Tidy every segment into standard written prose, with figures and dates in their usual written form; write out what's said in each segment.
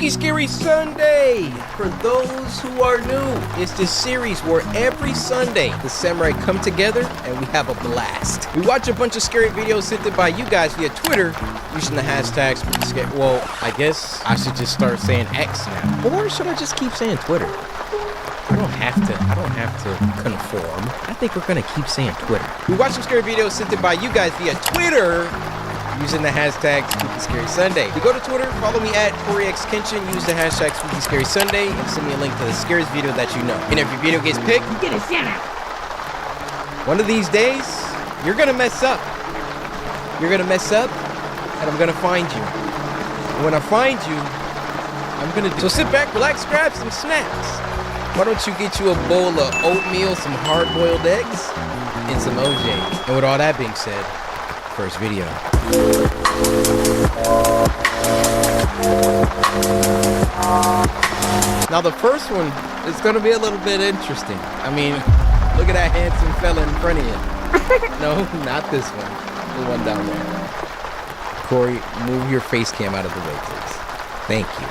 Spooky Scary Sunday! For those who are new, it's this series where every Sunday the samurai come together and we have a blast. We watch a bunch of scary videos sent in by you guys via Twitter using the hashtag Spooky Scary. Well, I guess I should just start saying X now. Or should I just keep saying Twitter? I don't have to conform. I think we're gonna keep saying Twitter. We watch some scary videos sent in by you guys via Twitter using the hashtag Spooky Scary Sunday. You go to Twitter, follow me at CoreyXKenshin, use the hashtag Spooky Scary Sunday, and send me a link to the scariest video that you know. And if your video gets picked, you get a shout out. One of these days, you're gonna mess up. You're gonna mess up, and I'm gonna find you. And when I find you, I'm gonna do. So sit back, relax, grab some snacks. Why don't you get you a bowl of oatmeal, some hard-boiled eggs, and some OJ. And with all that being said, first video. Now the first one is gonna be a little bit interesting. I mean, look at that handsome fella in front of you. No, not this one. The one down there. Corey, move your face cam out of the way, please. Thank you.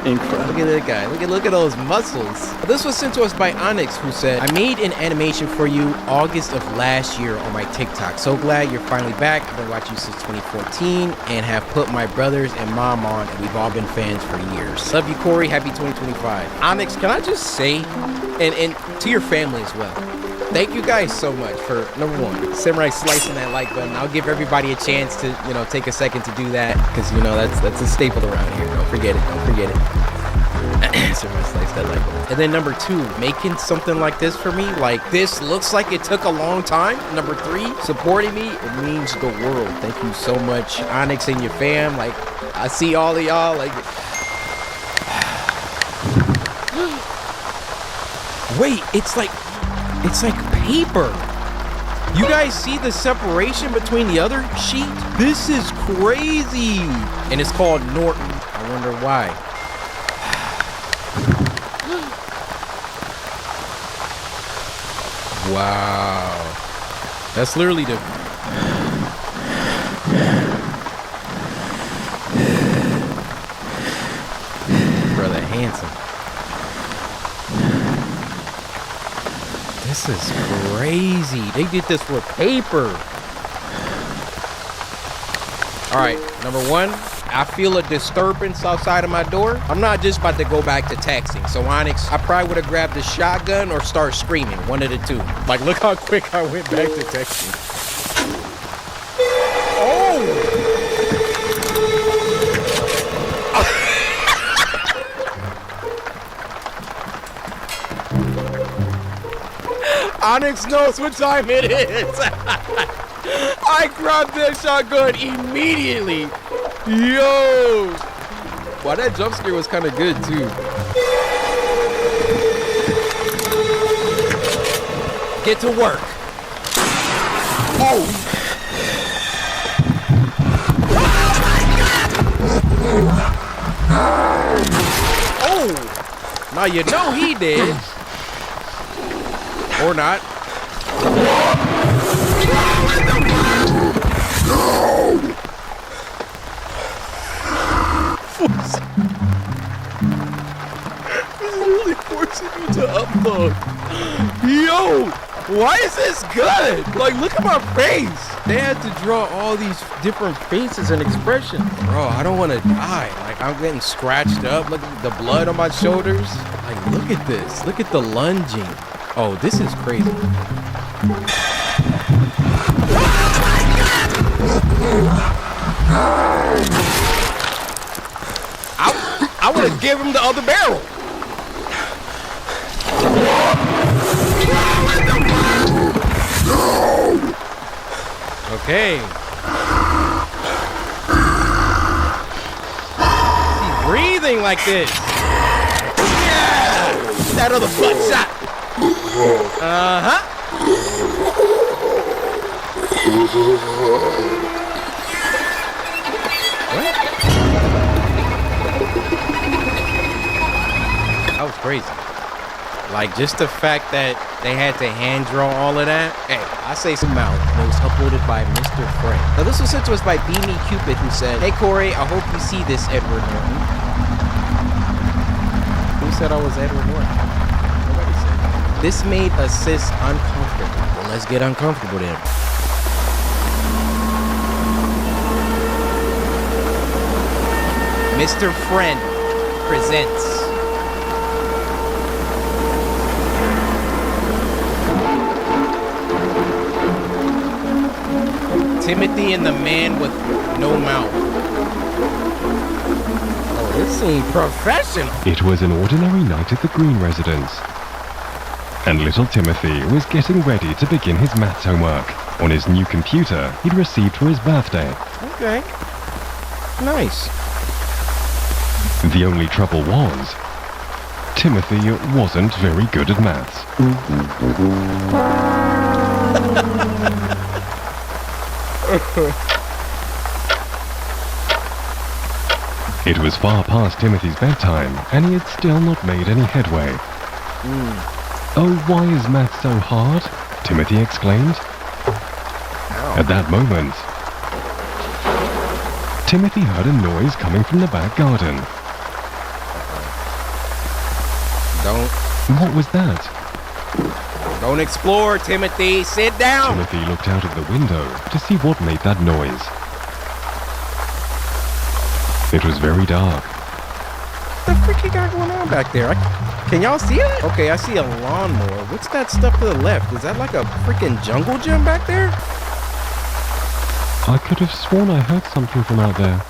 Incredible. Look at that guy. Look at those muscles. This was sent to us by Onyx, who said, I made an animation for you August of last year on my TikTok. So glad you're finally back. I've been watching you since 2014 and have put my brothers and mom on, and we've all been fans for years. Love you, Corey. Happy 2025. Onyx, can I just say, and to your family as well, thank you guys so much for, number one, Samurai slicing that like button. I'll give everybody a chance to, take a second to do that, because, that's a staple around here. Don't forget it. Samurai slice that like button. And then number two, making something like this for me, like this looks like it took a long time. Number three, supporting me, it means the world. Thank you so much, Onyx and your fam. Like, I see all of y'all, like... Wait, it's like paper. You guys see the separation between the other sheet? This is crazy. And it's called Norton. I wonder why. Wow. That's literally the... Brother handsome. This is crazy. They did this with paper. All right, number one, I feel a disturbance outside of my door. I'm not just about to go back to texting. So Onyx, I probably would have grabbed a shotgun or start screaming, one of the two. Like, look how quick I went back to texting. Oh! Onyx knows what time it is. I grabbed that shotgun immediately. Yo. Wow, that jump scare was kind of good too. Get to work. Oh. Oh. Now you know he did. Or not. This is really forcing me to upload. Yo, why is this good? Like, look at my face. They had to draw all these different faces and expressions. Bro, I don't want to die. Like, I'm getting scratched up. Look at the blood on my shoulders. Like, look at this. Look at the lunging. Oh, this is crazy. I want to give him the other barrel. Okay. He's breathing like this. Yeah! That other butt shot. Uh-huh. What? That was crazy. Like, just the fact that they had to hand draw all of that. Hey, I say some mouth. It was uploaded by Mr. Frank. Now, this was sent to us by Beanie Cupid, who said, "Hey, Corey, I hope you see this, Edward Norton. said I was Edward Norton? Nobody said that. This made us sis uncomfortable. Well, let's get uncomfortable then. Mr. Friend presents Timothy and the Man with No Mouth. Oh, this seems professional. It was an ordinary night at the Green residence, and little Timothy was getting ready to begin his maths homework on his new computer he'd received for his birthday. Okay. Nice. The only trouble was, Timothy wasn't very good at maths. It was far past Timothy's bedtime, and he had still not made any headway. Oh, why is maths so hard? Timothy exclaimed. Ow. At that moment, Timothy heard a noise coming from the back garden. What was that? Don't explore, Timothy. Sit down. Timothy looked out of the window to see what made that noise. It was very dark. What the frick you got going on back there? Can y'all see that? Okay, I see a lawnmower. What's that stuff to the left? Is that like a freaking jungle gym back there? I could have sworn I heard something from out there.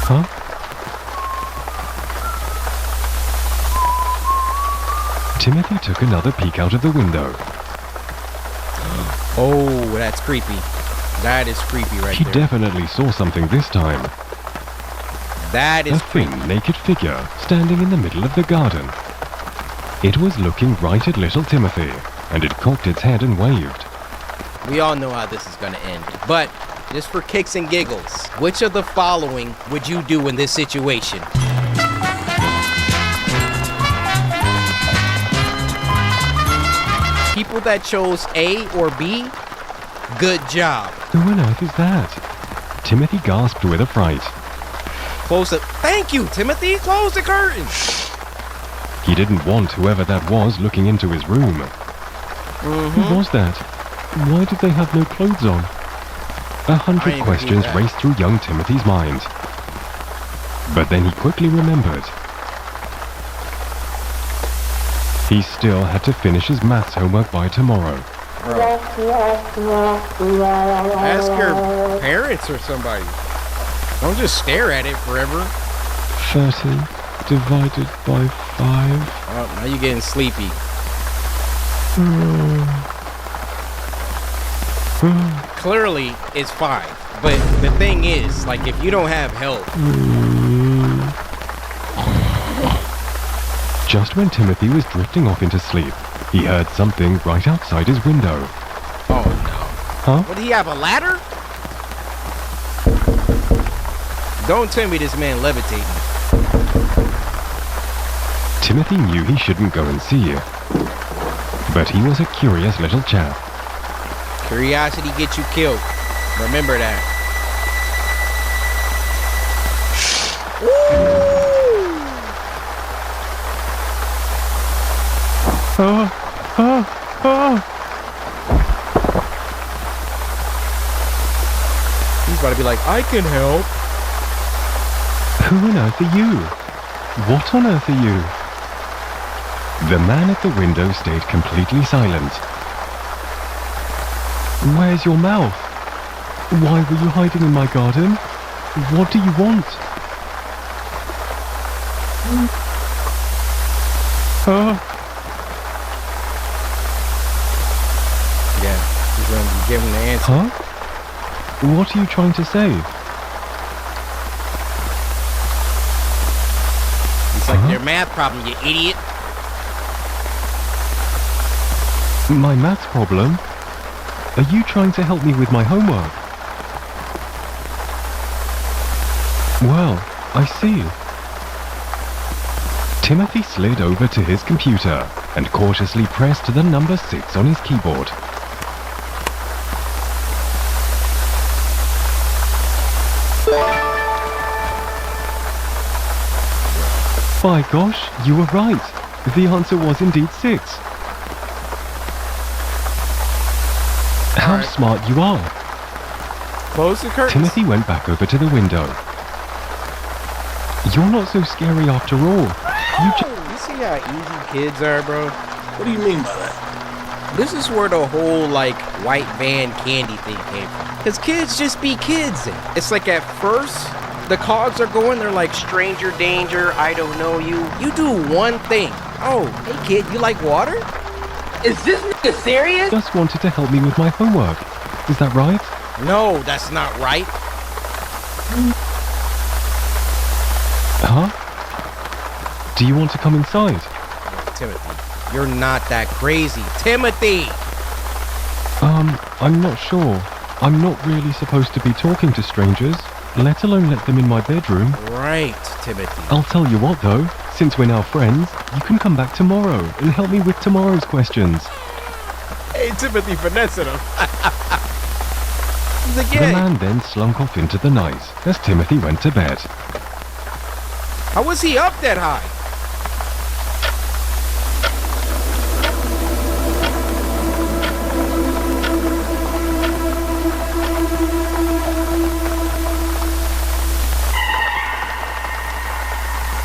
Huh? Timothy took another peek out of the window. Oh, that's creepy. That is creepy right He there. definitely saw something this time. That is A thin, naked figure standing in the middle of the garden. It was looking right at little Timothy, and it cocked its head and waved. We all know how this is gonna end. But, just for kicks and giggles, which of the following would you do in this situation? People that chose A or B, good job. Who on earth is that? Timothy gasped with affright. Close it. Thank you, Timothy. Close the curtain. He didn't want whoever that was looking into his room. Who was that? Why did they have no clothes on? 100 questions raced through young Timothy's mind. But then he quickly remembered. He still had to finish his maths homework by tomorrow. Ask your parents or somebody. Don't just stare at it forever. 30 divided by 5. Oh, now you're getting sleepy. Clearly, it's 5. But the thing is, like, if you don't have help. Just when Timothy was drifting off into sleep, he heard something right outside his window. Oh, no. Huh? What, do he have a ladder? Don't tell me this man levitating. Timothy knew he shouldn't go and see, but he was a curious little chap. Curiosity gets you killed. Remember that. He's about to be like, I can help. Who on earth are you? What on earth are you? The man at the window stayed completely silent. Where's your mouth? Why were you hiding in my garden? What do you want? Yeah, he's going to give him the answer. Huh? What are you trying to say? It's like your math problem, you idiot. My maths problem? Are you trying to help me with my homework? Well, I see. Timothy slid over to his computer and cautiously pressed the number 6 on his keyboard. By gosh, you were right. The answer was indeed 6. How Alright. smart you are. Close the curtains. Timothy went back over to the window. You're not so scary after all. You see how easy kids are, bro? What do you mean by that? This is where the whole, like, white van candy thing came from. Because kids just be kids. It's like at first, the cogs are going, they're like, stranger danger, I don't know you. You do one thing. Oh, hey kid, you like water? Is this nigga serious? just wanted to help me with my homework. Is that right? No, that's not right. Huh? Do you want to come inside? Timothy, you're not that crazy. Timothy! I'm not sure. I'm not really supposed to be talking to strangers, let alone let them in my bedroom. Right, Timothy. I'll tell you what though, since we're now friends, you can come back tomorrow and help me with tomorrow's questions. Hey, Timothy, finessing him. He's like, The yeah. man then slunk off into the night as Timothy went to bed. How was he up that high?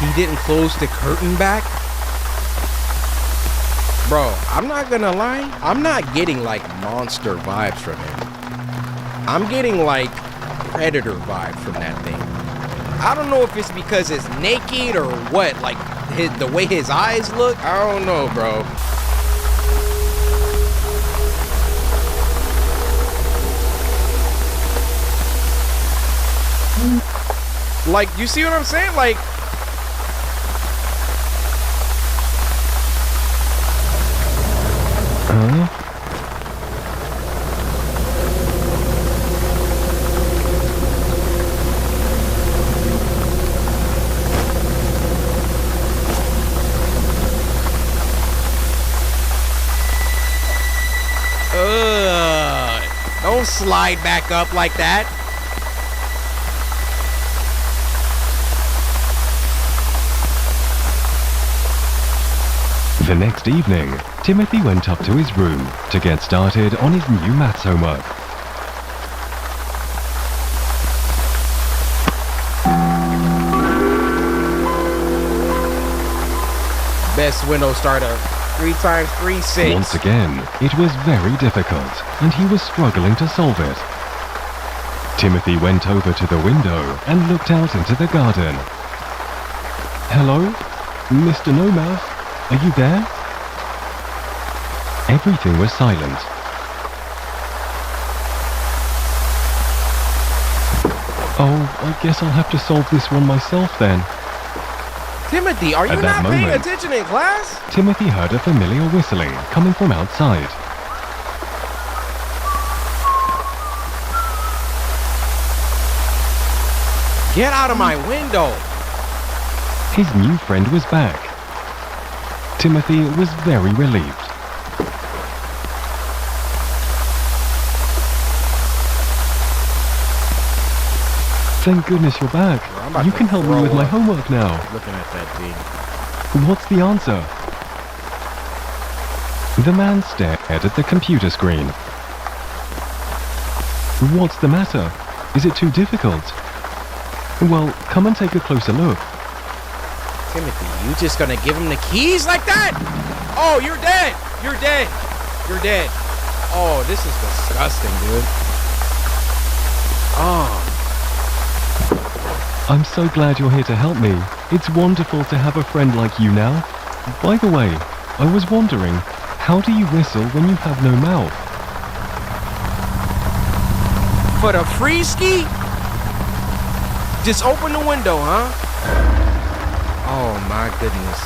He didn't close the curtain back? Bro, I'm not gonna lie. I'm not getting like monster vibes from him. I'm getting like predator vibes from that thing. I don't know if it's because it's naked or what. Like the way his eyes look. I don't know, bro. Like, you see what I'm saying? Like, Huh? don't slide back up like that. The next evening, Timothy went up to his room to get started on his new maths homework. Best window starter. 3 times 3, 6. Once again, it was very difficult, and he was struggling to solve it. Timothy went over to the window and looked out into the garden. Hello? Mr. Nomad? Are you there? Everything was silent. Oh, I guess I'll have to solve this one myself then. Timothy, are you At that not paying moment- attention in class? Timothy heard a familiar whistling coming from outside. Get out of my window. His new friend was back. Timothy was very relieved. Thank goodness you're back. I'm about You to can help me throw with my up. homework now. Looking at that thing. What's the answer? The man stared at the computer screen. What's the matter? Is it too difficult? Well, come and take a closer look. Timothy, you just gonna give him the keys like that? Oh, you're dead. You're dead. You're dead. Oh, this is disgusting, dude. Oh, I'm so glad you're here to help me. It's wonderful to have a friend like you now. By the way, I was wondering, how do you whistle when you have no mouth? for the free ski? Just open the window, huh? Oh my goodness.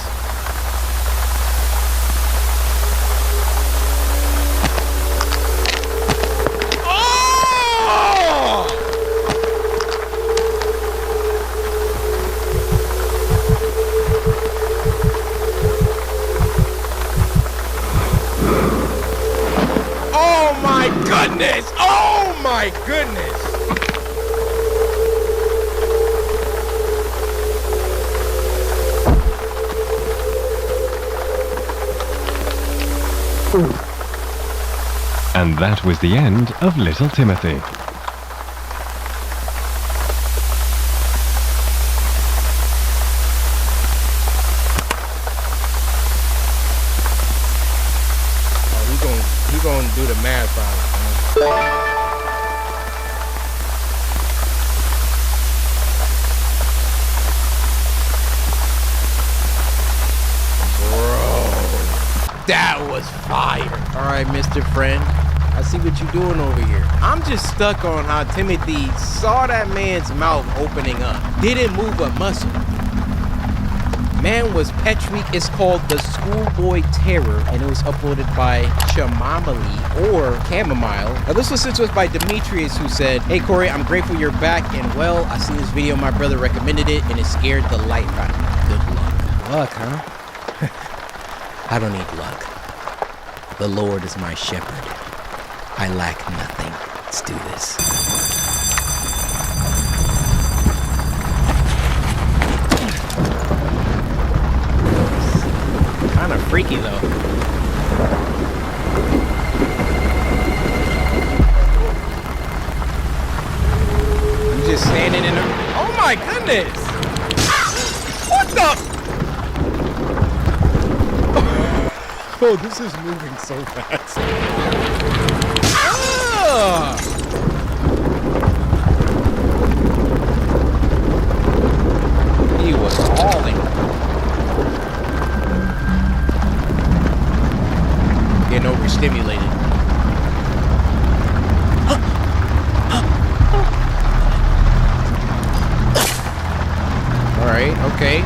Oh! Oh my goodness! Oh my goodness! And that was the end of Little Timothy. He gonna do the math on it, man. That was fire. All right, Mr. Friend. I see what you're doing over here. I'm just stuck on how Timothy saw that man's mouth opening up. Didn't move a muscle. Man was petrified. It's called The Schoolboy Terror, and it was uploaded by Chamomile or Chamomile. Now, this was sent to us by Demetrius, who said, "Hey, Corey, I'm grateful you're back, and well, I seen this video. My brother recommended it, and it scared the life out of me. Good luck." Luck, huh? I don't need luck. The Lord is my shepherd. I lack nothing. Let's do this. Kind of freaky though. I'm just standing in a... Oh my goodness! What the... Oh, this is moving so fast. Ah! He was hauling. Getting overstimulated. All right, okay.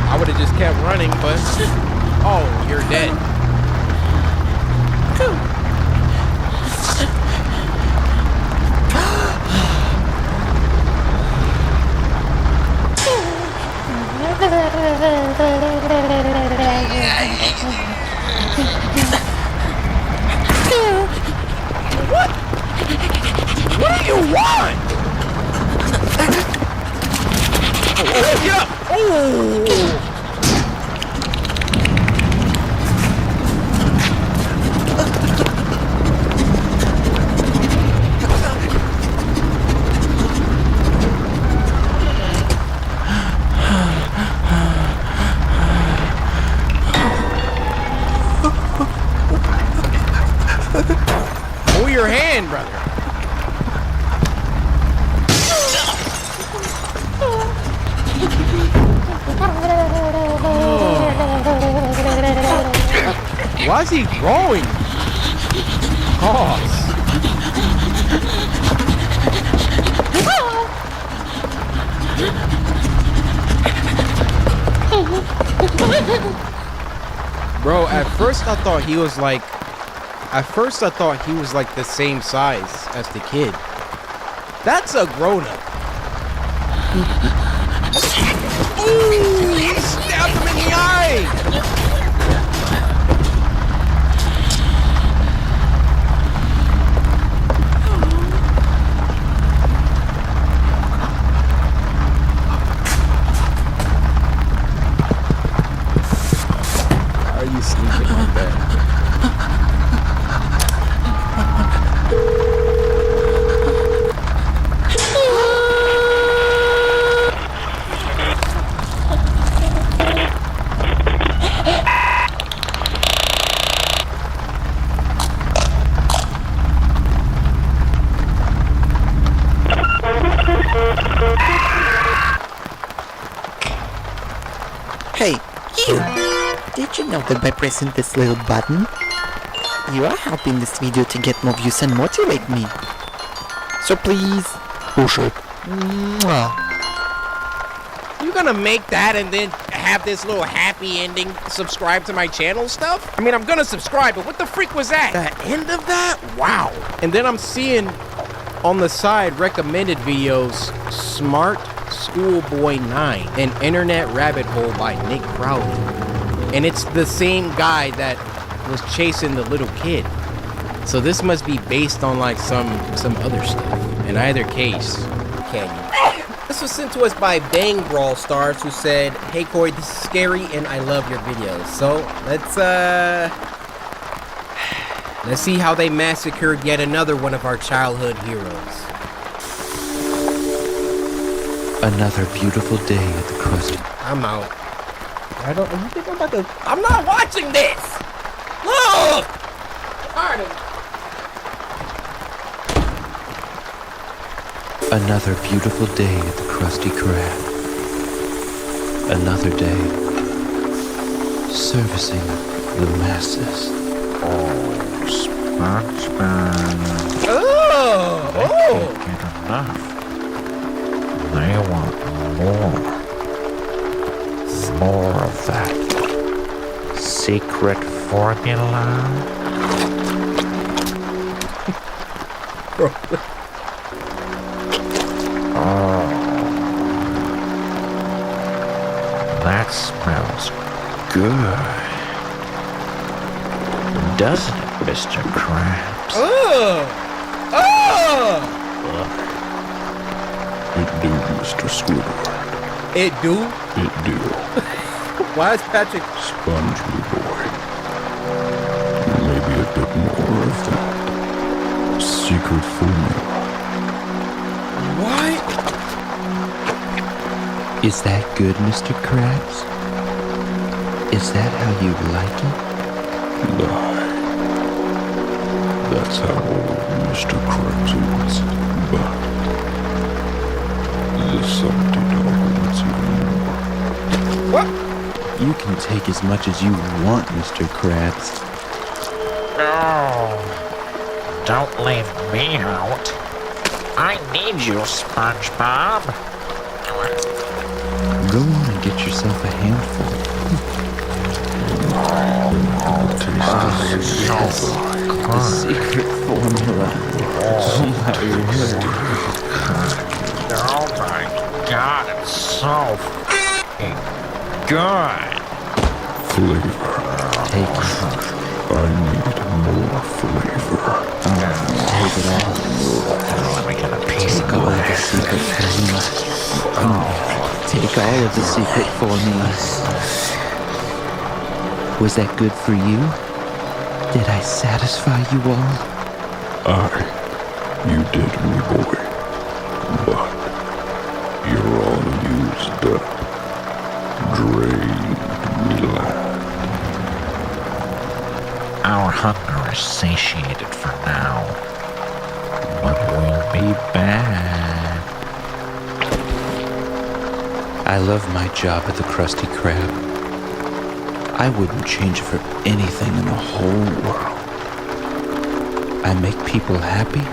I would have just kept running, but... Oh, you're dead. What? What do you want? Oh, get up! Oh! Your hand, brother. Why is he growing? Pause. Bro, at first I thought he was like the same size as the kid. That's a grown-up. Ooh, he stabbed him in the eye. Why are you sleeping like that? Hey, you! Did you know that by pressing this little button, you are helping this video to get more views and motivate me? So please, push it. Mwah. You gonna make that and then have this little happy ending, subscribe to my channel stuff? I mean, I'm gonna subscribe, but what the freak was that? The end of that? Wow. And then I'm seeing on the side recommended videos, Smart Schoolboy 9, an internet rabbit hole by Nick Crowley. And it's the same guy that was chasing the little kid. So this must be based on like some other stuff. In either case, can you? This was sent to us by Bang Brawl Stars, who said, "Hey Corey, this is scary and I love your videos. So let's Let's see how they massacred yet another one of our childhood heroes. Another beautiful day at the Krusty. I'm out. You think I'm about to... I'm not watching this! Look! Tired of... Another beautiful day at the Krusty Krab. Another day servicing the masses. Oh, SpongeBob. Oh! They can't get enough. They want more. More of that secret formula. Oh, that smells good. Doesn't it, Mr. Krabs? It do, Mr. Squidward. It do? It do. Why is Patrick... Sponge me, boy. Maybe a bit more of that secret formula. What? Is that good, Mr. Krabs? Is that how you like it? Aye. That's how old Mr. Krabs wants it. But the salty dog wants even more. What? You can take as much as you want, Mr. Krabs. No, don't leave me out. I need you, SpongeBob. Go on and get yourself a handful. The secret formula. Oh my God, it's so f***ing good. Flavor. Take it. I need more flavor. Take it all. Let me get a piece Take of all of the that. secret formula. Take all of the secret formula. Was that good for you? Did I satisfy you all? Aye, you did, me boy. But you're all used up. Drained, me lad. Our hunger is satiated for now, but we'll be back. I love my job at the Krusty Krab. I wouldn't change it for anything in the whole world. I make people happy.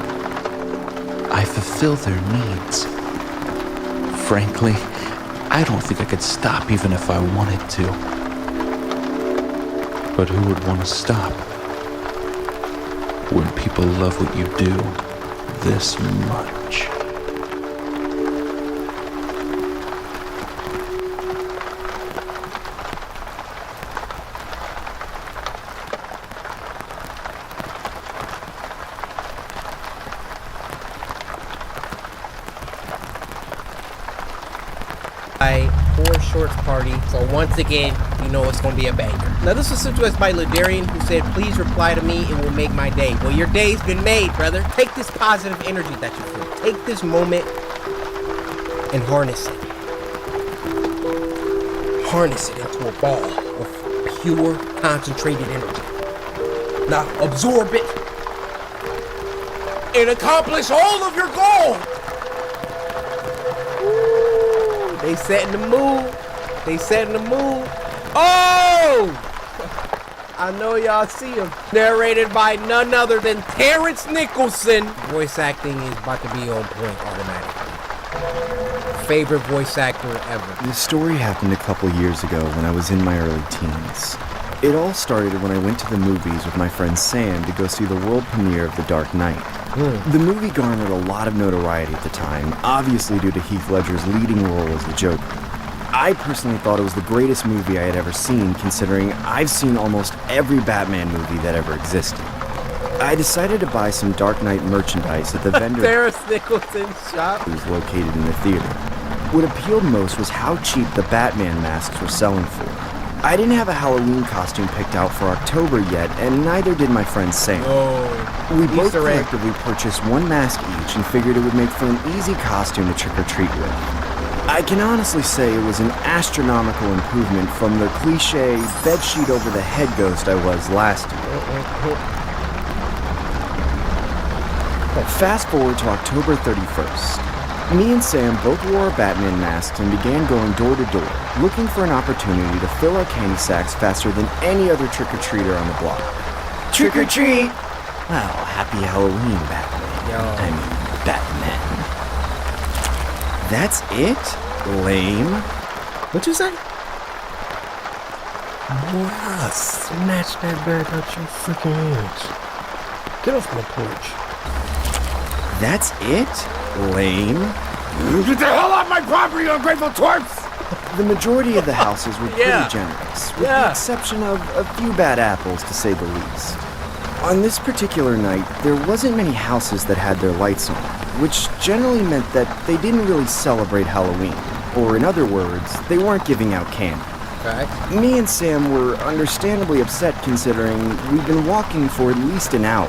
I fulfill their needs. Frankly, I don't think I could stop even if I wanted to. But who would want to stop? When people love what you do this much. Four Shorts party. So once again, you know it's gonna be a banger. Now this was sent to us by Ladarian, who said, please reply to me, it will make my day. Well, your day's been made, brother. Take this positive energy that you feel. Take this moment and harness it. Harness it into a ball of pure, concentrated energy. Now absorb it and accomplish all of your goals. They setting the mood. They setting the mood. Oh! I know y'all see him. Narrated by none other than Terrence Nicholson. Voice acting is about to be on point automatically. Favorite voice actor ever. This story happened a couple years ago when I was in my early teens. It all started when I went to the movies with my friend Sam to go see the world premiere of The Dark Knight. The movie garnered a lot of notoriety at the time, obviously due to Heath Ledger's leading role as the Joker. I personally thought it was the greatest movie I had ever seen, considering I've seen almost every Batman movie that ever existed. I decided to buy some Dark Knight merchandise at the vendor Terrence Nicholson shop. who was located in the theater. What appealed most was how cheap the Batman masks were selling for. I didn't have a Halloween costume picked out for October yet, and neither did my friend Sam. We both Easter egg. collectively purchased one mask each and figured it would make for an easy costume to trick-or-treat with. I can honestly say it was an astronomical improvement from the cliche bedsheet over the head ghost I was last year. Fast forward to October 31st. Me and Sam both wore our Batman masks and began going door to door, looking for an opportunity to fill our candy sacks faster than any other trick-or-treater on the block. Trick-or-treat! Well, happy Halloween, Batman. I mean, Batman. That's it? Lame. What'd you say? Boy, I'll snatch that bag out your freaking hands. Get off my porch. That's it? Lame. Get the hell off my property, you ungrateful twerps! The majority of the houses were pretty generous, with the exception of a few bad apples, to say the least. On this particular night, there wasn't many houses that had their lights on, which generally meant that they didn't really celebrate Halloween. Or in other words, they weren't giving out candy. Okay. Me and Sam were understandably upset considering we'd been walking for at least an hour.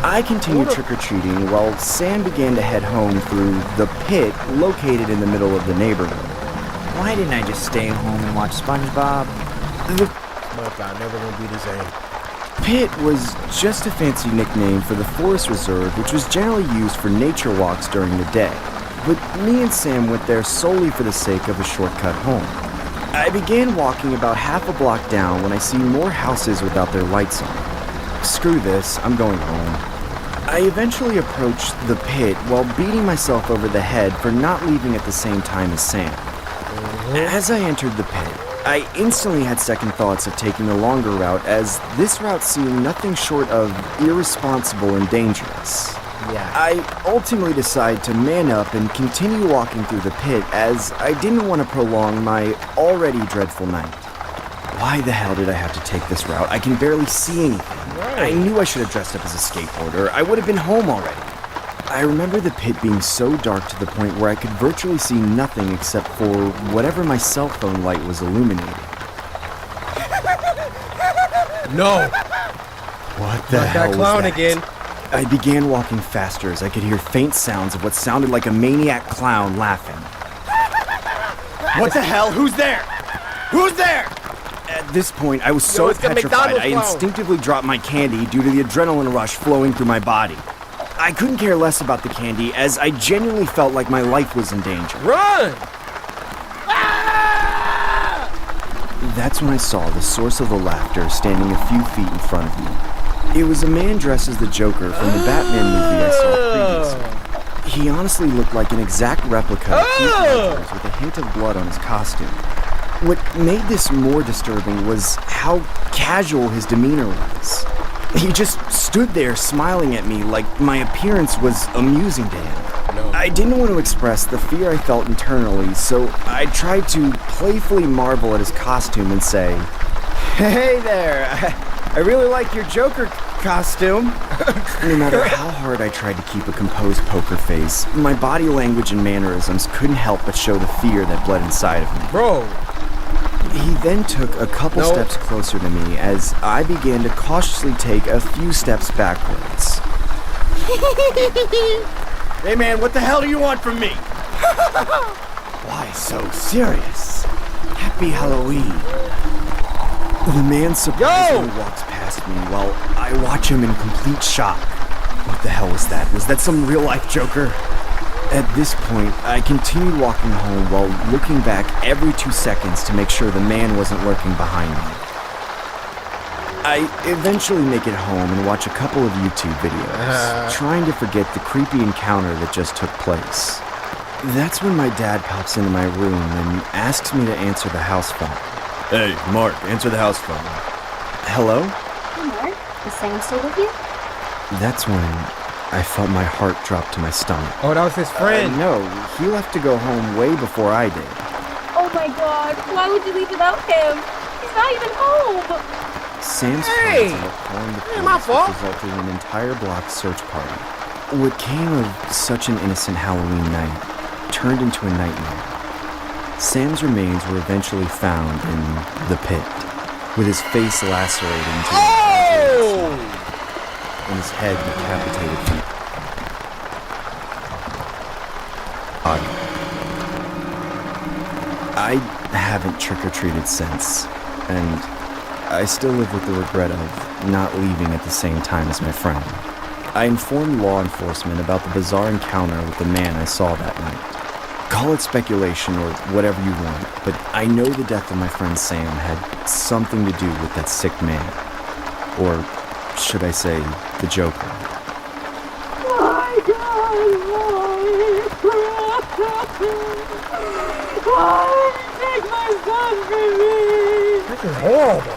I continued trick-or-treating while Sam began to head home through the pit located in the middle of the neighborhood. Why didn't I just stay home and watch SpongeBob? The My God, never gonna be the same. pit was just a fancy nickname for the forest reserve, which was generally used for nature walks during the day. But me and Sam went there solely for the sake of a shortcut home. I began walking about half a block down when I see more houses without their lights on. Screw this, I'm going home. I eventually approached the pit while beating myself over the head for not leaving at the same time as Sam. As I entered the pit, I instantly had second thoughts of taking the longer route, as this route seemed nothing short of irresponsible and dangerous. Yeah. I ultimately decided to man up and continue walking through the pit, as I didn't want to prolong my already dreadful night. Why the hell did I have to take this route? I can barely see anything. I knew I should have dressed up as a skateboarder. I would have been home already. I remember the pit being so dark to the point where I could virtually see nothing except for whatever my cell phone light was illuminating. No. What the Not hell that was clown that? again. I began walking faster as I could hear faint sounds of what sounded like a maniac clown laughing. What the hell? Who's there? Who's there? At this point, I was so it's the petrified, McDonald's I clown. instinctively dropped my candy due to the adrenaline rush flowing through my body. I couldn't care less about the candy, as I genuinely felt like my life was in danger. Run! That's when I saw the source of the laughter standing a few feet in front of me. It was a man dressed as the Joker from the Batman movie I saw previously. He honestly looked like an exact replica of Heath Ledger's with a hint of blood on his costume. What made this more disturbing was how casual his demeanor was. He just stood there smiling at me like my appearance was amusing to him. I didn't want to express the fear I felt internally, so I tried to playfully marvel at his costume and say, "Hey there, I really like your Joker costume." No matter how hard I tried to keep a composed poker face, my body language and mannerisms couldn't help but show the fear that bled inside of me. Bro. He then took a couple steps closer to me as I began to cautiously take a few steps backwards. "Hey man, what the hell do you want from me?" "Why so serious? Happy Halloween." The man surprisingly walks past me while I watch him in complete shock. What the hell was that? Was that some real-life Joker? At this point, I continued walking home while looking back every 2 seconds to make sure the man wasn't lurking behind me. I eventually make it home and watch a couple of YouTube videos, trying to forget the creepy encounter that just took place. That's when my dad pops into my room and asks me to answer the house phone. "Hey, Mark, answer the house phone." "Hello?" Hey, Mark. Is Sam still with you? That's when I felt my heart drop to my stomach. Oh, that was his friend. No, he left to go home way before I did. Oh my god, why would you leave without him? He's not even home! Sam's Hey! friends ended up calling the Ain't my police, fault. which resulted in an entire block search party. What came of such an innocent Halloween night turned into a nightmare. Sam's remains were eventually found in the pit, with his face lacerated into and his head decapitated from body. I haven't trick-or-treated since, and I still live with the regret of not leaving at the same time as my friend. I informed law enforcement about the bizarre encounter with the man I saw that night. Call it speculation or whatever you want, but I know the death of my friend Sam had something to do with that sick man. Or should I say, the Joker. My God, why take my son from me? This is horrible.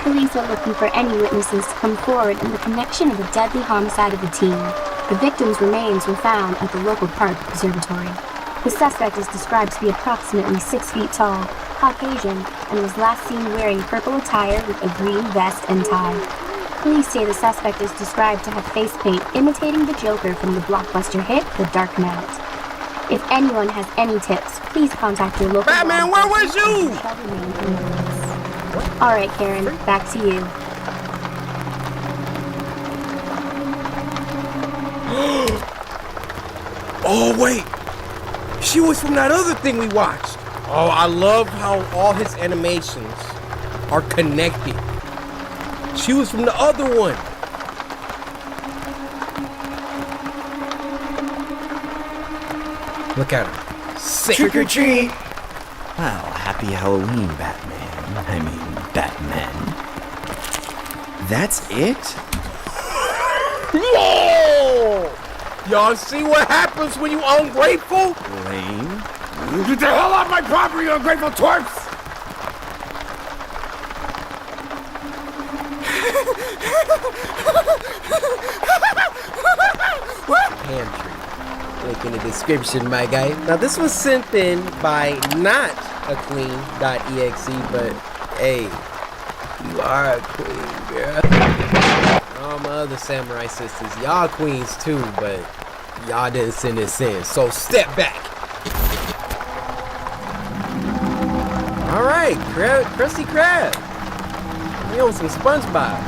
Police are looking for any witnesses to come forward in the connection of the deadly homicide of the teen. The victim's remains were found at the local park observatory. The suspect is described to be approximately 6 feet tall, Caucasian, and was last seen wearing purple attire with a green vest and tie. Police say the suspect is described to have face paint imitating the Joker from the blockbuster hit The Dark Knight. If anyone has any tips, please contact your local Batman, where was you? Alright, Karen, back to you. Oh, wait. She was from that other thing we watched. Oh, I love how all his animations are connected. She was from the other one. Look at her. Sick. Trick or treat! Well, happy Halloween, Batman. I mean, Batman. That's it? Whoa! Y'all see what happens when you ungrateful? Lame. Get the hell off my property, you ungrateful twerps! Pantry. Link in the description, my guy. Now, this was sent in by not a queen.exe, but hey, you are a queen, girl. All my other samurai sisters, y'all queens too, but y'all didn't send this in, so step back. Alright, Krusty Krab. We on some SpongeBob.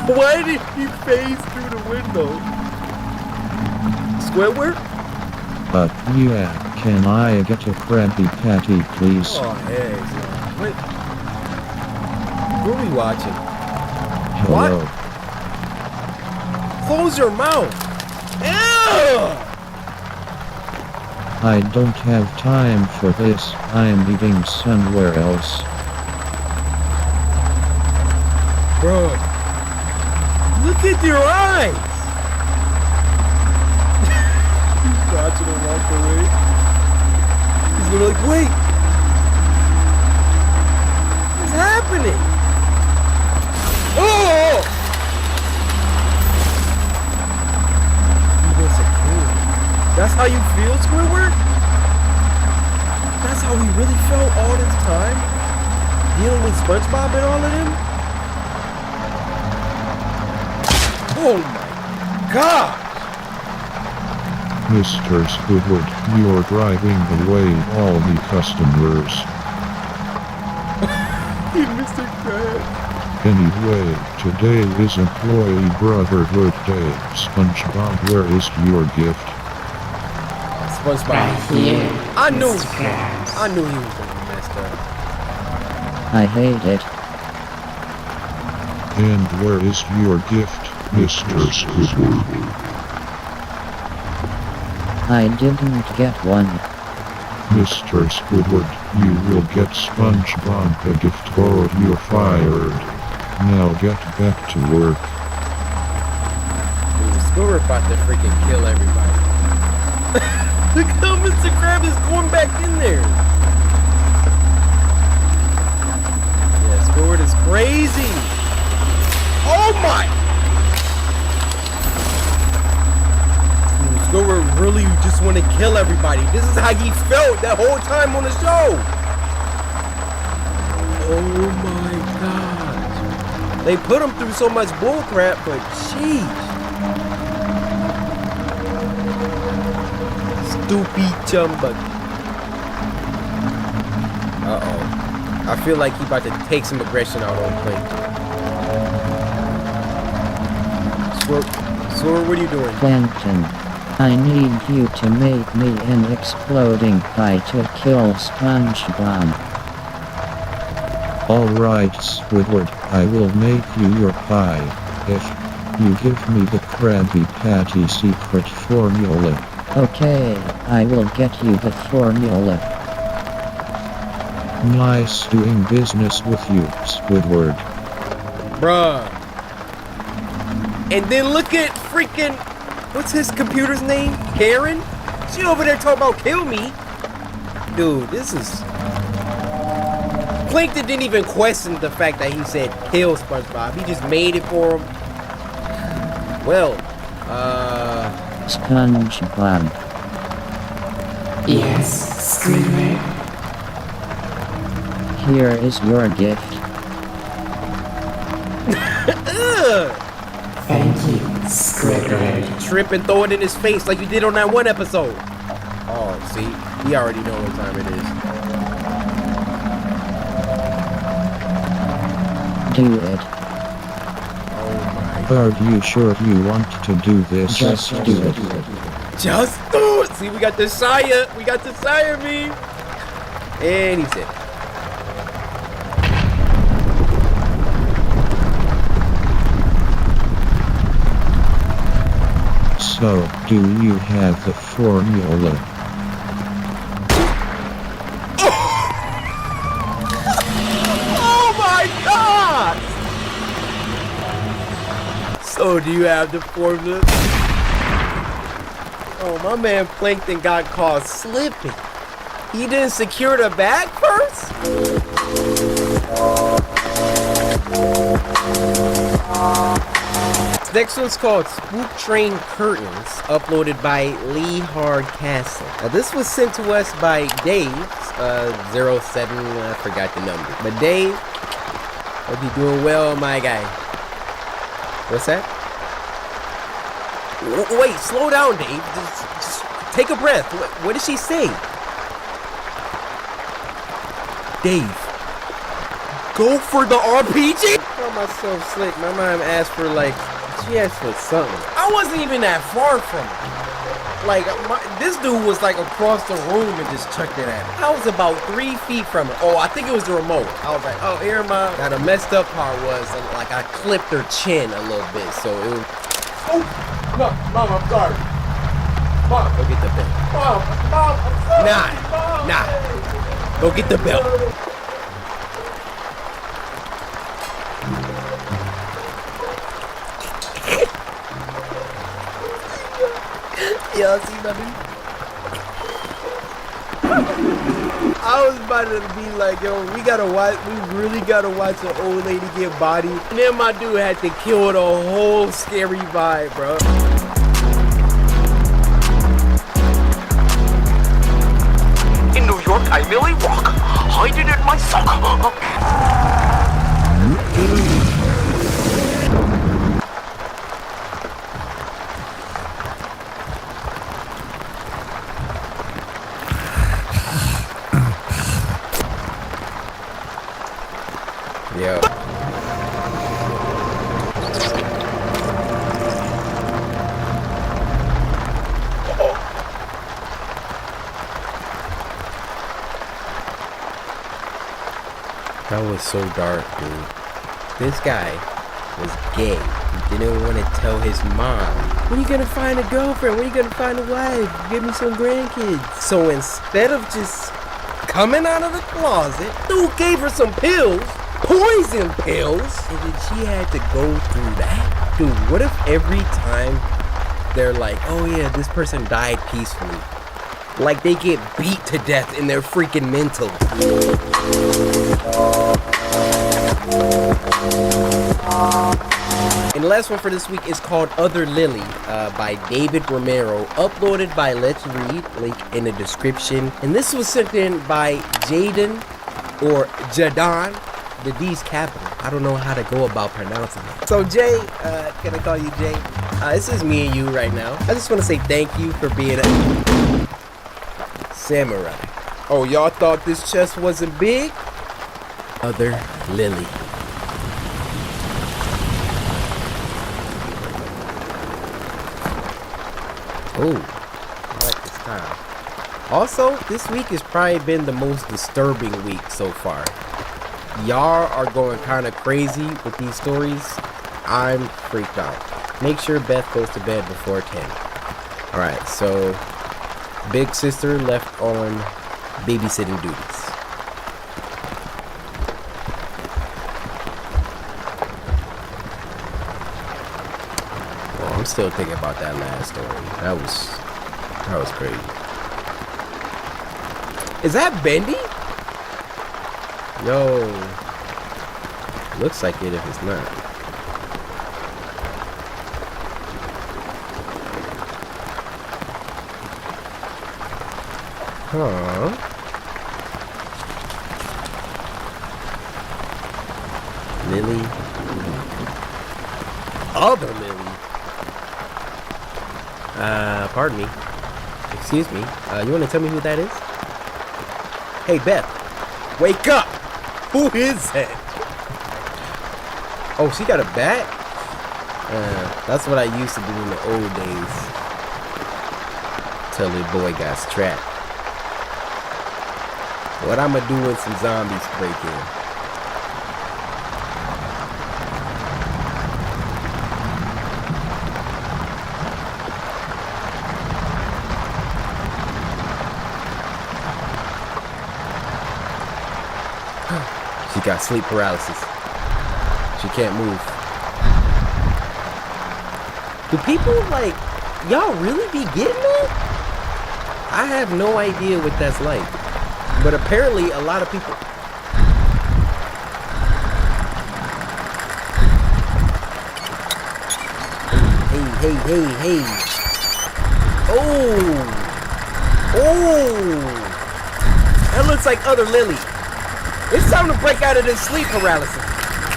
Why did he phase through the window? Squidward? Yeah, can I get a Krabby Patty, please? Oh, hey. What? What are we watching? Hello. What? Close your mouth. Ew! I don't have time for this. I'm eating somewhere else. Bro, look at your eyes. He's watching him walk away. He's gonna be like, wait. What's happening? Oh! He wants a queen. That's how you feel, Squidward? That's how he really felt all this time? Dealing with SpongeBob and all of them? Oh my God! Mr. Squidward, you're driving away all the customers. Mr. Krabs. Anyway, today is Employee Brotherhood Day. SpongeBob, where is your gift? SpongeBob. Right here, I knew. Mr. Krabs. I knew he was gonna be messed up. I hate it. And where is your gift, Mr. Squidward? I didn't get one. Mr. Squidward, you will get SpongeBob a gift or you're fired. Now get back to work. Dude, Squidward about to freaking kill everybody. Look how Mr. Krabs is going back in there. Yeah, Squidward is crazy. Oh my! Dude, Squidward really just want to kill everybody. This is how he felt that whole time on the show. Oh my gosh. They put him through so much bullcrap, but jeez. Stupid chumba. Uh-oh. I feel like he about to take some aggression out on Plink. Sword, what are you doing? Plankton, I need you to make me an exploding pie to kill SpongeBob. Alright, Squidward, I will make you your pie, if you give me the Krabby Patty secret formula. Okay, I will get you the formula. Nice doing business with you, Squidward. Bruh. And then look at freaking, what's his computer's name? Karen? She over there talking about kill me. Dude, this is... Plankton didn't even question the fact that he said kill SpongeBob. He just made it for him. Well, SpongeBob. Yes, Squidward. Here is your gift. Thank you, Squidward. Trip and throw it in his face like you did on that one episode. Oh, see? We already know what time it is. Do it. Oh my. Are you sure you want to do this? Just do it. Just do it! See, we got the Shia. We got the Shia meme. And he's in. So, do you have the formula? Oh my God! So, do you have the formula? Oh, my man Plankton got caught slipping. He didn't secure the bag first? Next one's called Spook Train Curtains, uploaded by Lee Hardcastle. Now, this was sent to us by Dave, 07, I forgot the number. But Dave, hope you're doing well, my guy. What's that? Wait, slow down, Dave. Just take a breath. What did she say? Dave, go for the RPG? I call myself slick. My mom asked for she asked for something. I wasn't even that far from it. Like, this dude was like across the room and just chucked it at me. I was about 3 feet from it. Oh, I think it was the remote. I was like, oh, here, Mom. Now, the messed up part was, like, I clipped her chin a little bit, so it was... Oh, no, Mom, I'm sorry. Mom, go get the belt. Mom, I'm sorry. Nah. Go get the belt. Y'all see nothing? I was about to be like, yo, we really gotta watch an old lady get bodied. And then my dude had to kill the whole scary vibe, bro. In New York, I merely walk, hiding in my sock. Yeah. That was so dark, dude. This guy was gay. He didn't want to tell his mom. When are you gonna find a girlfriend? When are you gonna find a wife? Give me some grandkids. So instead of just coming out of the closet, dude gave her some pills. Poison pills, and then she had to go through that. Dude, what if every time they're like, oh yeah, this person died peacefully, like they get beat to death in their freaking mental? And the last one for this week is called Other Lily by David Romero, uploaded by Let's Read, link in the description. And this was sent in by Jaden or Jadon. the D's capital. I don't know how to go about pronouncing it. So Jay, can I call you Jay? This is me and you right now. I just want to say thank you for being a samurai. Oh, y'all thought this chest wasn't big? Other Lily. Oh, I like this style. Also, this week has probably been the most disturbing week so far. Y'all are going kind of crazy with these stories. I'm freaked out. Make sure Beth goes to bed before 10. Alright, so big sister left on babysitting duties. Well, I'm still thinking about that last story. That was crazy. Is that Bendy? Yo. Looks like it if it's not. Huh. Lily. Other Lily. Pardon me. Excuse me. You want to tell me who that is? Hey, Beth. Wake up! Who is that? Oh, she got a bat? That's what I used to do in the old days. Till the boy got strapped. What I'ma do when some zombies break in? She got sleep paralysis. She can't move. Do people like y'all really be getting it? I have no idea what that's like. But apparently a lot of people. Hey. Oh. That looks like other Lily. It's time to break out of this sleep paralysis.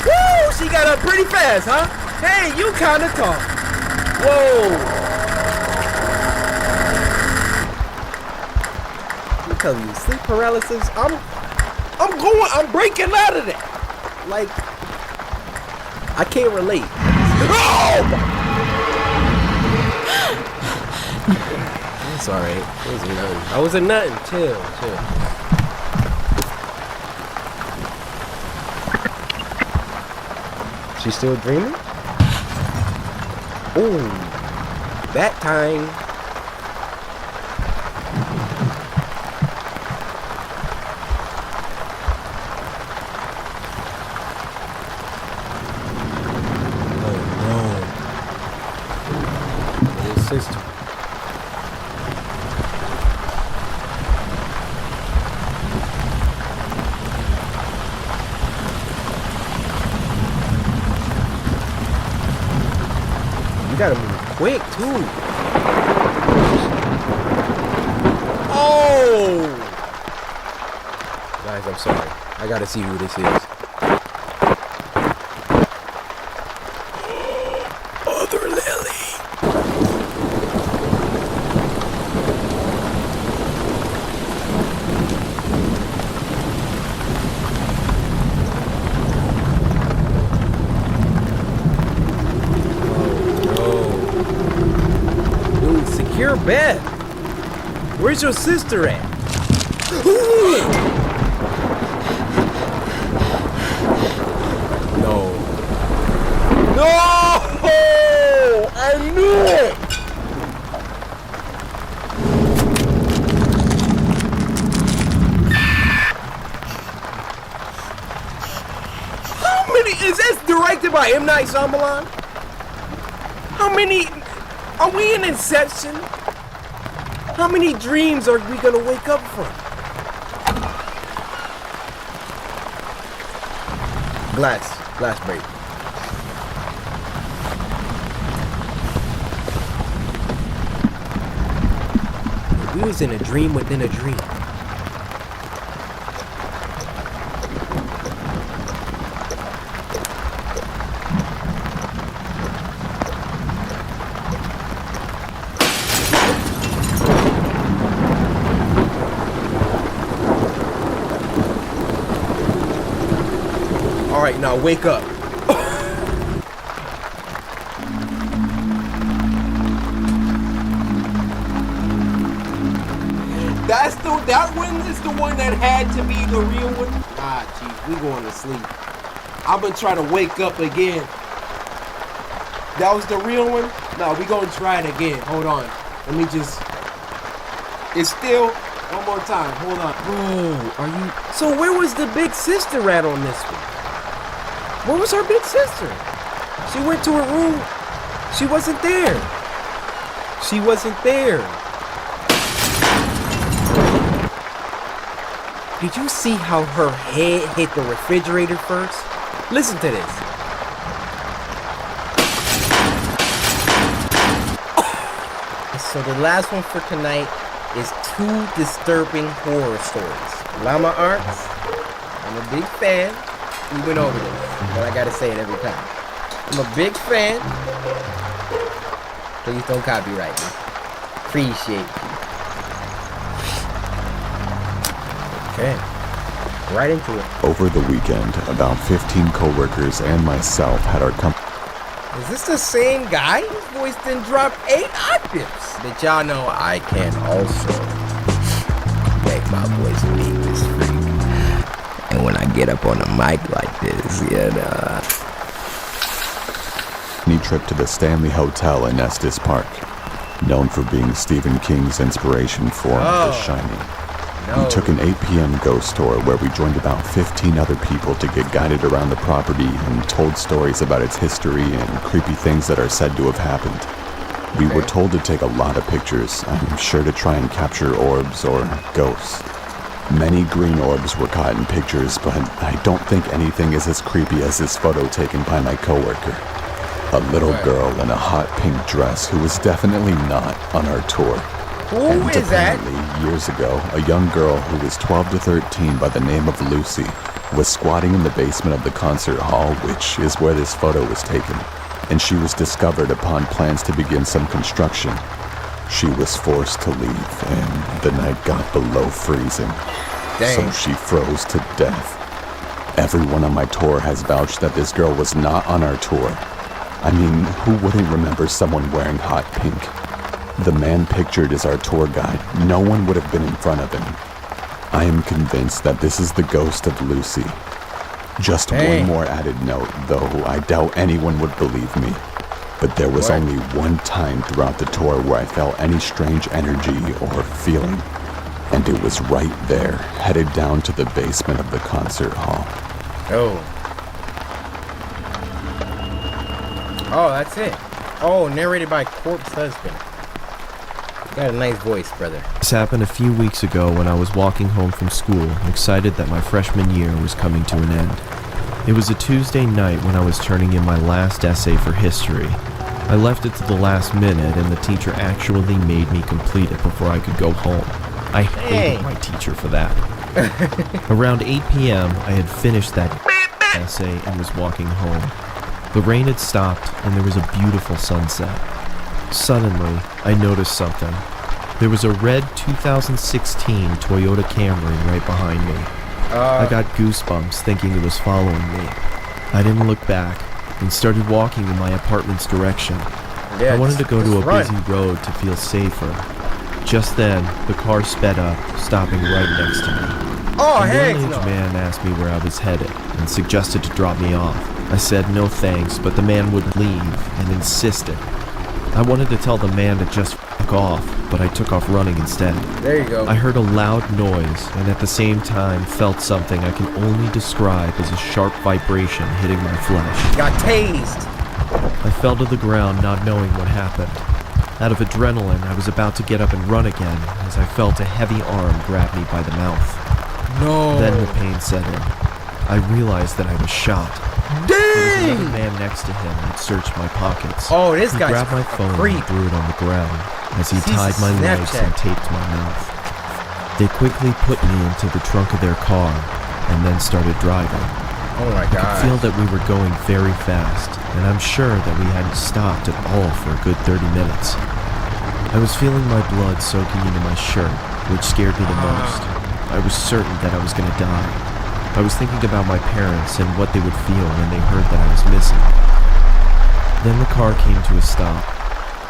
Woo! She got up pretty fast, huh? Hey, you kinda tall. Whoa. I'm telling you, sleep paralysis, I'm breaking out of it. Like, I can't relate. Oh! It's alright. It was nothing. I wasn't nothing. Chill. She still dreaming? Ooh, that time. Oh no. His sister. You gotta move quick too. Oh! Guys, I'm sorry. I gotta see who this is. Other Lily. Secure bed. Where's your sister at? No. I knew it. How many? Is this directed by M. Night Shyamalan? How many? Are we in Inception? How many dreams are we gonna wake up from? Glass break. We was in a dream within a dream. All right, now wake up. That one is the one that had to be the real one. Ah, geez, we going to sleep. I'm gonna try to wake up again. That was the real one? No, we gonna try it again. Hold on. Let me just. It's still. One more time. Hold on. Bro, are you? So where was the big sister at on this one? Where was her big sister? She went to her room. She wasn't there. She wasn't there. Did you see how her head hit the refrigerator first? Listen to this. So the last one for tonight is 2 disturbing horror stories. Llama Arts, I'm a big fan. We went over this, but I gotta say it every time. I'm a big fan. Please don't copyright me. Appreciate you. Okay, right into it. Over the weekend, about 15 coworkers and myself had our company. Is this the same guy? His voice didn't drop 8 octaves. Did y'all know I can also make my voice leave this freak? And when I get up on a mic like this, you know. Trip to the Stanley Hotel in Estes Park, known for being Stephen King's inspiration for The Shining. We took an 8 p.m. ghost tour where we joined about 15 other people to get guided around the property and told stories about its history and creepy things that are said to have happened. We were told to take a lot of pictures, I'm sure to try and capture orbs or ghosts. Many green orbs were caught in pictures, but I don't think anything is as creepy as this photo taken by my coworker. A little girl in a hot pink dress who was definitely not on our tour. Who is that? Years ago, a young girl who was 12 to 13 by the name of Lucy was squatting in the basement of the concert hall, which is where this photo was taken, and she was discovered upon plans to begin some construction. She was forced to leave, and the night got below freezing. So she froze to death. Everyone on my tour has vouched that this girl was not on our tour. I mean, who wouldn't remember someone wearing hot pink? The man pictured as our tour guide, no one would have been in front of him. I am convinced that this is the ghost of Lucy. Just one more added note, though I doubt anyone would believe me. But there was only one time throughout the tour where I felt any strange energy or feeling. And it was right there, headed down to the basement of the concert hall. Oh, that's it. Oh, narrated by Corpse Husband. Got a nice voice, brother. This happened a few weeks ago when I was walking home from school, excited that my freshman year was coming to an end. It was a Tuesday night when I was turning in my last essay for history. I left it to the last minute, and the teacher actually made me complete it before I could go home. I hated my teacher for that. Around 8 p.m., I had finished that essay and was walking home. The rain had stopped, and there was a beautiful sunset. Suddenly, I noticed something. There was a red 2016 Toyota Camry right behind me. I got goosebumps thinking it was following me. I didn't look back and started walking in my apartment's direction. I wanted to go to a busy road to feel safer. Just then, the car sped up, stopping right next to me. A middle-aged man asked me where I was headed and suggested to drop me off. I said no thanks, but the man wouldn't leave and insisted. I wanted to tell the man to just fuck off, but I took off running instead. There you go. I heard a loud noise and at the same time felt something I can only describe as a sharp vibration hitting my flesh. Got tased. I fell to the ground not knowing what happened. Out of adrenaline, I was about to get up and run again as I felt a heavy arm grab me by the mouth. No. Then the pain set in. I realized that I was shot. Dang! There was another man next to him that searched my pockets. Oh, this he guy's grabbed my phone and threw it on the ground as he tied my legs and taped my mouth. They quickly put me into the trunk of their car and then started driving. Oh my God. I could feel that we were going very fast, and I'm sure that we hadn't stopped at all for a good 30 minutes. I was feeling my blood soaking into my shirt, which scared me the most. I was certain that I was going to die. I was thinking about my parents and what they would feel when they heard that I was missing. Then the car came to a stop.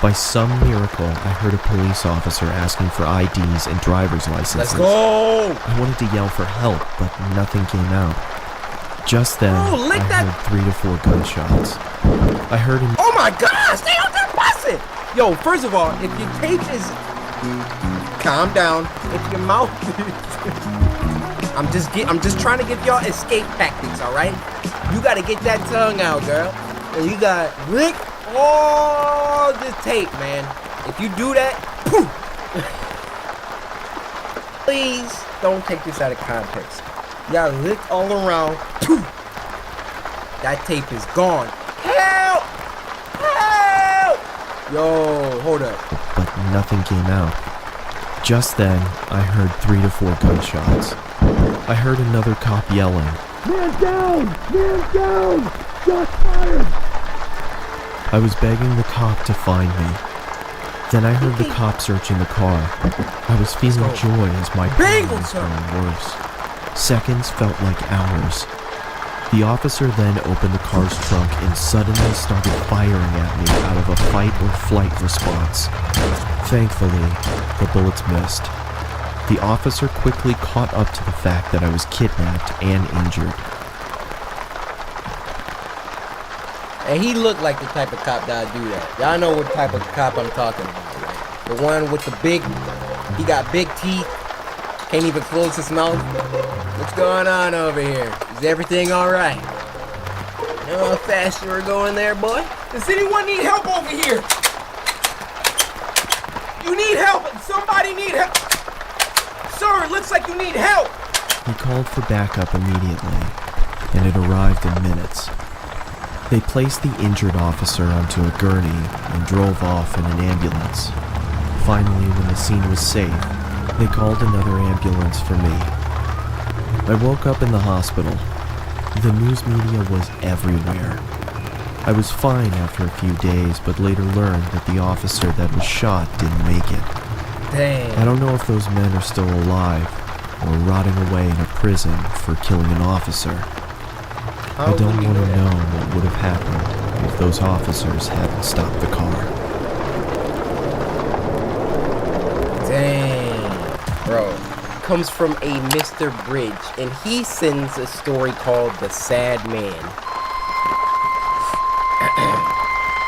By some miracle, I heard a police officer asking for IDs and driver's licenses. Let's go! I wanted to yell for help, but nothing came out. Just then, I heard 3 to 4 gunshots. I heard him. Oh my gosh, they out there busting! Yo, first of all, if your tape is... Calm down. If your mouth is... I'm just trying to give y'all escape tactics, alright? You gotta get that tongue out, girl. And you got lick all the tape, man. If you do that, poof! Please don't take this out of context. Y'all licked all around, poof! That tape is gone. Help! Help! Yo, hold up. But nothing came out. Just then, I heard 3 to 4 gunshots. I heard another cop yelling, "Man down! Man down! Shots fired!" I was begging the cop to find me. Then I heard the cop searching the car. I was feeling joy as my pain was growing worse. Seconds felt like hours. The officer then opened the car's trunk and suddenly started firing at me out of a fight or flight response. Thankfully, the bullets missed. The officer quickly caught up to the fact that I was kidnapped and injured. And he looked like the type of cop that'd do that. Y'all know what type of cop I'm talking about, right? The one with the big, he got big teeth, can't even close his mouth. What's going on over here? Is everything alright? You know how fast you were going there, boy? Does anyone need help over here? You need help! Somebody need help! Sir, it looks like you need help! He called for backup immediately, and it arrived in minutes. They placed the injured officer onto a gurney and drove off in an ambulance. Finally, when the scene was safe, they called another ambulance for me. I woke up in the hospital. The news media was everywhere. I was fine after a few days, but later learned that the officer that was shot didn't make it. Dang. I don't know if those men are still alive or rotting away in a prison for killing an officer. I don't want to know what would have happened if those officers hadn't stopped the car. Dang. Bro. Comes from a Mr. Bridge, and he sends a story called The Sad Man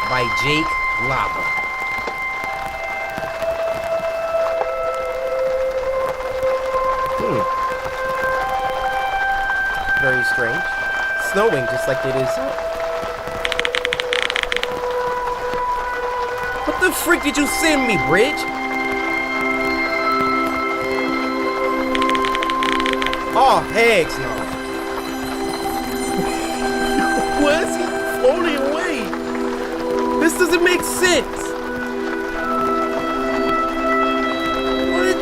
by Jake Lava. Very strange. Snowing just like it is. What the freak did you send me, Bridge? Oh, heck no. Why is he floating away? This doesn't make sense. What?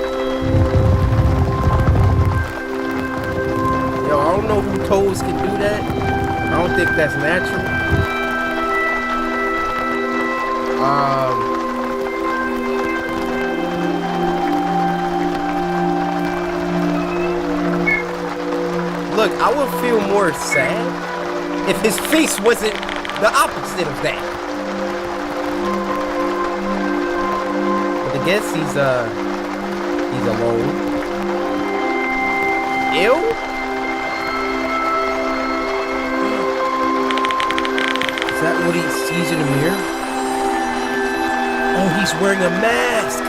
Yo, I don't know who toads can do that. I don't think that's natural. Look, I would feel more sad if his face wasn't the opposite of that. But I guess he's alone. Ew? Is that what he sees in the mirror? Oh, he's wearing a mask.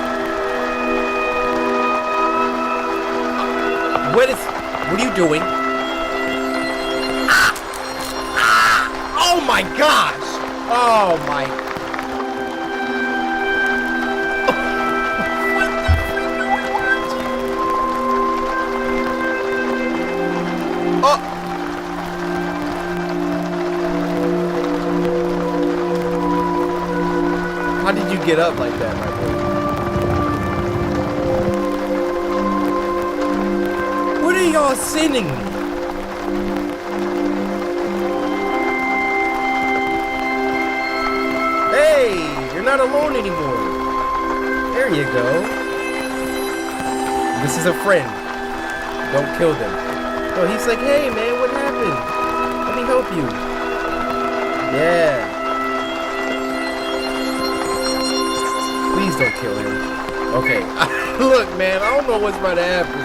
What are you doing? Oh my gosh! Oh my... Oh! How did you get up like that, my boy? What are y'all sending me? Hey, you're not alone anymore. There you go. This is a friend. Don't kill them. Oh, he's like, hey man, what happened? Let me help you. Yeah. Please don't kill him. Okay. Look, man, I don't know what's about to happen.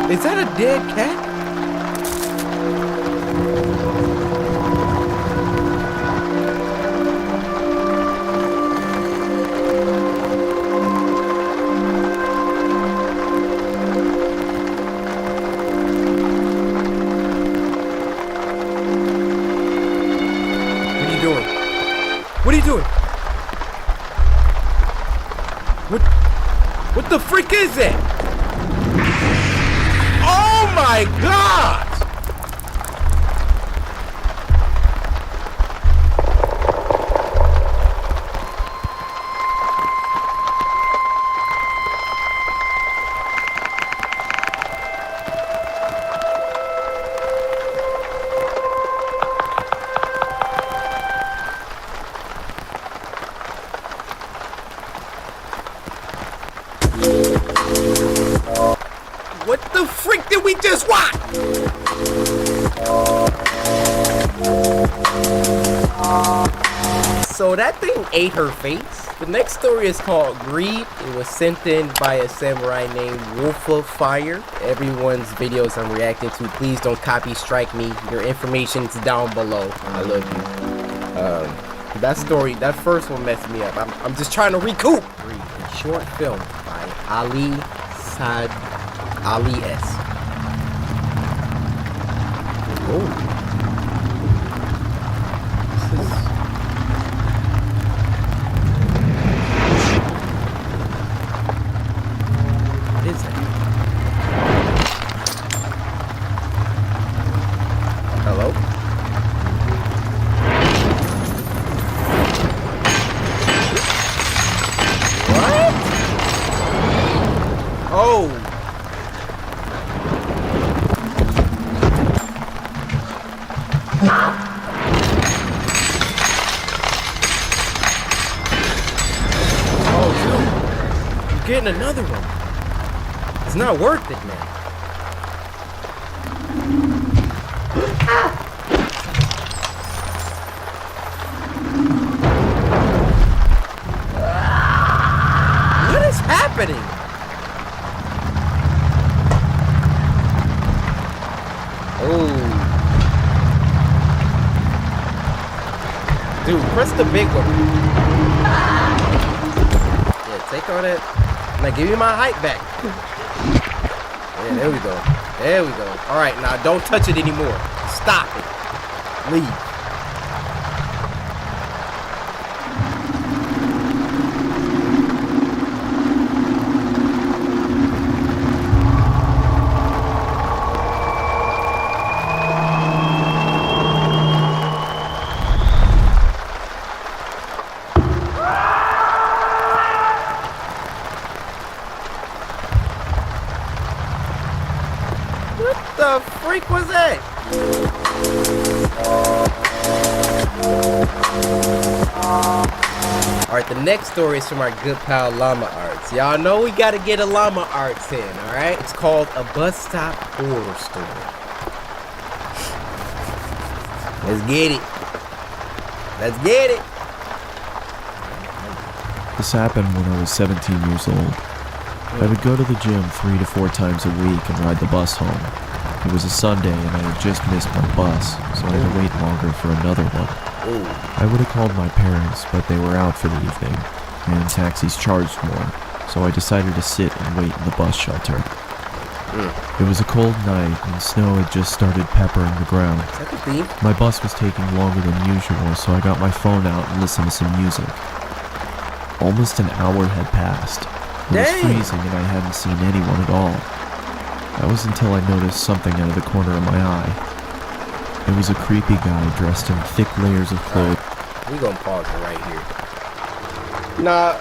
Is that a dead cat? What are you doing? What the freak is that? Oh my God! What the freak did we just watch? So that thing ate her face. The next story is called Greed. It was sent in by a samurai named Wolf of Fire. Everyone's videos I'm reacting to, please don't copy strike me. Your information's down below. I love you. That story, that first one messed me up. I'm just trying to recoup. Greed, a short film by Ali S. Oh. What is that? Hello? What? Oh. Getting another one. It's not worth it, man. What is happening? Oh. Dude, press the big one. Yeah, take all that. Now give me my height back. Yeah, there we go. There we go. All right, now don't touch it anymore. Stop it. Leave. What the freak was that? Alright, the next story is from our good pal Llama Arts. Y'all know we gotta get a Llama Arts in, alright? It's called A Bus Stop Horror Story. Let's get it. Let's get it. This happened when I was 17 years old. I would go to the gym 3 to 4 times a week and ride the bus home. It was a Sunday and I had just missed my bus, so I had to wait longer for another one. I would have called my parents, but they were out for the evening, and taxis charged more, so I decided to sit and wait in the bus shelter. It was a cold night and snow had just started peppering the ground. My bus was taking longer than usual, so I got my phone out and listened to some music. Almost an hour had passed. It was freezing and I hadn't seen anyone at all. That was until I noticed something out of the corner of my eye. It was a creepy guy dressed in thick layers of clothes. We gonna pause it right here. Nah.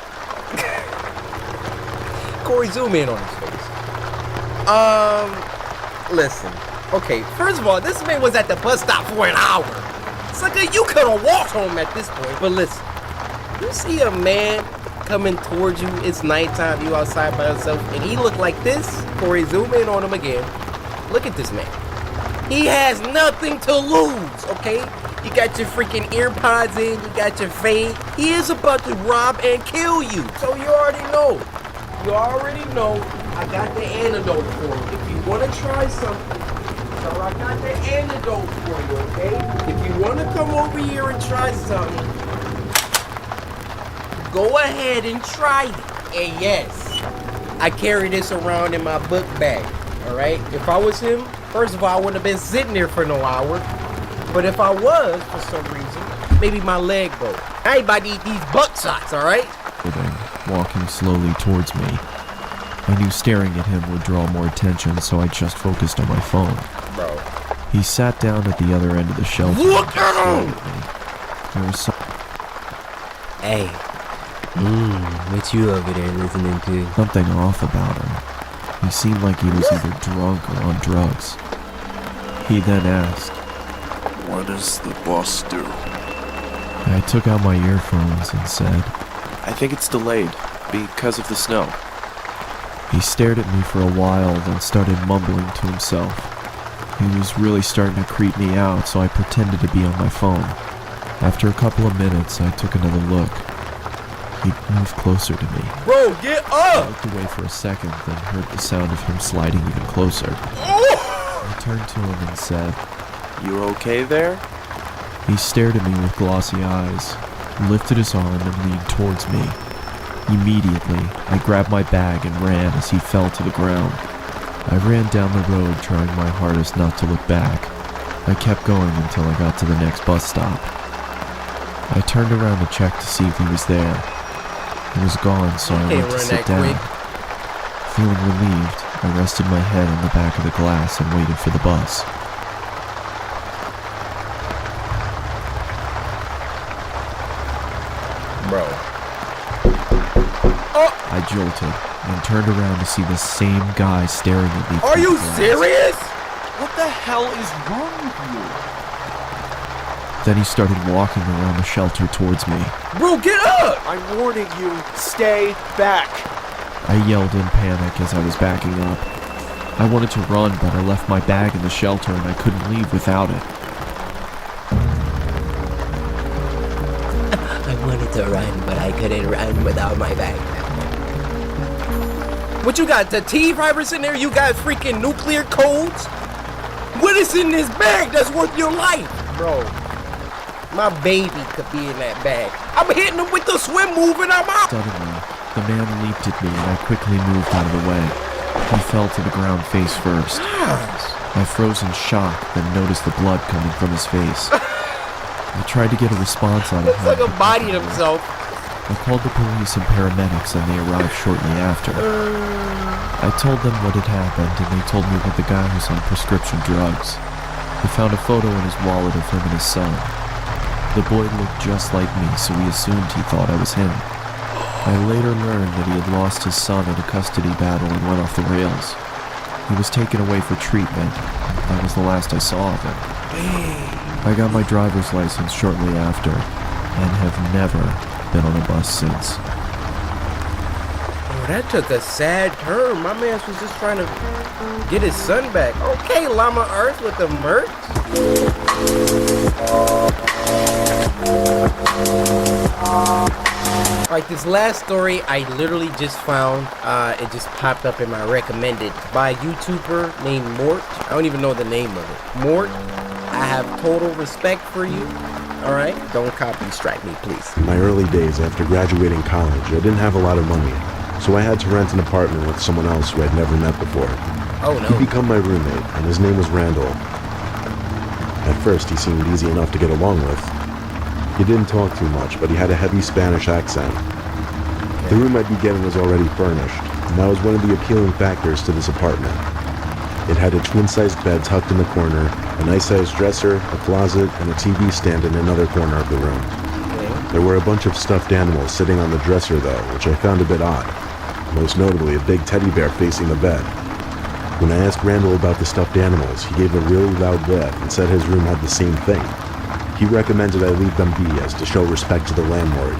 Corey, zoom in on his face. Listen. Okay, first of all, this man was at the bus stop for an hour. It's like you could have walked home at this point. But listen, You see a man coming towards you, it's nighttime, you outside by yourself, and he look like this? Corey, zoom in on him again. Look at this man. He has nothing to lose, okay? You got your freaking ear pods in, you got your fade. He is about to rob and kill you. So you already know. You already know I got the antidote for him. If you want to try something, so I got the antidote for you, okay? If you want to come over here and try something, go ahead and try it. And yes, I carry this around in my book bag, all right? If I was him, first of all, I wouldn't have been sitting there for no hour. But if I was, for some reason, maybe my leg broke. I ain't about to eat these butt shots, all right? Walking slowly towards me. I knew staring at him would draw more attention, so I just focused on my phone. Bro. He sat down at the other end of the shelter. Look at him! There was some... Hey. What you over there listening to? Something off about him. He seemed like he was either drunk or on drugs. He then asked, "What does the boss do?" I took out my earphones and said, "I think it's delayed because of the snow." He stared at me for a while, then started mumbling to himself. He was really starting to creep me out, so I pretended to be on my phone. After a couple of minutes, I took another look. He moved closer to me. Bro, get up! I looked away for a second, then heard the sound of him sliding even closer. I turned to him and said, "You okay there?" He stared at me with glossy eyes, lifted his arm and leaned towards me. Immediately, I grabbed my bag and ran as he fell to the ground. I ran down the road, trying my hardest not to look back. I kept going until I got to the next bus stop. I turned around to check to see if he was there. He was gone, so I went to sit down. Feeling relieved, I rested my head on the back of the glass and waited for the bus. Bro. I jolted and turned around to see the same guy staring at me. Are you serious? What the hell is wrong with you? Then he started walking around the shelter towards me. Bro, get up! I'm warning you, stay back. I yelled in panic as I was backing up. I wanted to run, but I left my bag in the shelter and I couldn't leave without it. I wanted to run, but I couldn't run without my bag. What you got, the T-virus in there? You got freaking nuclear codes? What is in this bag that's worth your life? Bro, my baby could be in that bag. I'm hitting him with the swim move and I'm out. Suddenly, the man leaped at me and I quickly moved out of the way. He fell to the ground face first. I froze in shock, then noticed the blood coming from his face. I tried to get a response out of him. Looks like a body himself. I called the police and paramedics and they arrived shortly after. I told them what had happened and they told me that the guy was on prescription drugs. They found a photo in his wallet of him and his son. The boy looked just like me, so we assumed he thought I was him. I later learned that he had lost his son in a custody battle and went off the rails. He was taken away for treatment. That was the last I saw of him. I got my driver's license shortly after and have never been on a bus since. Oh, that took a sad turn. My man was just trying to get his son back. Okay, Llama Earth with the merch. Like this last story, I literally just found, it just popped up in my recommended by a YouTuber named Mort. I don't even know the name of it. Mort, I have total respect for you. All right, don't copy strike me, please. In my early days after graduating college, I didn't have a lot of money, so I had to rent an apartment with someone else who I'd never met before. Oh no. He'd become my roommate, and his name was Randall. At first, he seemed easy enough to get along with. He didn't talk too much, but he had a heavy Spanish accent. The room I'd be getting was already furnished, and that was one of the appealing factors to this apartment. It had a twin-sized bed tucked in the corner, a nice-sized dresser, a closet, and a TV stand in another corner of the room. There were a bunch of stuffed animals sitting on the dresser, though, which I found a bit odd. Most notably, a big teddy bear facing the bed. When I asked Randall about the stuffed animals, he gave a really loud laugh and said his room had the same thing. He recommended I leave them be as to show respect to the landlord.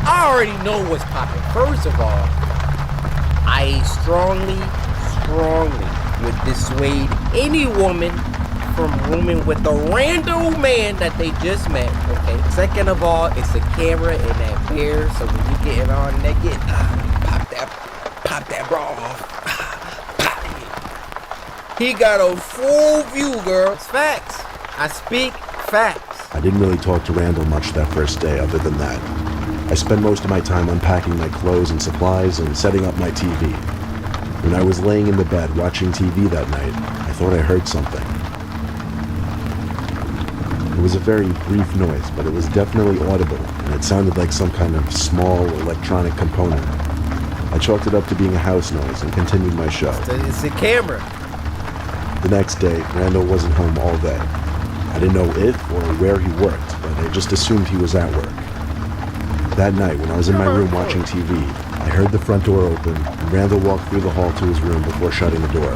I already know what's popping. First of all, I strongly would dissuade any woman from rooming with a random man that they just met, okay? Second of all, it's a camera in that bear, so when you get it on naked, pop that bra off. Pop it. He got a full view, girl. It's facts. I speak facts. I didn't really talk to Randall much that first day other than that. I spent most of my time unpacking my clothes and supplies and setting up my TV. When I was laying in the bed watching TV that night, I thought I heard something. It was a very brief noise, but it was definitely audible, and it sounded like some kind of small electronic component. I chalked it up to being a house noise and continued my show. It's a camera. The next day, Randall wasn't home all day. I didn't know if or where he worked, but I just assumed he was at work. That night, when I was in my room watching TV, I heard the front door open, and Randall walked through the hall to his room before shutting the door.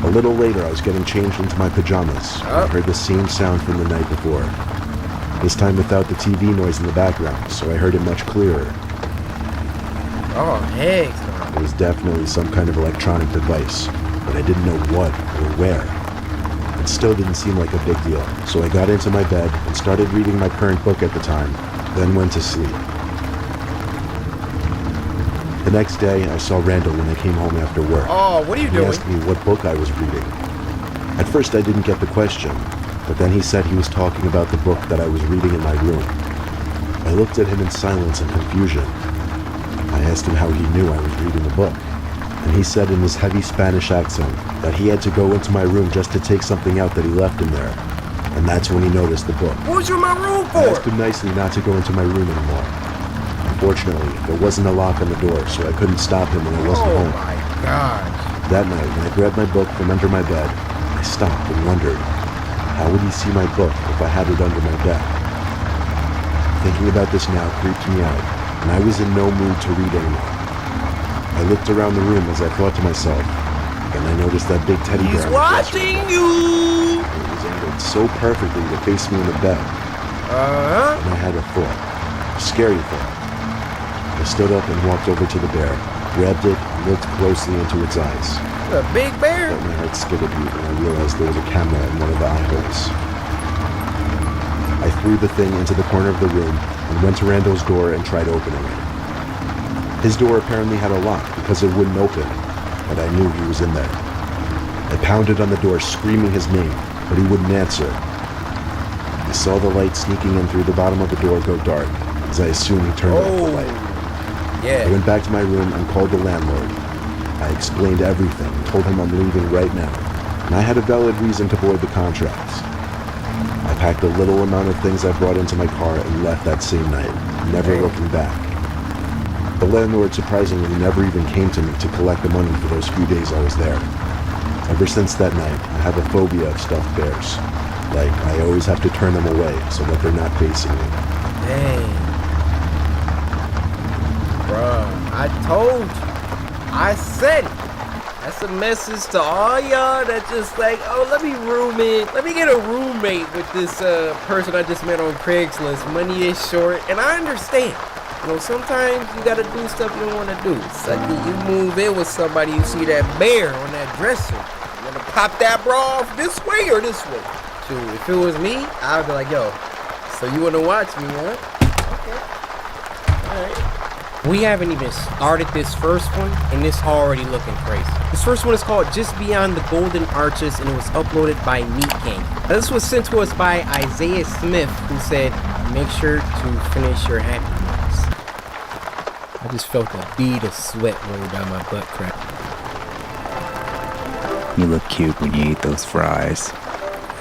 A little later, I was getting changed into my pajamas, and I heard the same sound from the night before. This time without the TV noise in the background, so I heard it much clearer. Oh, heck. It was definitely some kind of electronic device, but I didn't know what or where. It still didn't seem like a big deal, so I got into my bed and started reading my current book at the time, then went to sleep. The next day, I saw Randall when I came home after work. Oh, what are you doing? He asked me what book I was reading. At first, I didn't get the question, but then he said he was talking about the book that I was reading in my room. I looked at him in silence and confusion. I asked him how he knew I was reading the book, and he said in his heavy Spanish accent that he had to go into my room just to take something out that he left in there, and that's when he noticed the book. What was you in my room for? I asked him nicely not to go into my room anymore. Unfortunately, there wasn't a lock on the door, so I couldn't stop him when I wasn't home. Oh my gosh. That night, when I grabbed my book from under my bed, I stopped and wondered, how would he see my book if I had it under my bed? Thinking about this now creeped me out, and I was in no mood to read anymore. I looked around the room as I thought to myself, and I noticed that big teddy bear. He's watching you! It was angled so perfectly to face me in the bed. And I had a thought, a scary thought. I stood up and walked over to the bear, grabbed it, and looked closely into its eyes. A big bear? I felt my heart skip a beat when I realized there was a camera in one of the eye holes. I threw the thing into the corner of the room and went to Randall's door and tried opening it. His door apparently had a lock because it wouldn't open, but I knew he was in there. I pounded on the door, screaming his name, but he wouldn't answer. I saw the light sneaking in through the bottom of the door go dark, as I assumed he turned off the light. Yeah. I went back to my room and called the landlord. I explained everything and told him I'm leaving right now, and I had a valid reason to void the contract. I packed a little amount of things I brought into my car and left that same night, never looking back. The landlord surprisingly never even came to me to collect the money for those few days I was there. Ever since that night, I have a phobia of stuffed bears. Like, I always have to turn them away so that they're not facing me. Dang. Bruh, I told you. I said it. That's a message to all y'all that just like, oh, let me get a roommate with this person I just met on Craigslist. Money is short, and I understand. You know, sometimes you gotta do stuff you don't want to do. It's like you move in with somebody, you see that bear on that dresser. You wanna pop that bra off this way or this way? Shoot, if it was me, I'd be like, yo, so you wanna watch me, huh? Okay. Alright. We haven't even started this first one, and it's already looking crazy. This first one is called Just Beyond the Golden Arches, and it was uploaded by Meat King. Now, this was sent to us by Isaiah Smith, who said, make sure to finish your happy meals. I just felt a bead of sweat roll down my butt crack. You look cute when you eat those fries.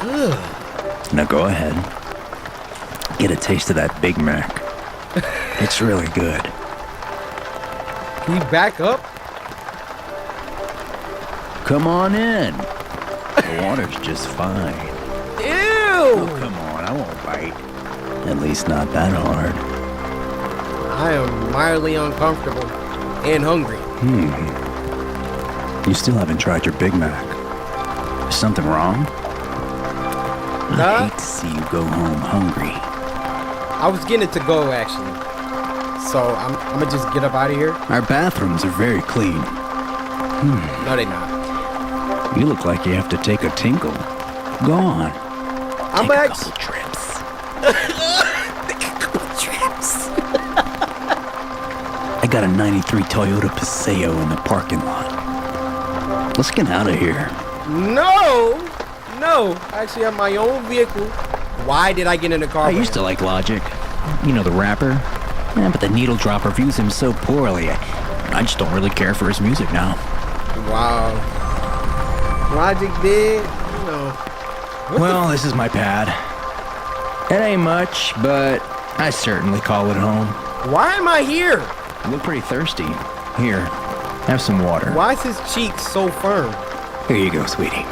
Ugh. Now go ahead. Get a taste of that Big Mac. It's really good. Can you back up? Come on in. The water's just fine. Ew! Oh, come on, I won't bite. At least not that hard. I am mildly uncomfortable and hungry. You still haven't tried your Big Mac. Is something wrong? I hate to see you go home hungry. I was getting it to go, actually. So I'm gonna just get up out of here. Our bathrooms are very clean. No, they not. You look like you have to take a tinkle. Go on. I'm Take a back. couple trips. I got a 93 Toyota Paseo in the parking lot. Let's get out of here. No. I actually have my own vehicle. Why did I get in the car? I used to like Logic. You know, the rapper. Yeah, but the Needle Drop reviews him so poorly. I just don't really care for his music now. Wow. Logic did, you know. Well, this is my pad. It ain't much, but I certainly call it home. Why am I here? You look pretty thirsty. Here, have some water. Why is his cheeks so firm? Here you go, sweetie.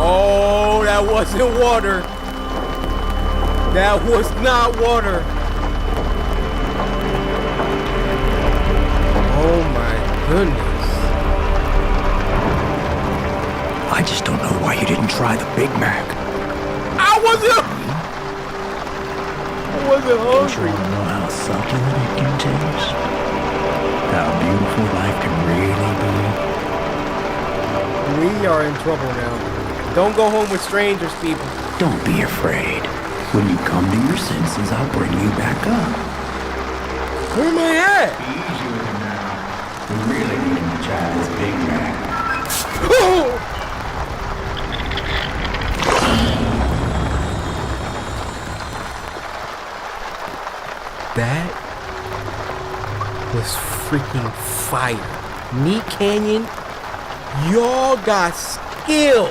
Oh, that wasn't water. That was not water. Oh my goodness. I just don't know why you didn't try the Big Mac. I wasn't Don't you hungry. want to know how succulent it can taste? How beautiful life can really be? We are in trouble now. Don't go home with strangers, people. Don't be afraid. When you come to your senses, I'll bring you back up. Where am I at? Easy with him now. We really need him to try this Big Mac. That was freaking fire. Neat Canyon, y'all got skills.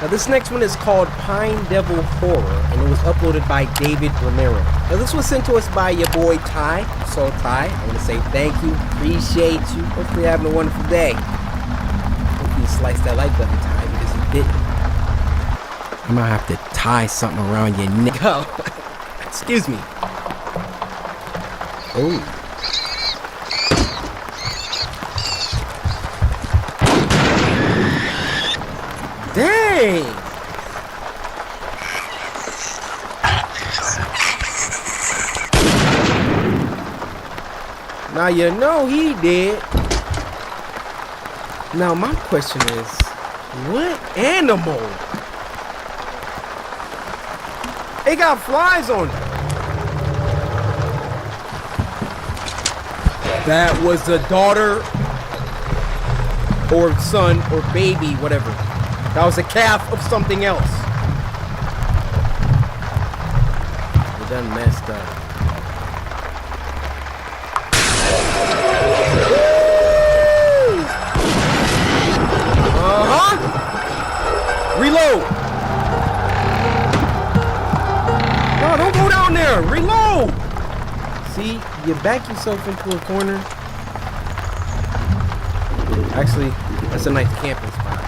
Now this next one is called Pine Devil Horror, and it was uploaded by David Romero. Now this was sent to us by your boy Ty. So Ty, I want to say thank you, appreciate you. Hopefully you're having a wonderful day. Hope you slice that like button, Ty, because you didn't. I might have to tie something around your neck. Oh, excuse me. Oh. Dang! Now you know he did. Now my question is, what animal? It got flies on it. That was a daughter or son or baby, whatever. That was a calf of something else. It done messed up. Uh-huh. Reload. No, don't go down there. Reload. See, you back yourself into a corner. Actually, that's a nice camping spot.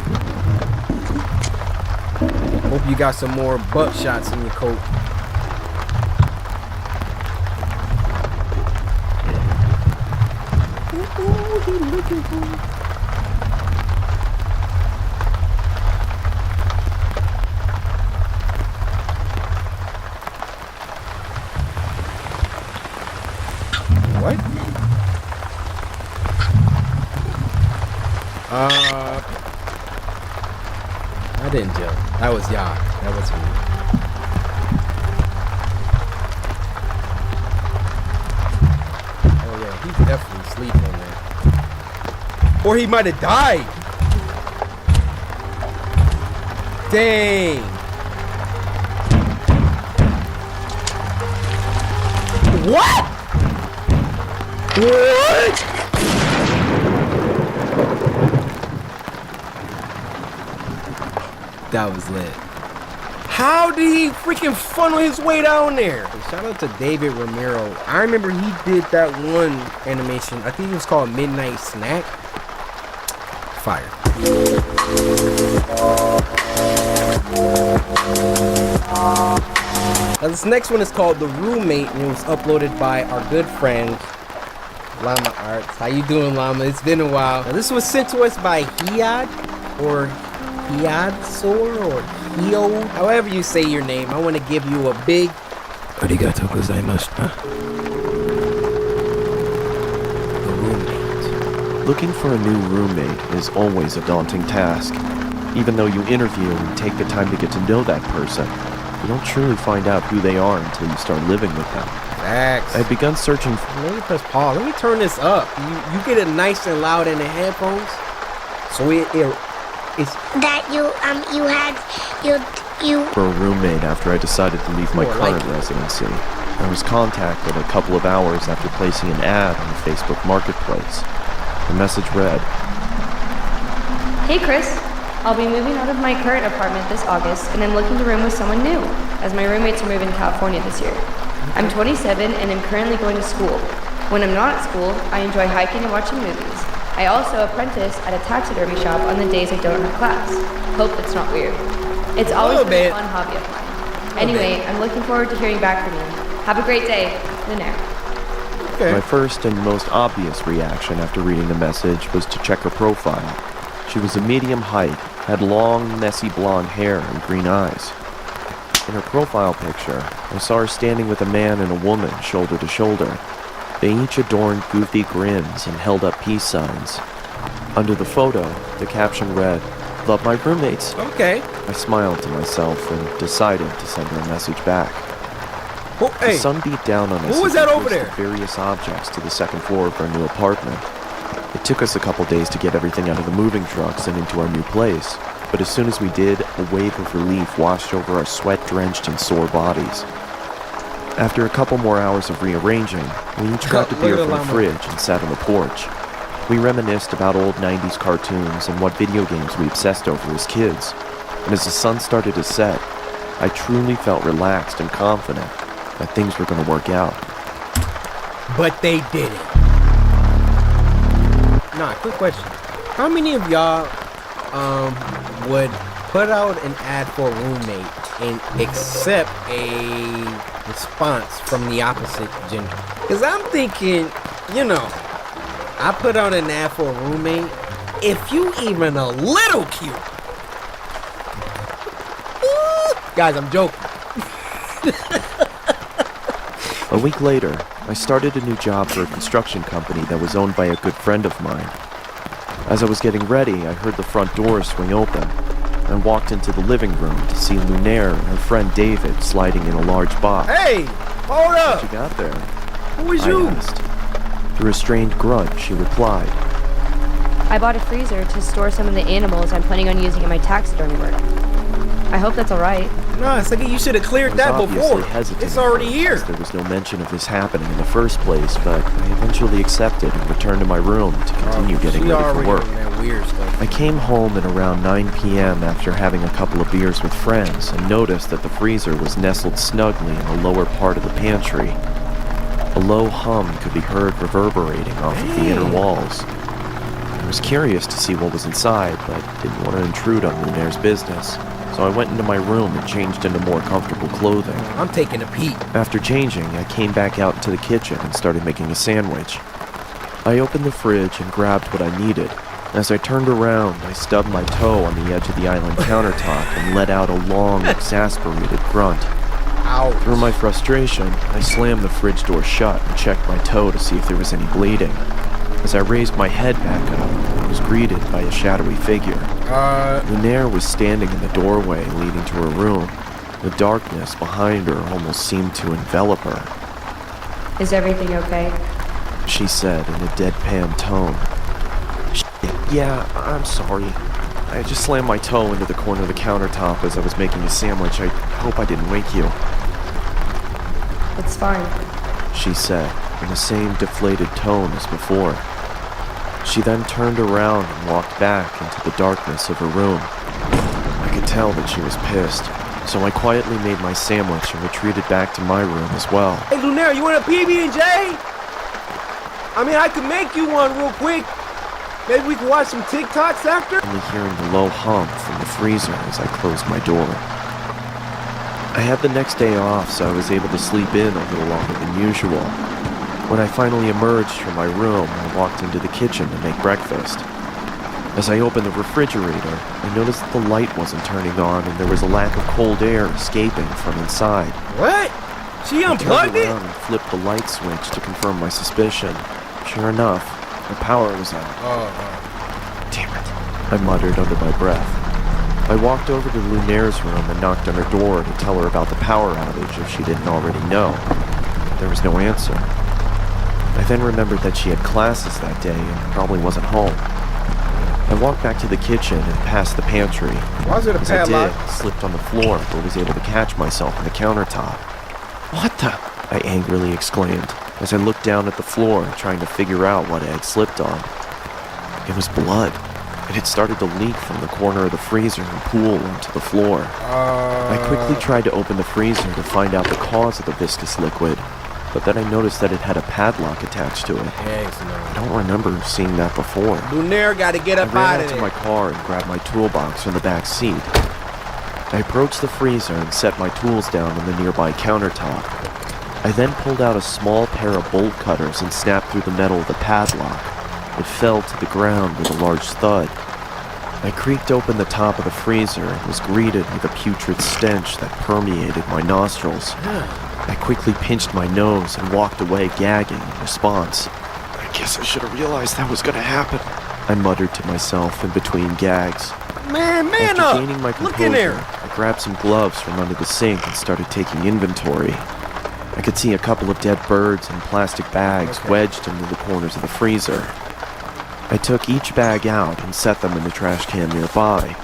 Hope you got some more butt shots in your coat. Ooh, he looking for. What? I didn't jump. That was y'all. That was me. Oh yeah, he's definitely sleeping on there. Or he might have died. Dang. What? What? That was lit. How did he freaking funnel his way down there? Shout out to David Romero. I remember he did that one animation. I think it was called Midnight Snack. Fire. Now this next one is called The Roommate, and it was uploaded by our good friend Llama Arts. How you doing, Llama? It's been a while. Now, this was sent to us by Hiad, or Hiadsor, or Hio, however you say your name. I want to give you a big arigatou gozaimasu. Looking for a new roommate is always a daunting task. Even though you interview and take the time to get to know that person, you don't truly find out who they are until you start living with them. Facts. I had begun searching for... Let me press pause. Let me turn this up. You get it nice and loud in the headphones. So it's... That you for a roommate after I decided to leave my current residency. I was contacted a couple of hours after placing an ad on the Facebook Marketplace. The message read, Hey Chris, I'll be moving out of my current apartment this August and I'm looking to room with someone new, as my roommates are moving to California this year. I'm 27 and I'm currently going to school. When I'm not at school, I enjoy hiking and watching movies. I also apprentice at a taxidermy shop on the days I don't have class. Hope that's not weird. It's always been a fun hobby of mine. Anyway, I'm looking forward to hearing back from you. Have a great day, Lunaire. My first and most obvious reaction after reading the message was to check her profile. She was a medium height, had long, messy blonde hair and green eyes. In her profile picture, I saw her standing with a man and a woman shoulder to shoulder. They each adorned goofy grins and held up peace signs. Under the photo, the caption read, "Love my roommates." Okay. I smiled to myself and decided to send her a message back. The sun beat down on us. Who was that over there? Various objects to the second floor of our new apartment. It took us a couple days to get everything out of the moving trucks and into our new place. But as soon as we did, a wave of relief washed over our sweat-drenched and sore bodies. After a couple more hours of rearranging, we each grabbed a beer from the fridge and sat on the porch. We reminisced about old 90s cartoons and what video games we obsessed over as kids. And as the sun started to set, I truly felt relaxed and confident that things were going to work out. But they didn't. Nah, quick question. How many of y'all would put out an ad for a roommate and accept a response from the opposite gender? Because I'm thinking, I put out an ad for a roommate. If you even a little cute. Guys, I'm joking. A week later, I started a new job for a construction company that was owned by a good friend of mine. As I was getting ready, I heard the front door swing open and walked into the living room to see Lunaire and her friend David sliding in a large box. Hey, hold up! What you got there? Who is you? I asked. Through a strained grunt, she replied, I bought a freezer to store some of the animals I'm planning on using in my taxidermy work. I hope that's alright. No, it's like you should have cleared that before. It's already here. There was no mention of this happening in the first place, but I eventually accepted and returned to my room to continue getting ready for work. I came home at around 9 p.m. after having a couple of beers with friends and noticed that the freezer was nestled snugly in the lower part of the pantry. A low hum could be heard reverberating off of the inner walls. I was curious to see what was inside, but didn't want to intrude on Lunaire's business. So I went into my room and changed into more comfortable clothing. I'm taking a peek. After changing, I came back out into the kitchen and started making a sandwich. I opened the fridge and grabbed what I needed. As I turned around, I stubbed my toe on the edge of the island countertop and let out a long, exasperated grunt. Ouch. Through my frustration, I slammed the fridge door shut and checked my toe to see if there was any bleeding. As I raised my head back up, I was greeted by a shadowy figure. Lunaire was standing in the doorway leading to her room. The darkness behind her almost seemed to envelop her. Is everything okay? She said in a deadpan tone. Yeah, I'm sorry. I just slammed my toe into the corner of the countertop as I was making a sandwich. I hope I didn't wake you. It's fine, she said in the same deflated tone as before. She then turned around and walked back into the darkness of her room. I could tell that she was pissed, so I quietly made my sandwich and retreated back to my room as well. Hey, Lunaire, you want a PB&J? I mean, I could make you one real quick. Maybe we can watch some TikToks after? Only hearing the low hum from the freezer as I closed my door. I had the next day off, so I was able to sleep in a little longer than usual. When I finally emerged from my room, I walked into the kitchen to make breakfast. As I opened the refrigerator, I noticed that the light wasn't turning on and there was a lack of cold air escaping from inside. What? She unplugged it? I turned around and flipped the light switch to confirm my suspicion. Sure enough, the power was out. Oh. Damn it, I muttered under my breath. I walked over to Lunaire's room and knocked on her door to tell her about the power outage if she didn't already know. There was no answer. I then remembered that she had classes that day and probably wasn't home. I walked back to the kitchen and past the pantry. Why is it a As I padlock? did, slipped on the floor but was able to catch myself on the countertop. What the? I angrily exclaimed as I looked down at the floor trying to figure out what I had slipped on. It was blood. It had started to leak from the corner of the freezer and pool onto the floor. I quickly tried to open the freezer to find out the cause of the viscous liquid, but then I noticed that it had a padlock attached to it. I don't remember seeing that before. Lunaire got to get up I ran out out of to there. my car and grabbed my toolbox from the back seat. I approached the freezer and set my tools down on the nearby countertop. I then pulled out a small pair of bolt cutters and snapped through the metal of the padlock. It fell to the ground with a large thud. I creaked open the top of the freezer and was greeted with a putrid stench that permeated my nostrils. I quickly pinched my nose and walked away gagging in response. I guess I should have realized that was going to happen, I muttered to myself in between gags. Man After up! gaining my Look in there! composure, I grabbed some gloves from under the sink and started taking inventory. I could see a couple of dead birds in plastic bags wedged into the corners of the freezer. I took each bag out and set them in the trash can nearby.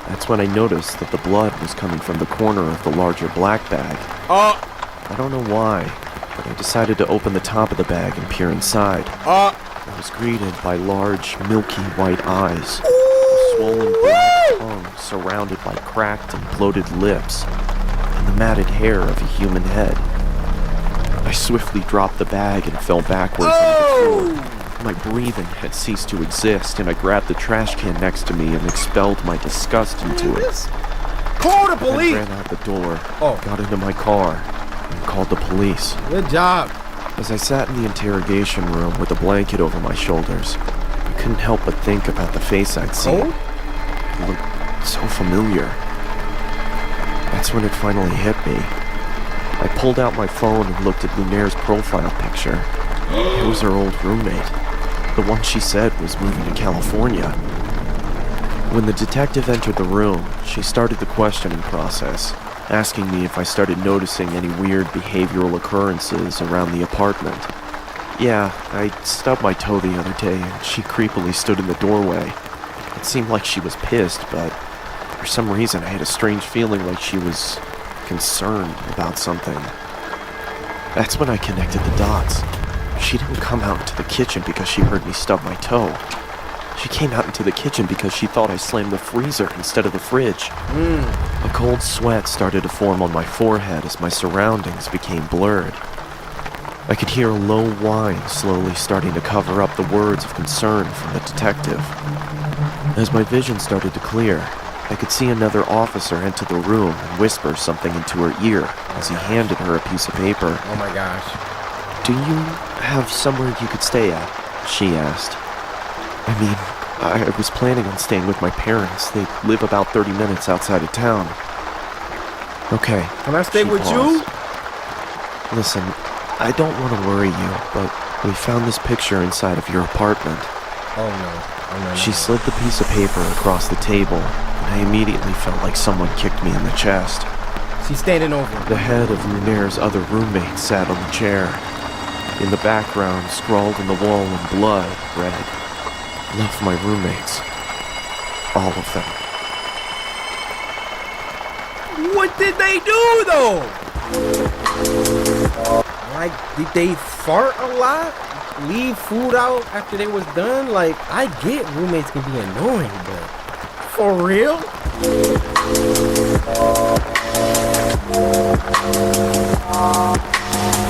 That's when I noticed that the blood was coming from the corner of the larger black bag. I don't know why, but I decided to open the top of the bag and peer inside. I was greeted by large, milky white eyes, a swollen black tongue surrounded by cracked and bloated lips, and the matted hair of a human head. I swiftly dropped the bag and fell backwards onto the floor. My breathing had ceased to exist, and I grabbed the trash can next to me and expelled my disgust into it. Call the police! I ran out the door, got into my car, and called the police. Good job. As I sat in the interrogation room with a blanket over my shoulders, I couldn't help but think about the face I'd seen. It looked so familiar. That's when it finally hit me. I pulled out my phone and looked at Lunaire's profile picture. It was her old roommate. The one she said was moving to California. When the detective entered the room, she started the questioning process, asking me if I started noticing any weird behavioral occurrences around the apartment. Yeah, I stubbed my toe the other day and she creepily stood in the doorway. It seemed like she was pissed, but for some reason I had a strange feeling like she was concerned about something. That's when I connected the dots. She didn't come out into the kitchen because she heard me stub my toe. She came out into the kitchen because she thought I slammed the freezer instead of the fridge. A cold sweat started to form on my forehead as my surroundings became blurred. I could hear a low whine slowly starting to cover up the words of concern from the detective. As my vision started to clear, I could see another officer enter the room and whisper something into her ear as he handed her a piece of paper. Oh my gosh. "Do you have somewhere you could stay at?" she asked. I mean, I was planning on staying with my parents. They live about 30 minutes outside of town. Okay. Can I stay she with paused. Listen, I don't want to worry you, but we found this picture inside of your apartment. Oh no. She slid the piece of paper across the table, and I immediately felt like someone kicked me in the chest. She's standing over. The head of Lunaire's other roommate sat on the chair. In the background, scrawled on the wall in blood, read, "Love my roommates. All of them." What did they do though? Like, did they fart a lot? Leave food out after they was done? Like, I get roommates can be annoying, but for real?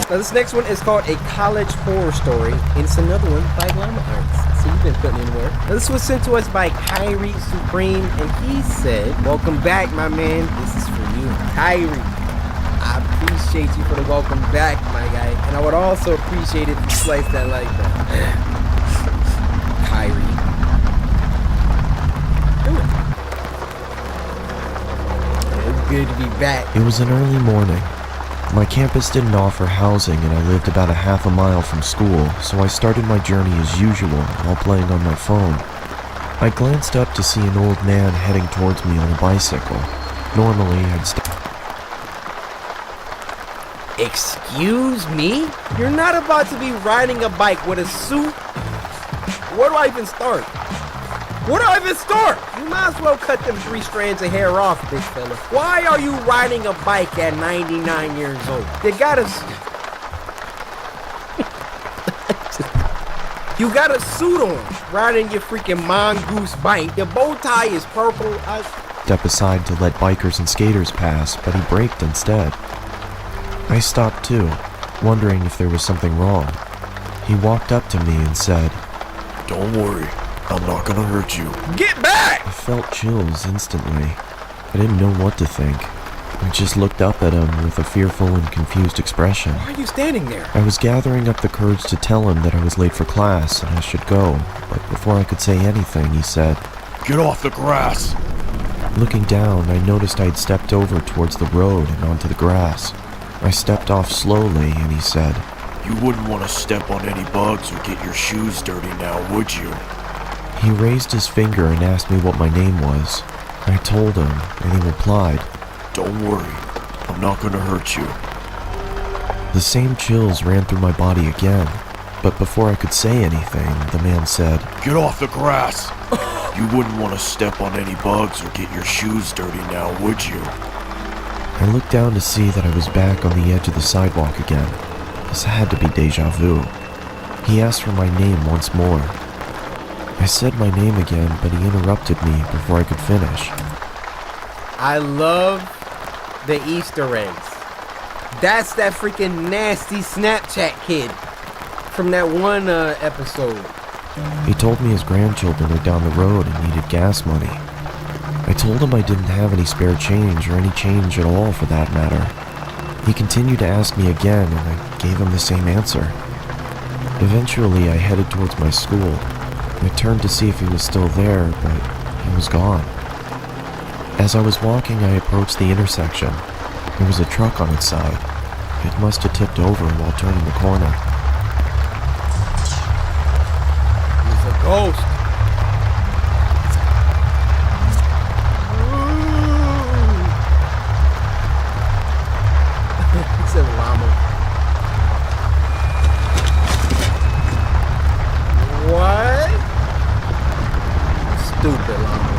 Now this next one is called A College Horror Story, and it's another one by Llama Arts. So you've been putting in work. Now this was sent to us by Kyrie Supreme, and he said, "Welcome back, my man. This is for you, Kyrie. I appreciate appreciate you for the welcome back, my guy. And I would also appreciate if you sliced that like that. Kyrie. Do it. It's good to be back. It was an early morning. My campus didn't offer housing and I lived about a half a mile from school, so I started my journey as usual while playing on my phone. I glanced up to see an old man heading towards me on a bicycle. Normally, I'd Excuse me? You're not about to be riding a bike with a suit? Where do I even start? Where do I even start? You might as well cut them 3 strands of hair off, big fella. Why are you riding a bike at 99 years old? You gotta... You got a suit on, riding your freaking mongoose bike. Your bow tie is purple. step aside to let bikers and skaters pass, but he braked instead. I stopped too, wondering if there was something wrong. He walked up to me and said, "Don't worry, I'm not gonna hurt you." Get back! I felt chills instantly. I didn't know what to think. I just looked up at him with a fearful and confused expression. Why are you standing there? I was gathering up the courage to tell him that I was late for class and I should go, but before I could say anything, he said, "Get off the grass!" Looking down, I noticed I had stepped over towards the road and onto the grass. I stepped off slowly and he said, "You wouldn't want to step on any bugs or get your shoes dirty now, would you?" He raised his finger and asked me what my name was. I told him, and he replied, "Don't worry, I'm not gonna hurt you." The same chills ran through my body again, but before I could say anything, the man said, "Get off the grass! You wouldn't want to step on any bugs or get your shoes dirty now, would you?" I looked down to see that I was back on the edge of the sidewalk again. This had to be deja vu. He asked for my name once more. I said my name again, but he interrupted me before I could finish. I love the Easter eggs. That's that freaking nasty Snapchat kid from that one episode. He told me his grandchildren were down the road and needed gas money. I told him I didn't have any spare change or any change at all for that matter. He continued to ask me again and I gave him the same answer. Eventually I headed towards my school. I turned to see if he was still there, but he was gone. As I was walking, I approached the intersection. There was a truck on its side. It must have tipped over while turning the corner. He's a ghost. It's a llama. What? Stupid llama.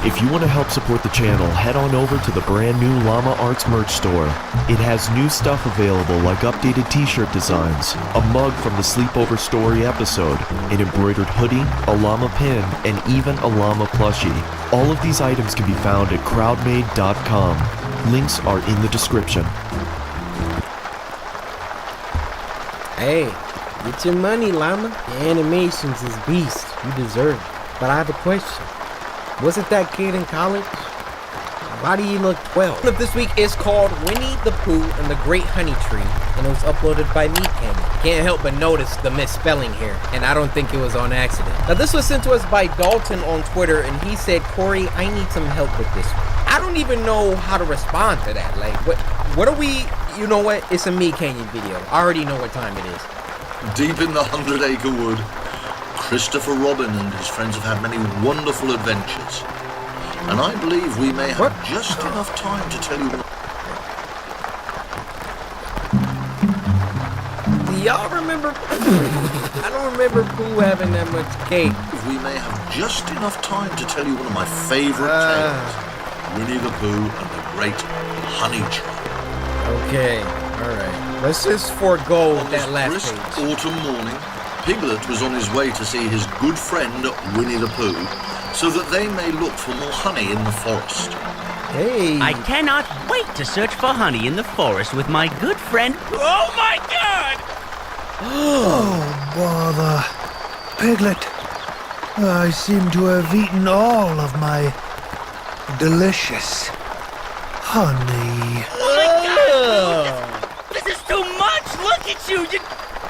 If you want to help support the channel, head on over to the brand new Llama Arts merch store. It has new stuff available like updated t-shirt designs, a mug from the Sleepover Story episode, an embroidered hoodie, a llama pin, and even a llama plushie. All of these items can be found at crowdmade.com. Links are in the description. Hey, get your money, llama. The animations is beast. You deserve it. But I have a question. Wasn't that kid in college? Why do you look 12? The this week is called Winnie the Pooh and the Great Honey Tree, and it was uploaded by me, Kenny. Can't help but notice the misspelling here, and I don't think it was on accident. Now this was sent to us by Dalton on Twitter, and he said, "Corey, I need some help with this one." I don't even know how to respond to that. Like, what are we, you know what? It's a Me Canyon video. I already know what time it is. Deep in the 100-acre wood, Christopher Robin and his friends have had many wonderful adventures. And I believe we may have just enough time to tell you... Do y'all remember? I don't remember Pooh having that much cake. We may have just enough time to tell you one of my favorite tales. Winnie the Pooh and the Great Honey Tree. Okay, alright. Let's just forego that last crisp page. Autumn morning, Piglet was on his way to see his good friend Winnie the Pooh, so that they may look for more honey in the forest. Hey! I cannot wait to search for honey in the forest with my good friend. Oh my God! Oh, bother. Piglet, I seem to have eaten all of my delicious honey. Oh my God! at you!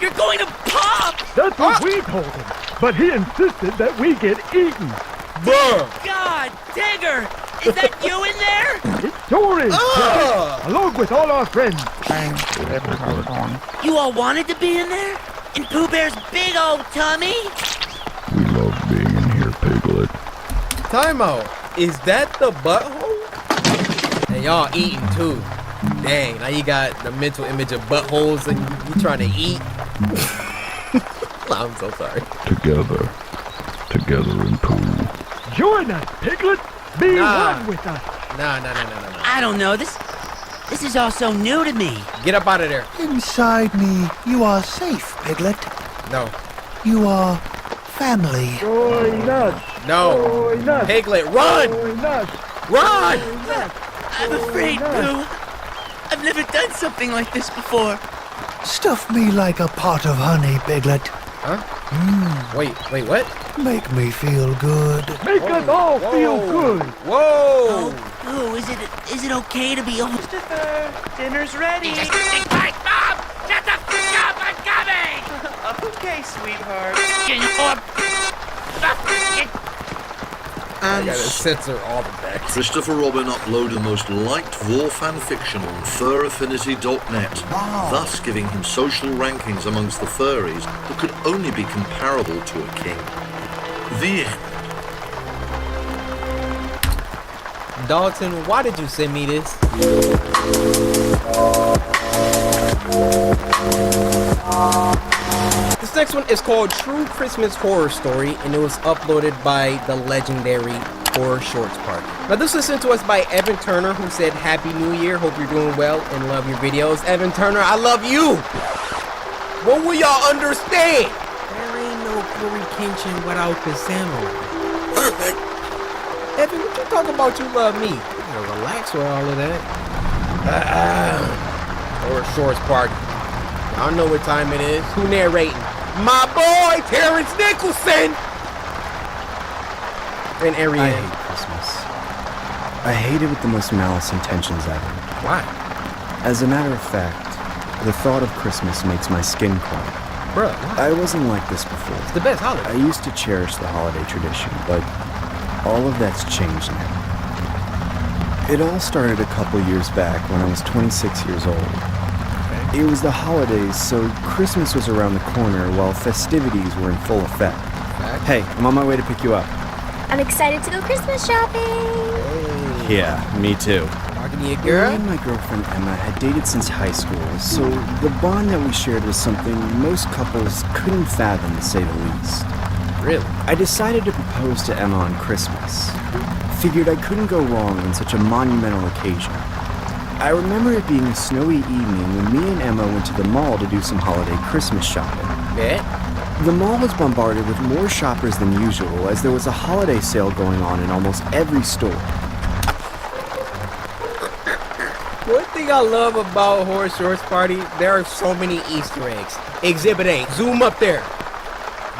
You're going to pop! That's what we told him, but he insisted that we get eaten. God, Digger! Is that you in there? It sure is, along with all our friends. You all wanted to be in there? In Pooh Bear's big old tummy? We love being in here, Piglet. Time out. Is that the butthole? And y'all eating too. Dang, now you got the mental image of buttholes and you trying to eat. I'm so sorry. Together in Pooh. Join us, Piglet. Be one with us. No. I don't know. This is all so new to me. Get up out of there. Inside me, you are safe, Piglet. No. You are family. Join us. No. Join us. Piglet, run! Join us. Run! I'm afraid, Pooh. I've never done something like this before. Stuff me like a pot of honey, Piglet. Huh? Wait, what? Make me feel good. Make us all feel good. Whoa! Pooh, is it okay to be old? Christopher, dinner's ready. Mom! Shut the fuck up! I'm coming! Okay, sweetheart. I gotta censor all of that. Christopher Robin uploaded the most liked Vor fan fiction on furaffinity.net, thus giving him social rankings amongst the furries that could only be comparable to a king. The end. Dalton, why did you send me this? This next one is called True Christmas Horror Story, and it was uploaded by the legendary Horror Shorts Party. Now this was sent to us by Evan Turner, who said, Happy New Year, hope you're doing well and love your videos. Evan Turner, I love you! What will y'all understand? There ain't no Corey Kenshin without Pisano. Perfect. Evan, what you talking about you love me? You gotta relax with all of that. Horror Shorts Party. Y'all know what time it is. Who narrating? My boy, Terrence Nicholson! And Ariane. I hate Christmas. I hate it with the most malice intentions ever. Why? As a matter of fact, the thought of Christmas makes my skin crawl. Bruh, I wasn't like this before. It's the best holiday. I used to cherish the holiday tradition, but all of that's changed now. It all started a couple years back when I was 26 years old. It was the holidays, so Christmas was around the corner while festivities were in full effect. Hey, I'm on my way to pick you up. I'm excited to go Christmas shopping. Yeah, me too. Talking to your girl? Me and my girlfriend Emma had dated since high school, so the bond that we shared was something most couples couldn't fathom, to say the least. Really? I decided to propose to Emma on Christmas. Figured I couldn't go wrong on such a monumental occasion. I remember it being a snowy evening when me and Emma went to the mall to do some holiday Christmas shopping. Yeah? The mall was bombarded with more shoppers than usual as there was a holiday sale going on in almost every store. One thing I love about Horror Shorts Party, there are so many Easter eggs. Exhibit A, zoom up there.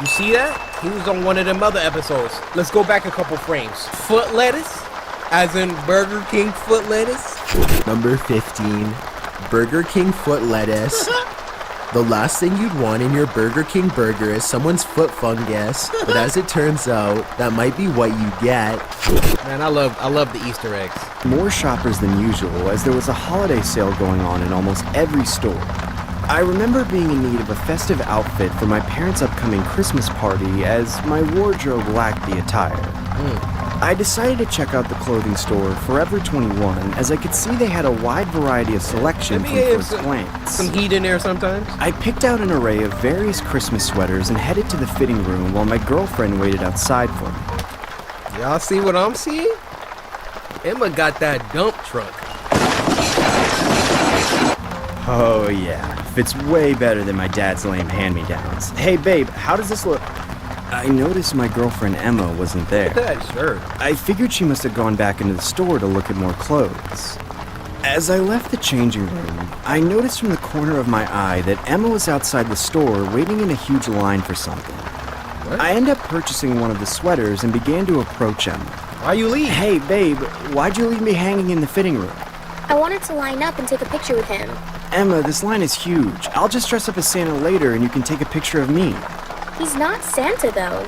You see that? He was on one of them other episodes. Let's go back a couple frames. Foot lettuce, as in Burger King foot lettuce. Number 15, Burger King foot lettuce. The last thing you'd want in your Burger King burger is someone's foot fungus, but as it turns out, that might be what you get. Man, I love the Easter eggs. More shoppers than usual as there was a holiday sale going on in almost every store. I remember being in need of a festive outfit for my parents' upcoming Christmas party as my wardrobe lacked the attire. I decided to check out the clothing store Forever 21 as I could see they had a wide variety of selection from first glance. Some heat in there sometimes. I picked out an array of various Christmas sweaters and headed to the fitting room while my girlfriend waited outside for me. Y'all see what I'm seeing? Emma got that dump truck. Oh yeah, fits way better than my dad's lame hand-me-downs. Hey babe, how does this look? I noticed my girlfriend Emma wasn't there. Sure. I figured she must have gone back into the store to look at more clothes. As I left the changing room, I noticed from the corner of my eye that Emma was outside the store waiting in a huge line for something. What? I ended up purchasing one of the sweaters and began to approach Emma. Why you leave? Hey babe, why'd you leave me hanging in the fitting room? I wanted to line up and take a picture with him. Emma, this line is huge. I'll just dress up as Santa later and you can take a picture of me. He's not Santa, though.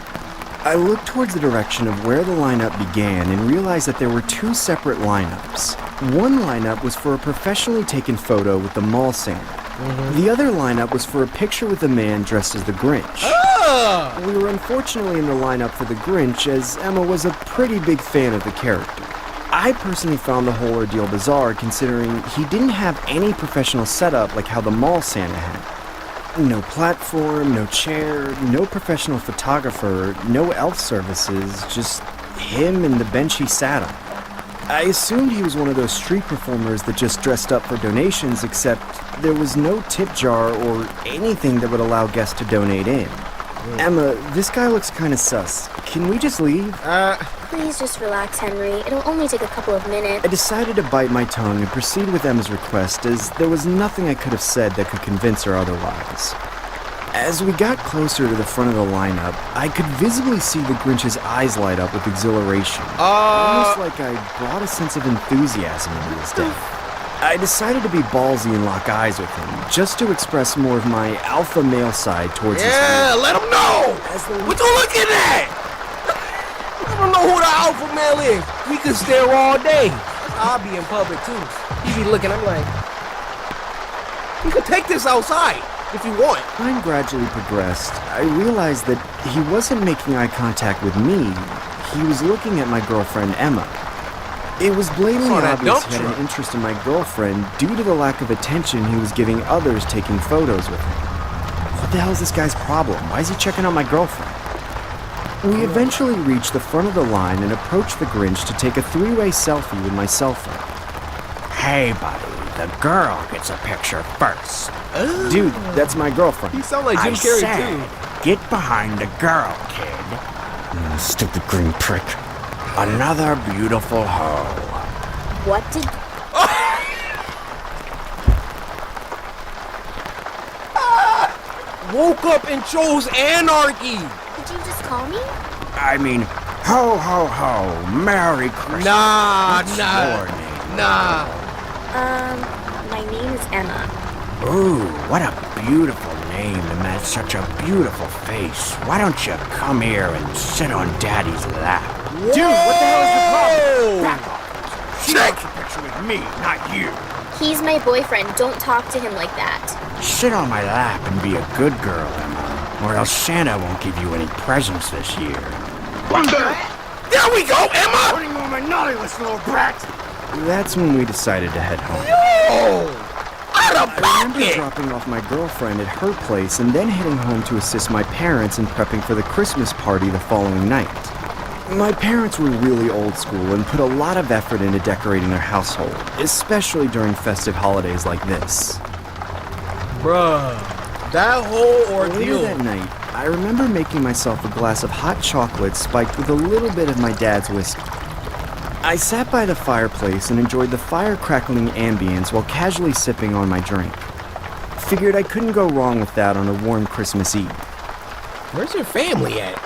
I looked towards the direction of where the lineup began and realized that there were two separate lineups. One lineup was for a professionally taken photo with the mall Santa. The other lineup was for a picture with a man dressed as the Grinch. We were unfortunately in the lineup for the Grinch, as Emma was a pretty big fan of the character. I personally found the whole ordeal bizarre, considering he didn't have any professional setup like how the mall Santa had. No platform, no chair, no professional photographer, no elf services, just him and the bench he sat on. I assumed he was one of those street performers that just dressed up for donations, except there was no tip jar or anything that would allow guests to donate in. Emma, this guy looks kind of sus. Can we just leave? Please just relax, Henry. It'll only take a couple of minutes. I decided to bite my tongue and proceed with Emma's request, as there was nothing I could have said that could convince her otherwise. As we got closer to the front of the lineup, I could visibly see the Grinch's eyes light up with exhilaration. Almost like I brought a sense of enthusiasm into his day. I decided to be ballsy and lock eyes with him, just to express more of my alpha male side towards his Yeah, let him know! What you looking at? I don't know who the alpha male is. We could stare all day. I'll be in public too. He be looking, I'm like, you could take this outside if you want. Time gradually progressed. I realized that he wasn't making eye contact with me. He was looking at my girlfriend, Emma. It was blatantly obvious he had an interest in my girlfriend due to the lack of attention he was giving others taking photos with him. What the hell is this guy's problem? Why is he checking out my girlfriend? We eventually reached the front of the line and approached the Grinch to take a three-way selfie with my cell phone. Hey, buddy, the girl gets a picture first. Dude, that's my girlfriend. You sound like Jim Carrey too. Get behind the girl, kid. Stupid green prick. Another beautiful hoe. What did... Woke up and chose anarchy. Did you just call me? I mean, ho, ho, ho. Merry Christmas. What's your name? My name is Emma. Ooh, what a beautiful name, and that's such a beautiful face. Why don't you come here and sit on Daddy's lap? Dude, what the hell is your problem? Back off. She wants a picture with me, not you. He's my boyfriend. Don't talk to him like that. Sit on my lap and be a good girl, Emma, or else Santa won't give you any presents this year. There we go, Emma! Putting on my naughty list, little brat! That's when we decided to head home. Yo! I remember dropping off my girlfriend at her place and then heading home to assist my parents in prepping for the Christmas party the following night. My parents were really old school and put a lot of effort into decorating their household, especially during festive holidays like this. Bruh, that whole ordeal. Later that night, I remember making myself a glass of hot chocolate spiked with a little bit of my dad's whiskey. I sat by the fireplace and enjoyed the fire crackling ambience while casually sipping on my drink. Figured I couldn't go wrong with that on a warm Christmas Eve. Where's your family at?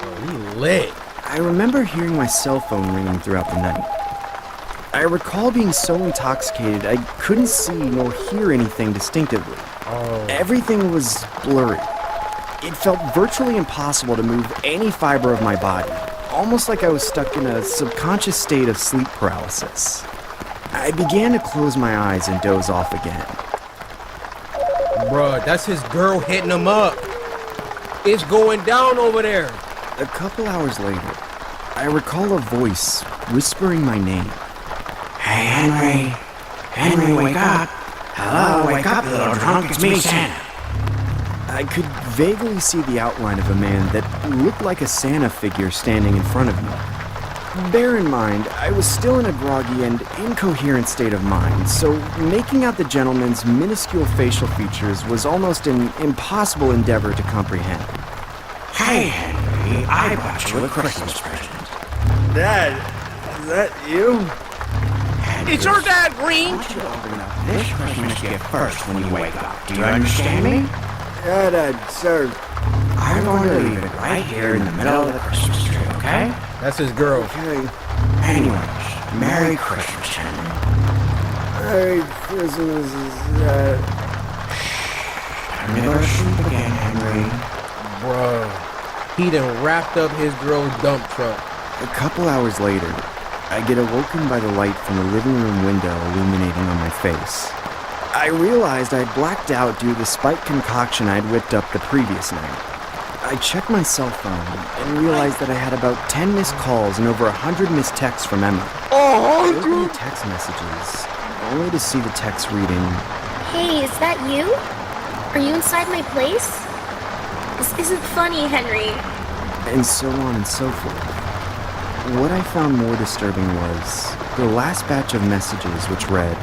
Oh, he lit. I remember hearing my cell phone ringing throughout the night. I recall being so intoxicated I couldn't see nor hear anything distinctively. Everything was blurry. It felt virtually impossible to move any fiber of my body, almost like I was stuck in a subconscious state of sleep paralysis. I began to close my eyes and doze off again. Bruh, that's his girl hitting him up. It's going down over there. A couple hours later, I recall a voice whispering my name. Hey, Henry. Henry, wake up. Hello, wake up, little drunk. It's me, Santa. I could vaguely see the outline of a man that looked like a Santa figure standing in front of me. Bear in mind, I was still in a groggy and incoherent state of mind, so making out the gentleman's minuscule facial features was almost an impossible endeavor to comprehend. Hey, Henry, I bought you a Christmas present. Dad, is that you? Henry, It's your dad, Green. I want you to open up this Christmas gift first when you wake up. Do you understand me? Yeah, Dad, sir. I'm going to leave it right here in the middle of the Christmas tree, okay? Okay. That's his girl. Okay. Anyways, Merry Christmas, Henry. Merry Christmas, Never sleep again, Henry. Bro, he done wrapped up his girl's dump truck. A couple hours later, I get awoken by the light from the living room window illuminating on my face. I realized I'd blacked out due to the spiked concoction I'd whipped up the previous night. I checked my cell phone and realized that I had about 10 missed calls and over 100 missed texts from Emma. I opened the text messages, only to see the text reading, Hey, is that you? Are you inside my place? This isn't funny, Henry. and so on and so forth. What I found more disturbing was the last batch of messages which read,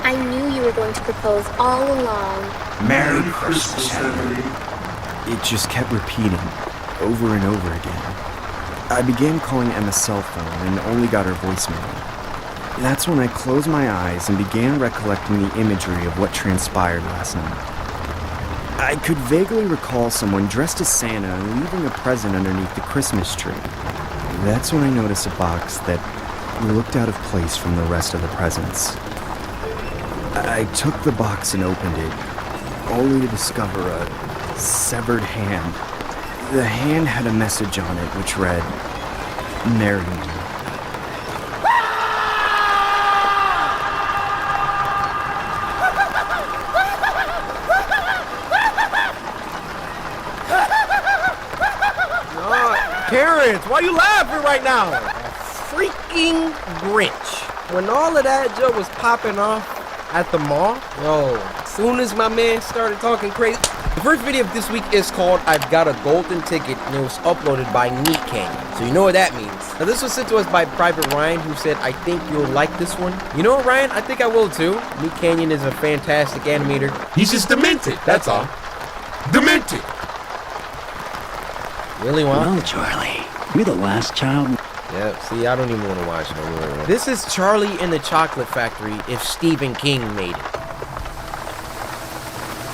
I knew you were going to propose all along. Merry Christmas, Henry. It just kept repeating over and over again. I began calling Emma's cell phone and only got her voicemail. That's when I closed my eyes and began recollecting the imagery of what transpired last night. I could vaguely recall someone dressed as Santa and leaving a present underneath the Christmas tree. That's when I noticed a box that looked out of place from the rest of the presents. I took the box and opened it, only to discover a severed hand. The hand had a message on it which read, Marry me. Terrence, why you laughing right now? Freaking Grinch. When all of that Joe was popping off at the mall, as soon as my man started talking crazy. The first video of this week is called I've Got a Golden Ticket, and it was uploaded by Neat Canyon. So you know what that means. Now this was sent to us by Private Ryan, who said, I think you'll like this one. You know what, Ryan? I think I will too. Neat Canyon is a fantastic animator. He's just demented, that's all. Demented! Really, Juan? Well, Charlie, you're the last child. Yep, see, I don't even want to watch no more. This is Charlie in the Chocolate Factory if Stephen King made it.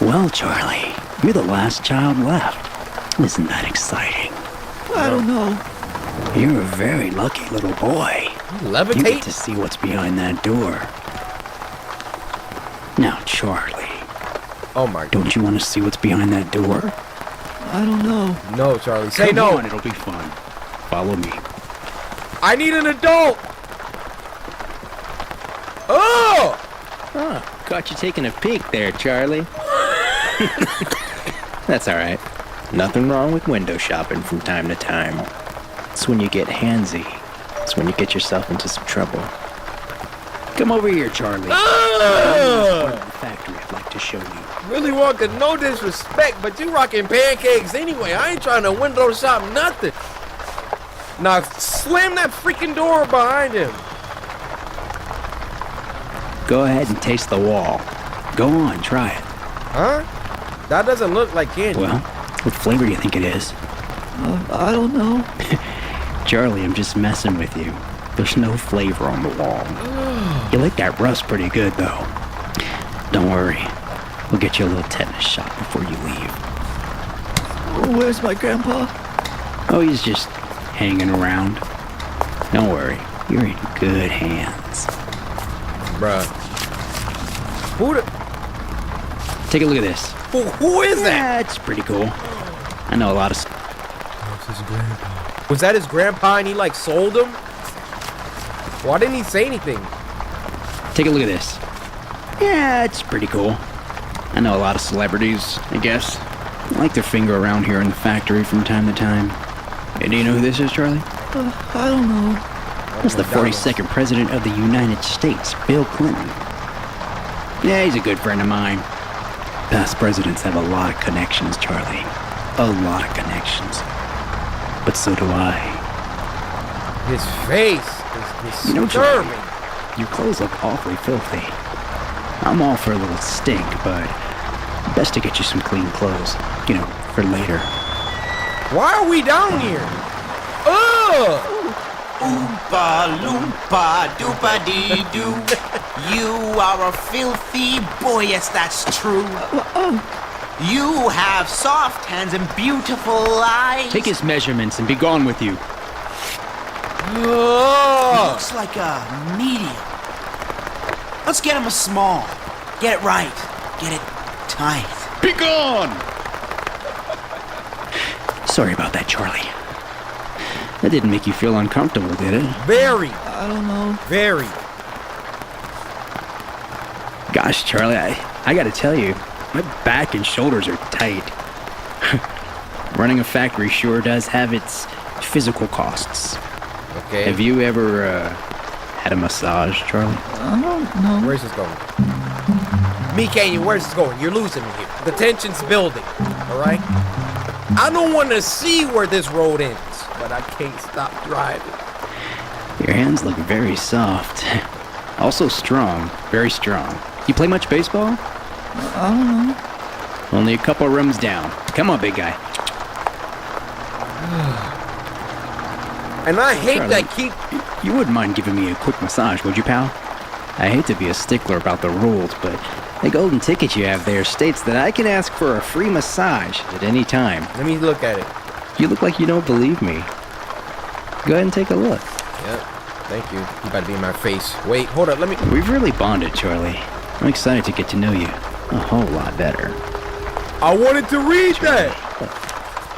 Well, Charlie, you're the last child left. Isn't that exciting? I don't know. You're a very lucky little boy. Levitate? You get to see what's behind that door. Now, Charlie. Oh my God. Don't you want to see what's behind that door? I don't know. No, Charlie. Say Come no. on, it'll be fun. Follow me. I need an adult. Oh! Oh, caught you taking a peek there, Charlie. That's all right. Nothing wrong with window shopping from time to time. It's when you get handsy. It's when you get yourself into some trouble. Come over here, Charlie. Ah! The factory I'd like to show you. Really Wonka, no disrespect, but you rocking pancakes anyway. I ain't trying to window shop nothing. Now slam that freaking door behind him. Go ahead and taste the wall. Go on, try it. Huh? That doesn't look like candy. Well, what flavor do you think it is? I don't know. Charlie, I'm just messing with you. There's no flavor on the wall. You like that rust pretty good, though. Don't worry. We'll get you a little tetanus shot before you leave. Where's my grandpa? Oh, he's just hanging around. Don't worry. You're in good hands. Bruh. Who the... Take a look at this. Who is that? Yeah, it's pretty cool. I know a lot of... That's his grandpa. Was that his grandpa and he like sold him? Why didn't he say anything? Take a look at this. Yeah, it's pretty cool. I know a lot of celebrities, I guess. Like their finger around here in the factory from time to time. Hey, do you know who this is, Charlie? I don't know. That's the 42nd President of the United States, Bill Clinton. Yeah, he's a good friend of mine. Past presidents have a lot of connections, Charlie. A lot of connections. But so do I. His face is disturbing. Your clothes look awfully filthy. I'm all for a little stink, but best to get you some clean clothes. You know, for later. Why are we down here? Ugh! Oompa loompa doopa dee doo. You are a filthy boy, yes, that's true. You have soft hands and beautiful eyes. Take his measurements and be gone with you. Looks like a medium. Let's get him a small. Get it right. Get it tight. Be gone! Sorry about that, Charlie. That didn't make you feel uncomfortable, did it? Very. I don't know. Very. Gosh, Charlie, I gotta tell you, my back and shoulders are tight. Running a factory sure does have its physical costs. Okay. Have you ever had a massage, Charlie? I don't know. Where's this going? Me, Canyon, where's this going? You're losing me here. The tension's building, all right? I don't want to see where this road ends, but I can't stop driving. Your hands look very soft. Also strong, very strong. You play much baseball? I don't know. Only a couple rooms down. Come on, big guy. And I hate Charlie, that You wouldn't mind giving me a quick massage, would you, pal? I hate to be a stickler about the rules, but the golden ticket you have there states that I can ask for a free massage at any time. Let me look at it. You look like you don't believe me. Go ahead and take a look. Yep, thank you. You about to be in my face. Wait, hold up, let me... We've really bonded, Charlie. I'm excited to get to know you a whole lot better. I wanted to read that!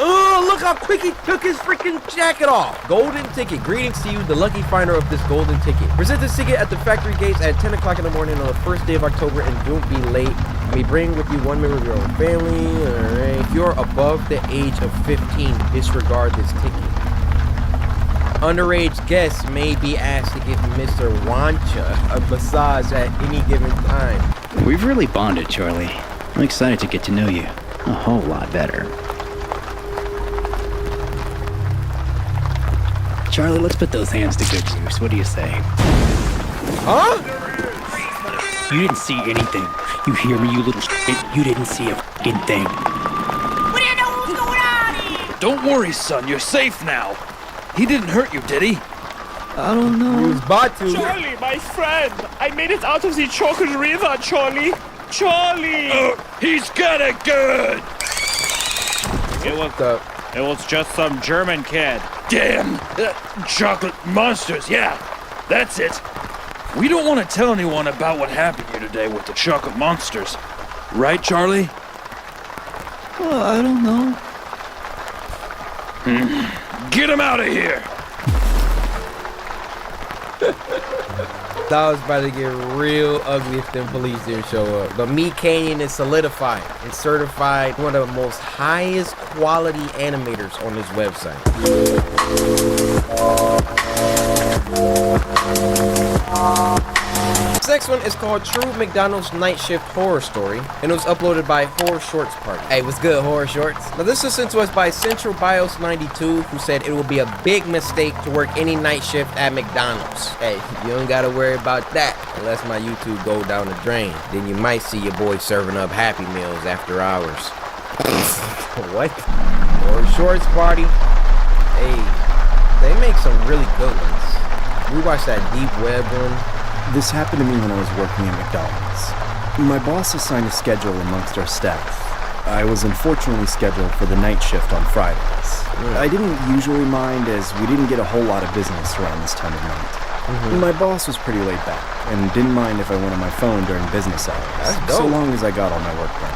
Oh, look how quick he took his freaking jacket off. Golden ticket. Greetings to you, the lucky finder of this golden ticket. Present this ticket at the factory gates at 10 o'clock in the morning on the first day of October, and don't be late. You may bring with you one member of your own family. All right. If you're above the age of 15, disregard this ticket. Underage guests may be asked to give Mr. Wancha a massage at any given time. We've really bonded, Charlie. I'm excited to get to know you a whole lot better. Charlie, let's put those hands to good use. What do you say? Huh? You didn't see anything. You hear me, you little shit? You didn't see a fucking thing. What do you know what's going on here? Don't worry, son. You're safe now. He didn't hurt you, did he? I don't know. He was about to. Charlie, my friend. I made it out of the chocolate river, Charlie. Charlie! He's got it good! It was just some German kid. Damn! Chocolate monsters, yeah. That's it. We don't want to tell anyone about what happened here today with the chocolate monsters. Right, Charlie? I don't know. Get him out of here! That was about to get real ugly if them police didn't show up. But Me Canyon is solidified and certified one of the most highest quality animators on this website. This next one is called True McDonald's Night Shift Horror Story, and it was uploaded by Horror Shorts Party. Hey, what's good, Horror Shorts? Now, this was sent to us by Central Bios 92, who said it will be a big mistake to work any night shift at McDonald's. Hey, you don't gotta worry about that unless my YouTube go down the drain. Then you might see your boy serving up Happy Meals after hours. What? Horror Shorts Party? Hey, they make some really good ones. We watched that Deep Web one. This happened to me when I was working at McDonald's. My boss assigned a schedule amongst our staff. I was unfortunately scheduled for the night shift on Fridays. I didn't usually mind as we didn't get a whole lot of business around this time of night. My boss was pretty laid back and didn't mind if I went on my phone during business hours, so long as I got all my work done.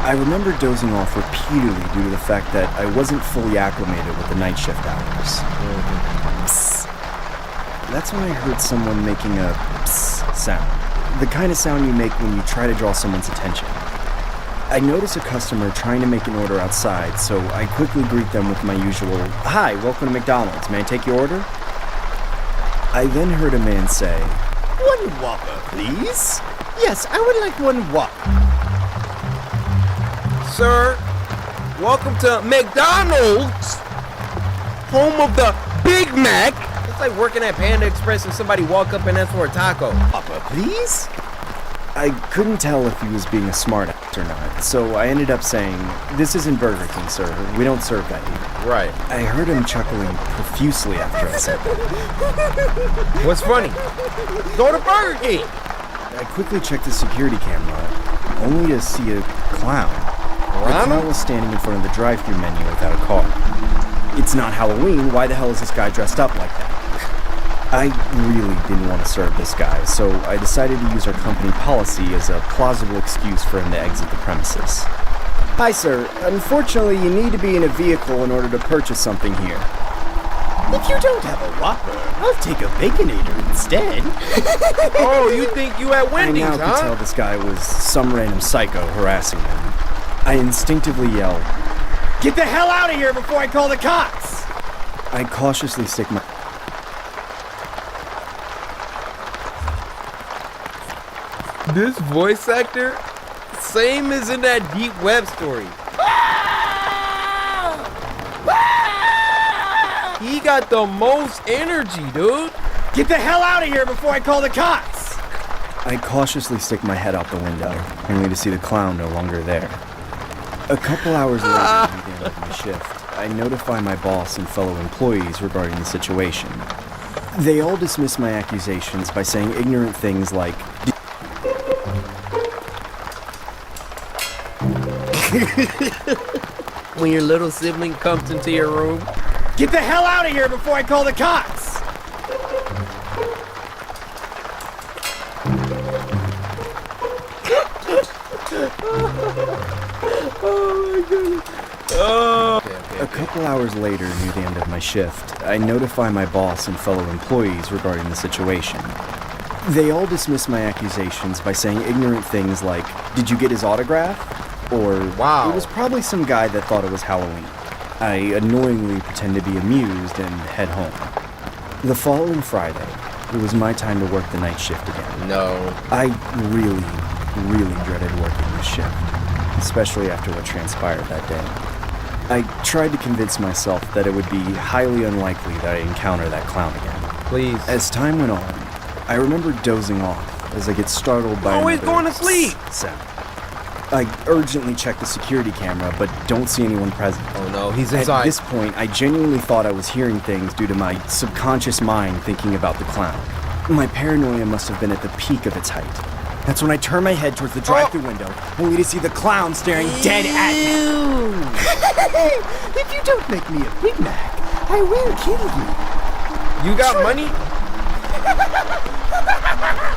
I remember dozing off repeatedly due to the fact that I wasn't fully acclimated with the night shift hours. Psst. That's when I heard someone making a psst sound. The kind of sound you make when you try to draw someone's attention. I noticed a customer trying to make an order outside, so I quickly greet them with my usual, "Hi, welcome to McDonald's. May I take your order?" I then heard a man say, "One Whopper, please." "Yes, I would like one Whopper." Sir, welcome to McDonald's, home of the Big Mac. It's like working at Panda Express and somebody walk up and ask for a taco. "Whopper, please?" I couldn't tell if he was being a smart ass or not, so I ended up saying, "This isn't Burger King, sir. We don't serve that here." Right. I heard him chuckling profusely after I said that. What's funny? Go to Burger King. I quickly checked the security camera, only to see a clown. The clown was standing in front of the drive-thru menu without a car. It's not Halloween. Why the hell is this guy dressed up like that? I really didn't want to serve this guy, so I decided to use our company policy as a plausible excuse for him to exit the premises. Hi, sir. Unfortunately, you need to be in a vehicle in order to purchase something here. If you don't have a Whopper, I'll take a Baconator instead. Oh, you think you at Wendy's, I now could tell this guy was some random psycho harassing him. I instinctively yelled, Get the hell out of here before I call the cops! I cautiously stick my... This voice actor, same as in that Deep Web story. He got the most energy, dude. Get the hell out of here before I call the cops! I cautiously stick my head out the window, only to see the clown no longer there. A couple hours later, at the end of my shift, I notify my boss and fellow employees regarding the situation. They all dismiss my accusations by saying ignorant things like, When your little sibling comes into your room, get the hell out of here before I call the cops! Oh my goodness. Oh. A couple hours later, near the end of my shift, I notify my boss and fellow employees regarding the situation. They all dismiss my accusations by saying ignorant things like, did you get his autograph? Or, wow, it was probably some guy that thought it was Halloween. I annoyingly pretend to be amused and head home. The following Friday, it was my time to work the night shift again. No. I really dreaded working this shift, especially after what transpired that day. I tried to convince myself that it would be highly unlikely that I'd encounter that clown again. Please. As time went on, I remember dozing off as I get startled by always going to sleep sound. I urgently check the security camera, but don't see anyone present. Oh no, he's inside. At this point, I genuinely thought I was hearing things due to my subconscious mind thinking about the clown. My paranoia must have been at the peak of its height. That's when I turn my head towards the drive-thru window, only to see the clown staring dead at me. If you don't make me a Big Mac, I will kill you. You got money?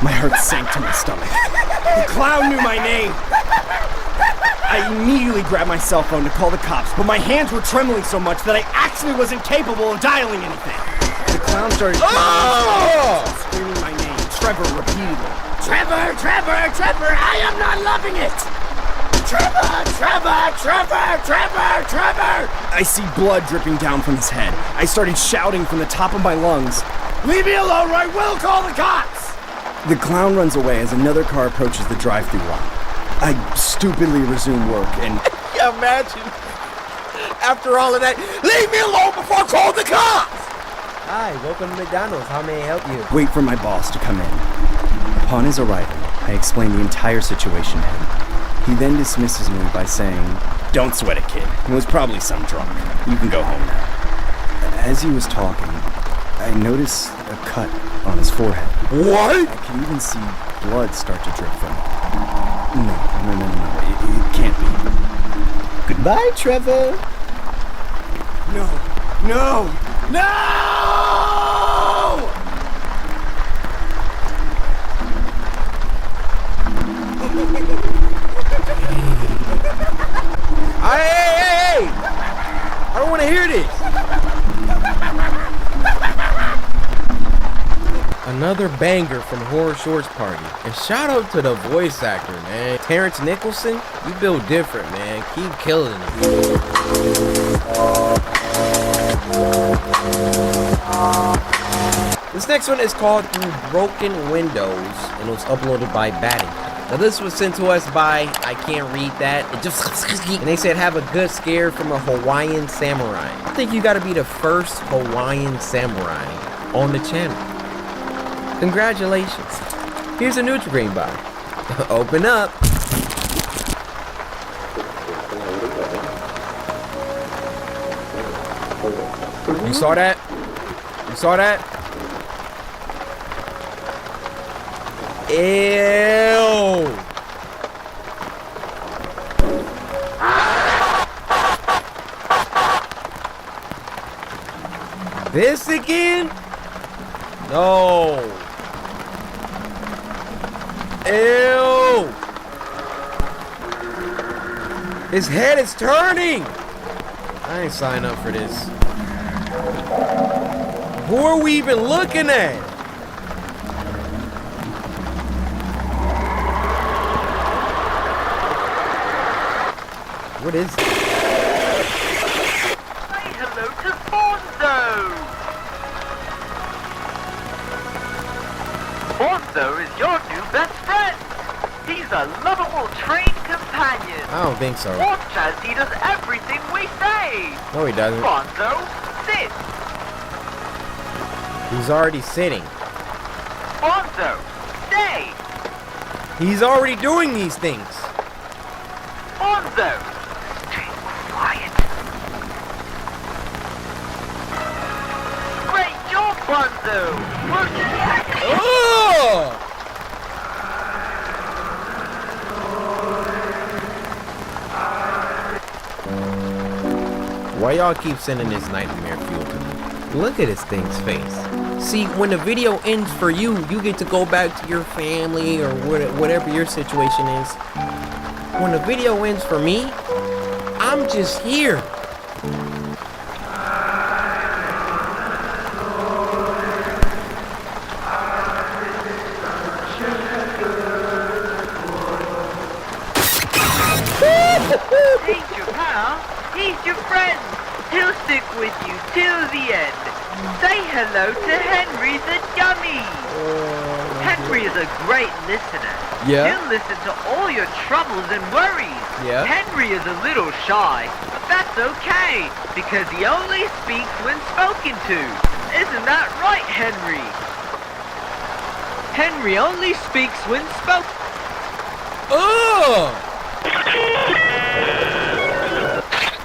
My heart sank to my stomach. The clown knew my name. I immediately grabbed my cell phone to call the cops, but my hands were trembling so much that I actually wasn't capable of dialing anything. The clown started screaming my name, Trevor, repeatedly. Trevor, Trevor, Trevor, I am not loving it! Trevor, Trevor, Trevor, Trevor, Trevor! I see blood dripping down from his head. I started shouting from the top of my lungs, Leave me alone or I will call the cops! The clown runs away as another car approaches the drive-thru lot. I stupidly resume work and... Imagine, after all of that, leave me alone before I call the cops! Hi, welcome to McDonald's. How may I help you? wait for my boss to come in. Upon his arrival, I explain the entire situation to him. He then dismisses me by saying, Don't sweat it, kid. It was probably some drunk. You can go home now. As he was talking, I notice a cut on his forehead. What? I can even see blood start to drip from it. No. It can't be. Goodbye, Trevor. No! Hey! I don't want to hear this. Another banger from Horror Shorts Party. And shout out to the voice actor, man. Terrence Nicholson, you build different, man. Keep killing it. This next one is called Through Broken Windows, and it was uploaded by Batting. Now this was sent to us by, I can't read that, and they said have a good scare from a Hawaiian samurai. I think you gotta be the first Hawaiian samurai on the channel. Congratulations. Here's a Nutri-Grain bar. Open up. You saw that? You saw that? Ew. This again? No. Ew. His head is turning. I ain't signing up for this. Who are we even looking at? What is it? Say hello to Bonzo! Bonzo is your new best friend. He's a lovable trained companion. I don't think so. Watch as he does everything we say. No, he doesn't. Bonzo, sit. He's already sitting. Bonzo, stay. He's already doing these things. Bonzo, stay quiet. Great job, Bonzo. Oh! Why y'all keep sending this nightmare fuel to me? Look at this thing's face. See, when the video ends for you, you get to go back to your family or whatever your situation is. When the video ends for me, I'm just here. He's your pal. He's your friend. He'll stick with you till the end. Say hello to Henry the Dummy. Henry is a great listener. Yeah. He'll listen to all your troubles and worries. Yeah. Henry is a little shy, but that's okay, because he only speaks when spoken to. Isn't that right, Henry? Henry only speaks when spoken. Oh!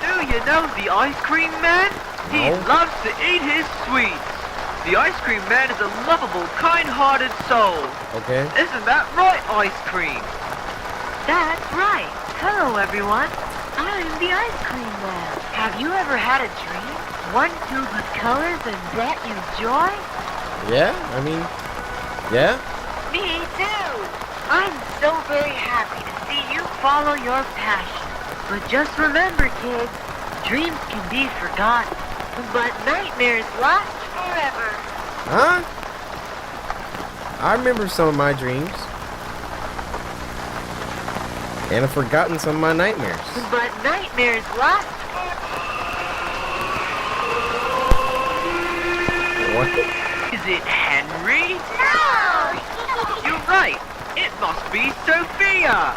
Do you know the Ice Cream Man? He loves to eat his sweets. The Ice Cream Man is a lovable, kind-hearted soul. Okay. Isn't that right, Ice Cream? That's right. Hello, everyone. I'm the Ice Cream Man. Have you ever had a dream? One filled with colors and brought you joy? Yeah, I mean, yeah. Me too. I'm so very happy to see you follow your passion. But just remember, kids, dreams can be forgotten, but nightmares last forever. Huh? I remember some of my dreams. And I've forgotten some of my nightmares. But nightmares last What? Is it Henry? No! You're right. It must be Sophia.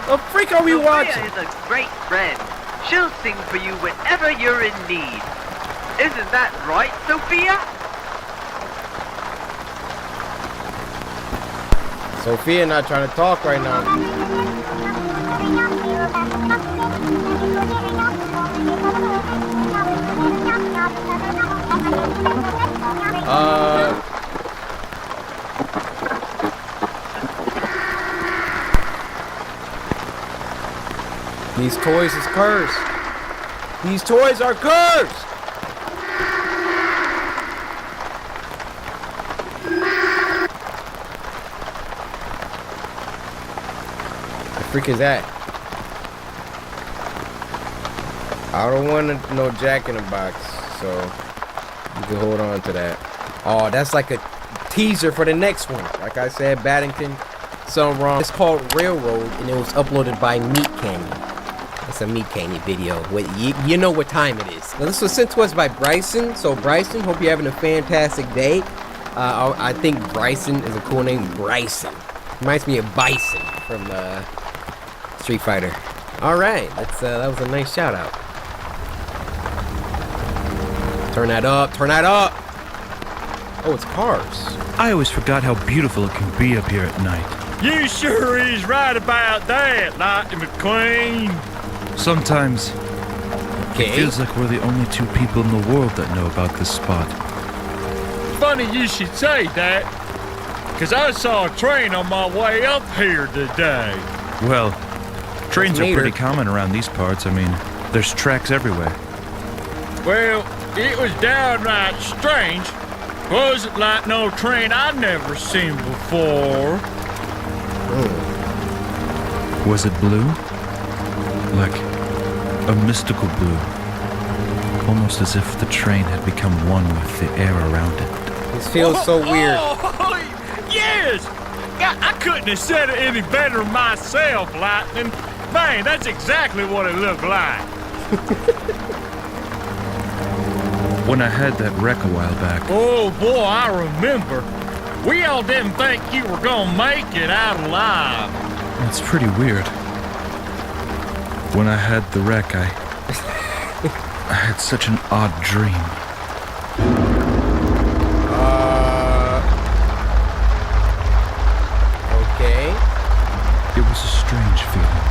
The freak are we watching? Sophia is a great friend. She'll sing for you whenever you're in need. Isn't that right, Sophia? Sophia not trying to talk right now. These toys is cursed. These toys are cursed. The freak is that? I don't want no Jack in the Box, so you can hold on to that. Oh, that's like a teaser for the next one. Like I said, Baddington, something wrong. It's called Railroad, and it was uploaded by Meat Canyon. It's a Meat Canyon video. You know what time it is. Now, this was sent to us by Bryson. So Bryson, hope you're having a fantastic day. I think Bryson is a cool name. Bryson reminds me of Bison from Street Fighter. All right, that was a nice shout out. Turn that up. Turn that up. Oh, it's cars. I always forgot how beautiful it can be up here at night. You sure is right about that, Lightning McQueen. Sometimes it feels like we're the only two people in the world that know about this spot. Funny you should say that, because I saw a train on my way up here today. Well, trains are pretty common around these parts. I mean, there's tracks everywhere. Well, it was downright strange. Wasn't like no train I'd never seen before. Was it blue? Like a mystical blue. Almost as if the train had become one with the air around it. This feels so weird. Oh, yes! I couldn't have said it any better myself, Lightning. Man, that's exactly what it looked like. When I had that wreck a while back, Oh, boy, I remember. We all didn't think you were gonna make it out alive. it's pretty weird. When I had the wreck, I had such an odd dream. Okay. It was a strange feeling.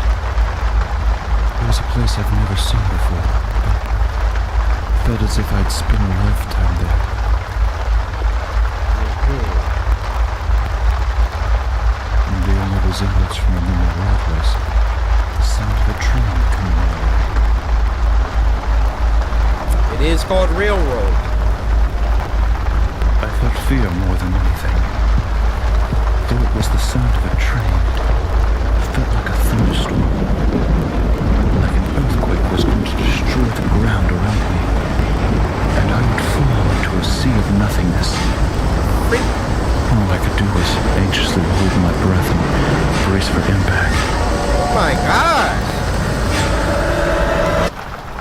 It was a place I've never seen before, but felt as if I'd spent a lifetime there. And the only resemblance from a normal world was the sound of a train coming my way. It is called Railroad. I felt fear more than anything. Though it was the sound of a train, it felt like a thunderstorm. Like an earthquake was going to destroy the ground around me. And I would fall into a sea of nothingness. All I could do was anxiously hold my breath and brace for impact. Oh my gosh!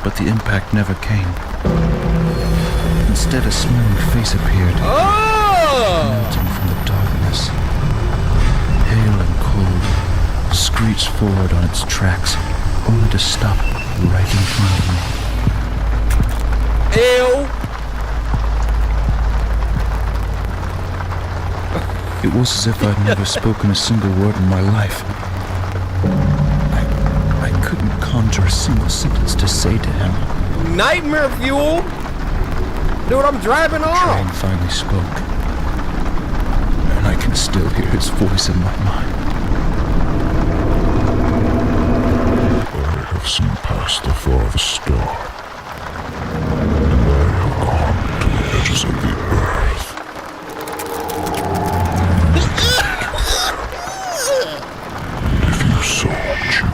But the impact never came. Instead, a smiling face appeared, emerging from the darkness. Pale and cold, screeched forward on its tracks, only to stop right in front of me. Ew! It was as if I'd never spoken a single word in my life. I couldn't conjure a single sentence to say to him. Nightmare fuel! Dude, I'm driving The off! train finally spoke, and I can still hear his voice in my mind. I have seen past the farthest star, and I have gone to the edges of the earth. If you so choose,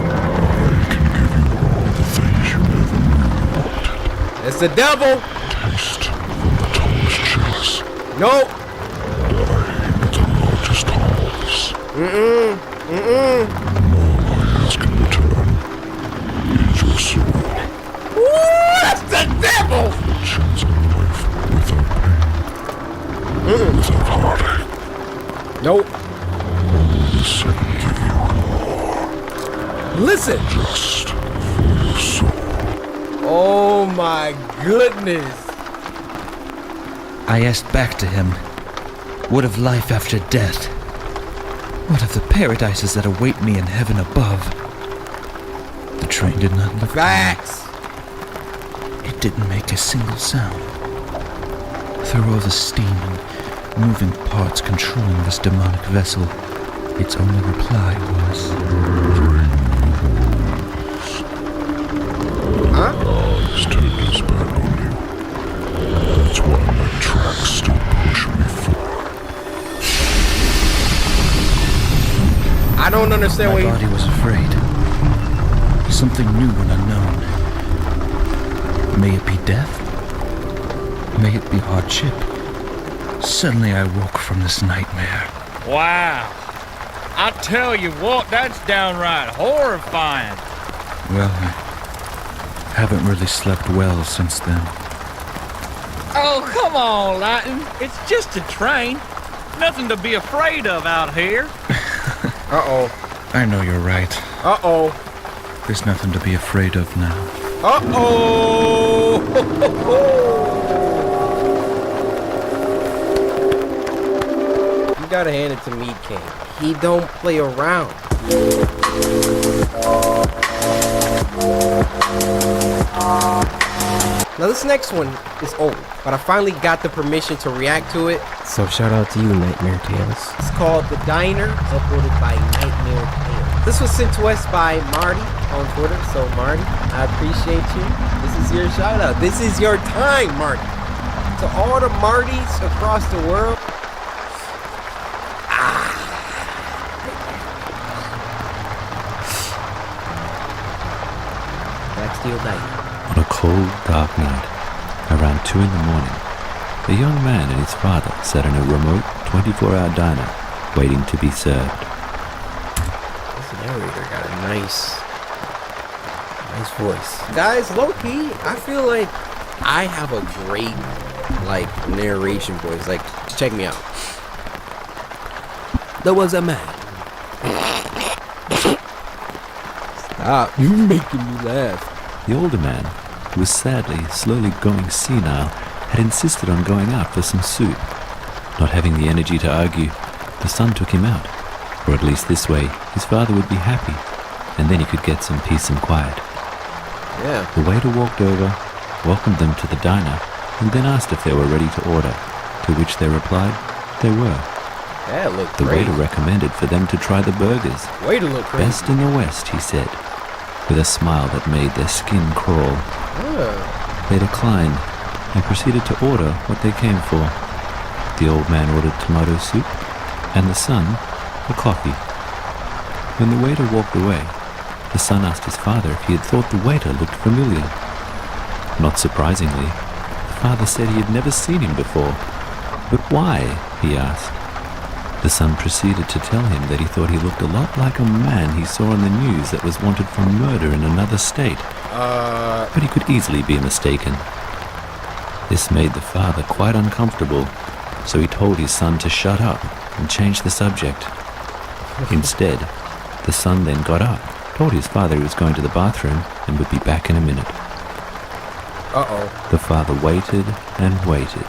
I can give you all the things you never knew you wanted. It's the devil! Taste from the tallest chalice. Nope! Die at the largest halls. Mm-mm. All I ask in return is your soul. Ooh, that's the devil! A chance at a life without pain. Without heartache. Nope. Only this I can give you more. Listen! Just for your soul. Oh my goodness! I asked back to him, what of life after death? What of the paradises that await me in heaven above? The train did not look Facts! It didn't make a single sound. Through all the steam and moving parts controlling this demonic vessel, its only reply was... Huh? This turned its back on you. That's why my tracks still push me forward. I don't understand My what body was afraid. Something new and unknown. May it be death? May it be hardship? Suddenly I woke from this nightmare. Wow. I tell you what, that's downright horrifying. Well, I haven't really slept well since then. Oh, come on, Lightning. It's just a train. Nothing to be afraid of out here. Uh-oh. I know you're right. Uh-oh. There's nothing to be afraid of now. Uh-oh! You gotta hand it to Meat King. He don't play around. Now this next one is old, but I finally got the permission to react to it. So shout out to you, Nightmare Tales. It's called The Diner, uploaded by Nightmare Tales. This was sent to us by Marty on Twitter. So Marty, I appreciate you. This is your shout out. This is your time, Marty. To all the Martys across the world. Black Steel Diner. On a cold, dark night, around 2 in the morning, a young man and his father sat in a remote 24-hour diner, waiting to be served. This narrator got a nice voice. Guys, low-key, I feel like I have a great, narration voice. Check me out. There was a man. Stop, you making me laugh. The older man, who was sadly, slowly going senile, had insisted on going out for some soup. Not having the energy to argue, the son took him out, or at least this way his father would be happy, and then he could get some peace and quiet. Yeah. The waiter walked over, welcomed them to the diner, and then asked if they were ready to order, to which they replied they were. That looked The great. waiter recommended for them to try the burgers. Waiter looked crazy. Best in the West, he said, with a smile that made their skin crawl. They declined and proceeded to order what they came for. The old man ordered tomato soup, and the son a coffee. When the waiter walked away, the son asked his father if he had thought the waiter looked familiar. Not surprisingly, the father said he had never seen him before. But why? He asked. The son proceeded to tell him that he thought he looked a lot like a man he saw on the news that was wanted for murder in another state. But he could easily be mistaken. This made the father quite uncomfortable, so he told his son to shut up and change the subject. Instead, the son then got up, told his father he was going to the bathroom and would be back in a minute. The father waited and waited.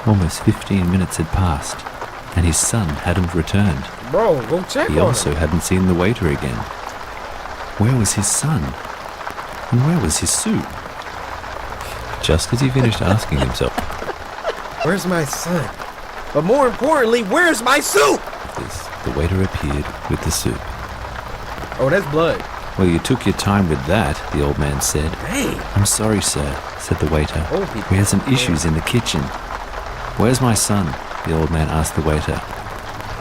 Almost 15 minutes had passed, and his son hadn't returned. Bro, go check He on also him. hadn't seen the waiter again. Where was his son? And where was his soup? Just as he finished asking himself, Where's my son? But more importantly, where's my soup? the waiter appeared with the soup. Oh, that's blood. Well, you took your time with that, the old man said. Hey. I'm sorry, sir, said the waiter. Old people. We had some issues in the kitchen. Where's my son? The old man asked the waiter.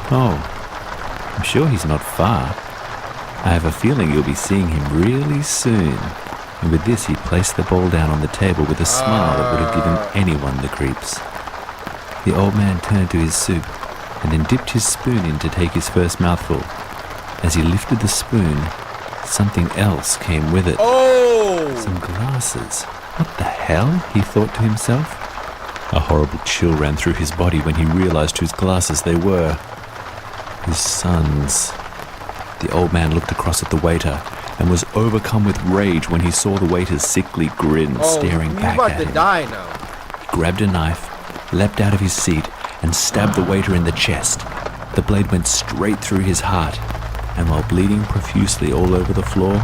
Oh, I'm sure he's not far. I have a feeling you'll be seeing him really soon. And with this, he placed the bowl down on the table with a smile that would have given anyone the creeps. The old man turned to his soup and then dipped his spoon in to take his first mouthful. As he lifted the spoon, something else came with it. Oh! Some glasses. What the hell? He thought to himself. A horrible chill ran through his body when he realized whose glasses they were. His son's. The old man looked across at the waiter and was overcome with rage when he saw the waiter's sickly grin staring back about at to him. die now. He grabbed a knife, leapt out of his seat, and stabbed the waiter in the chest. The blade went straight through his heart, and while bleeding profusely all over the floor,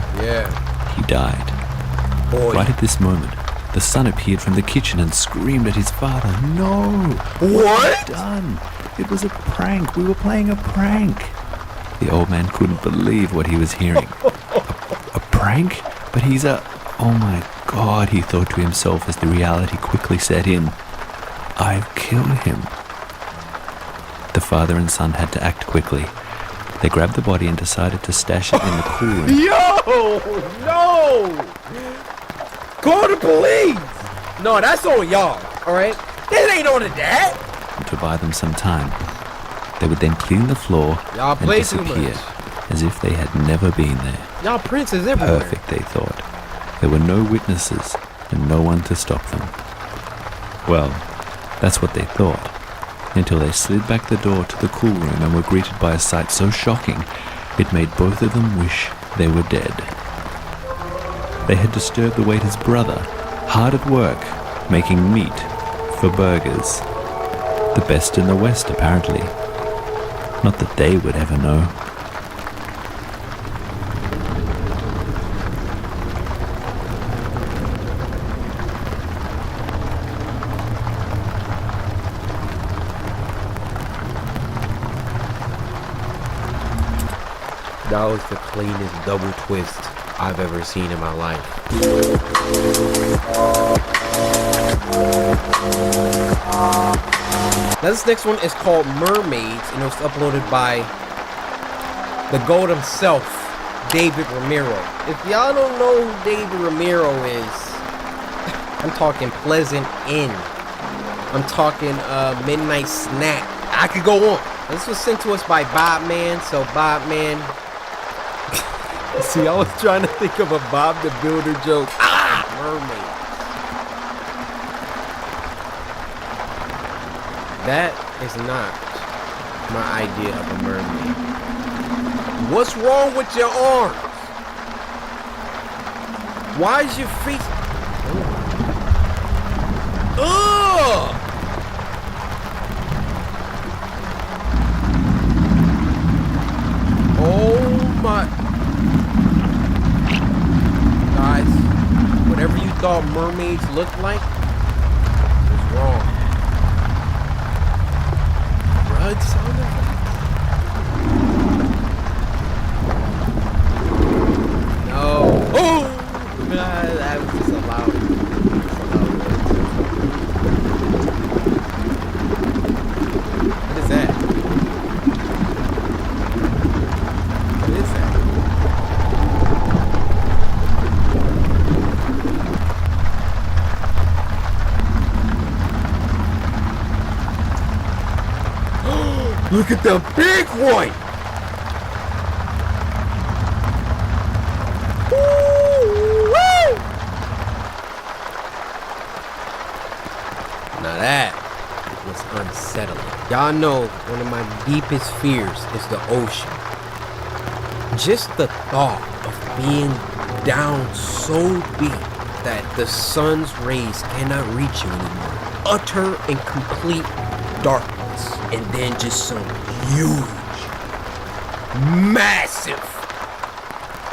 he died. Boy. Right at this moment, the son appeared from the kitchen and screamed at his father. No! What? Done? It was a prank. We were playing a prank. The old man couldn't believe what he was hearing. A prank? But he's a... Oh my God, he thought to himself as the reality quickly set in. I've killed him. The father and son had to act quickly. They grabbed the body and decided to stash it in the cool room. Yo! No! Call the police! No, that's on y'all, alright? This ain't on the dad! To buy them some time. They would then clean the floor Y'all and play too disappear, much. as if they had never been there. Y'all princes everywhere. Perfect, they thought. There were no witnesses and no one to stop them. Well, that's what they thought, until they slid back the door to the cool room and were greeted by a sight so shocking it made both of them wish they were dead. They had disturbed the waiter's brother, hard at work, making meat for burgers. The best in the West, apparently. Not that they would ever know. That was the cleanest double twist I've ever seen in my life. Now this next one is called Mermaids, and it was uploaded by the GOAT himself, David Ramiro. If y'all don't know who David Ramiro is, I'm talking Pleasant Inn. I'm talking Midnight Snack. I could go on. This was sent to us by Bob Man, so Bob Man. See, I was trying to think of a Bob the Builder joke. Ah! Mermaid. That is not my idea of a mermaid. What's wrong with your arms? Why is your face... Ugh! Oh my... Guys, whatever you thought mermaids looked like was wrong. Rudd sound effects? No. Oh! That was just a loud. What is that? What is that? Look at the big one! Woo-wee! Now that was unsettling. Y'all know one of my deepest fears is the ocean. Just the thought of being down so deep that the sun's rays cannot reach you anymore. Utter and complete darkness. And then just some huge, massive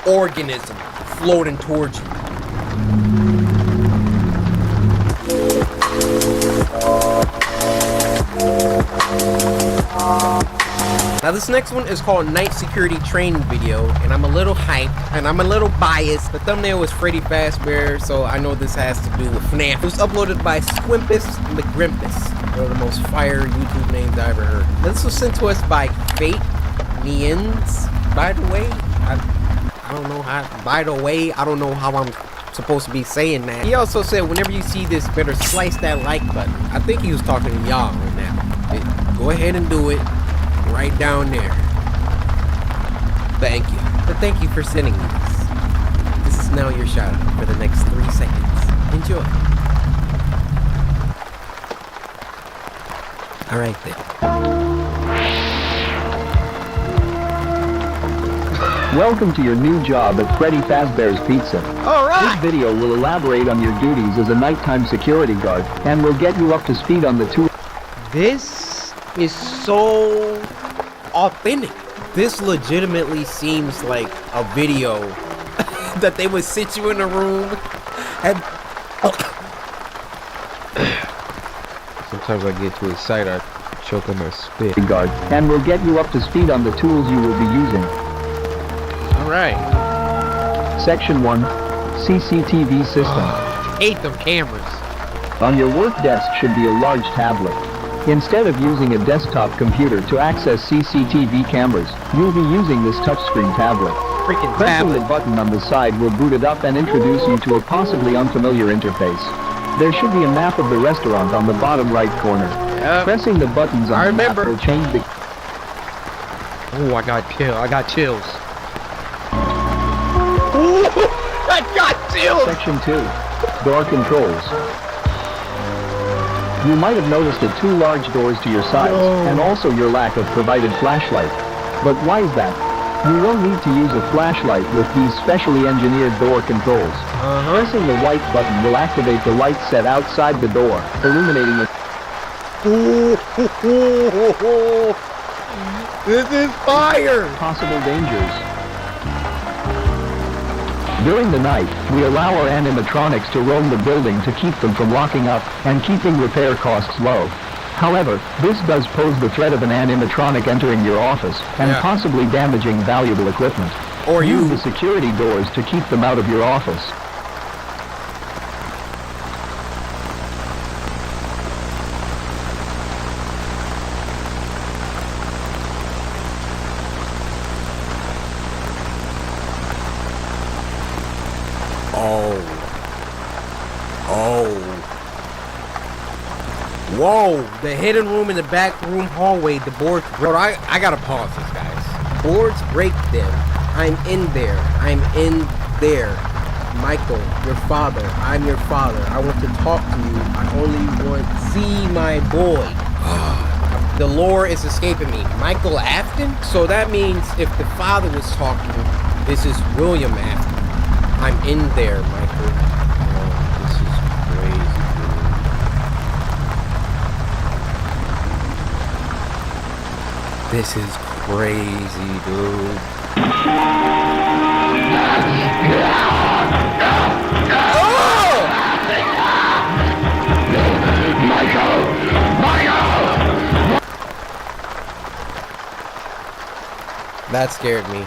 organism floating towards you. Now this next one is called Night Security Training Video, and I'm a little hyped, and I'm a little biased. The thumbnail was Freddy Fazbear, so I know this has to do with FNAF. It was uploaded by Squimpus McGrimpus. One of the most fire YouTube names I ever heard. This was sent to us by Fate Niens. By the way, I don't know how. By the way, I don't know how I'm supposed to be saying that. He also said, whenever you see this, better slice that like button. I think he was talking to y'all on that. Go ahead and do it right down there. Thank you. But thank you for sending me this. This is now your shout out for the next 3 seconds. Enjoy. All right then. Welcome to your new job at Freddy Fazbear's Pizza. All right. This video will elaborate on your duties as a nighttime security guard and will get you up to speed on the tool. This is so authentic. This legitimately seems like a video that they would sit you in a room and Sometimes I get too excited, I choke on my spit. Guard, and will get you up to speed on the tools you will be using. Alright. Section 1, CCTV system. Hate them cameras. On your work desk should be a large tablet. Instead of using a desktop computer to access CCTV cameras, you'll be using this touchscreen tablet. Freaking Pressing tablet. the button on the side will boot it up and introduce you to a possibly unfamiliar interface. There should be a map of the restaurant on the bottom right corner. Yep. Pressing the buttons on the map will change the... Oh, I got chills. I got chills! Section 2. Door controls. You might have noticed the 2 large doors to your sides, and also your lack of provided flashlight. But why is that? You will need to use a flashlight with these specially engineered door controls. Pressing the white button will activate the light set outside the door, illuminating it. This is fire! Possible dangers. During the night, we allow our animatronics to roam the building to keep them from locking up and keeping repair costs low. However, this does pose the threat of an animatronic entering your office and possibly damaging valuable equipment. Or use the security doors to keep them out of your office. Whoa, the hidden room in the back room hallway, the boards. Bro, I gotta pause this, guys. Boards break them. I'm in there. I'm in there. Michael, your father. I'm your father. I want to talk to you. I only want to see my boy. The lore is escaping me. Michael Afton? So that means if the father was talking, this is William Afton. I'm in there, Michael. Oh, this is crazy, dude. This is crazy, dude. That scared me.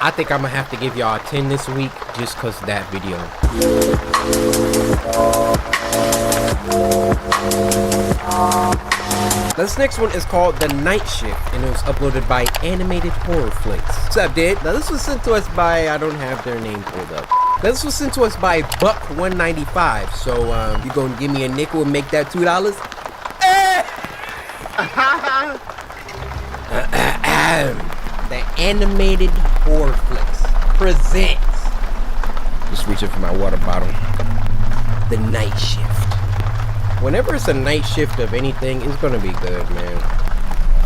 I think I'm gonna have to give y'all a 10 this week just cause of that video. This next one is called The Night Shift, and it was uploaded by Animated Horror Flicks. What's up, dude? Now this was sent to us by, I don't have their name pulled up. Now this was sent to us by Buck195. So you gonna give me a nickel and make that $2? The Animated Horror Flicks presents. Just reaching for my water bottle. The Night Shift. Whenever it's a night shift of anything, it's gonna be good, man.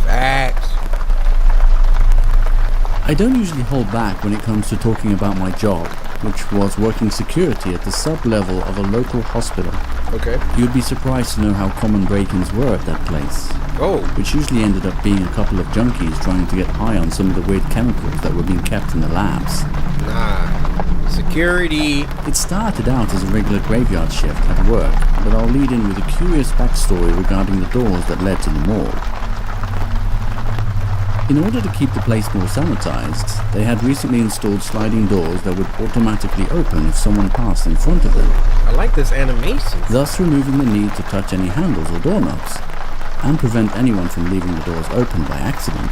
Facts. I don't usually hold back when it comes to talking about my job, which was working security at the sub-level of a local hospital. Okay. You'd be surprised to know how common break-ins were at that place. Oh. Which usually ended up being a couple of junkies trying to get high on some of the weird chemicals that were being kept in the labs. Nah. Security. It started out as a regular graveyard shift at work, but I'll lead in with a curious backstory regarding the doors that led to the morgue. In order to keep the place more sanitized, they had recently installed sliding doors that would automatically open if someone passed in front of them. I like this animation. Thus removing the need to touch any handles or doorknobs, and prevent anyone from leaving the doors open by accident.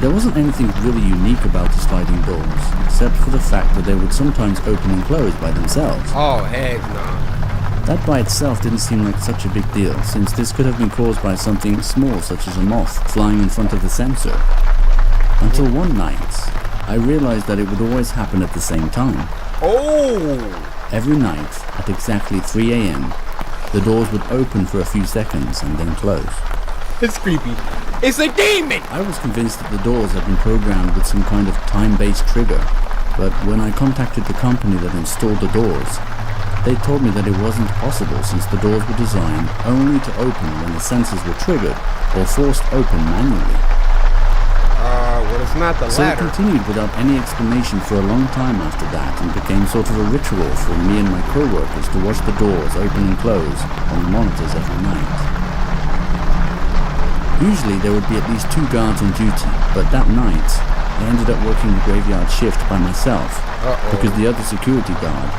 There wasn't anything really unique about the sliding doors, except for the fact that they would sometimes open and close by themselves. Oh, heck no. That by itself didn't seem like such a big deal, since this could have been caused by something small such as a moth flying in front of the sensor. Until one night, I realized that it would always happen at the same time. Oh! Every night, at exactly 3 a.m., the doors would open for a few seconds and then close. It's creepy. It's a demon! I was convinced that the doors had been programmed with some kind of time-based trigger, but when I contacted the company that installed the doors, they told me that it wasn't possible since the doors were designed only to open when the sensors were triggered or forced open manually. Well, it's not the So it latter. continued without any explanation for a long time after that and became sort of a ritual for me and my co-workers to watch the doors open and close on the monitors every night. Usually there would be at least 2 guards on duty, but that night I ended up working the graveyard shift by myself because the other security guard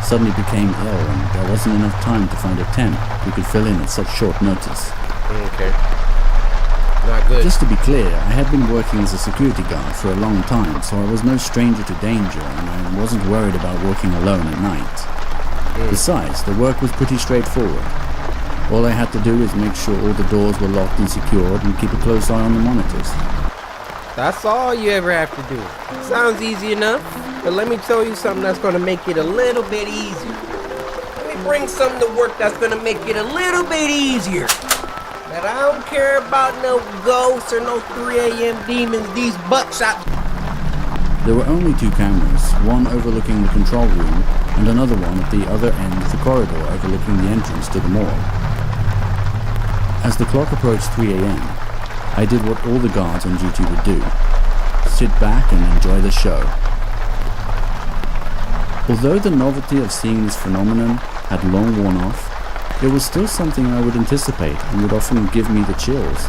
suddenly became ill and there wasn't enough time to find a temp who could fill in at such short notice. Okay. Not good. Just to be clear, I had been working as a security guard for a long time, so I was no stranger to danger and I wasn't worried about working alone at night. Besides, the work was pretty straightforward. All I had to do is make sure all the doors were locked and secured and keep a close eye on the monitors. That's all you ever have to do. Sounds easy enough, but let me tell you something that's gonna make it a little bit easier. Let me bring something to work that's gonna make it a little bit easier. That I don't care about no ghosts or no 3 a.m. demons, these buckshots. There were only 2 cameras, one overlooking the control room and another one at the other end of the corridor overlooking the entrance to the morgue. As the clock approached 3 a.m., I did what all the guards on duty would do: sit back and enjoy the show. Although the novelty of seeing this phenomenon had long worn off, It was still something I would anticipate and would often give me the chills,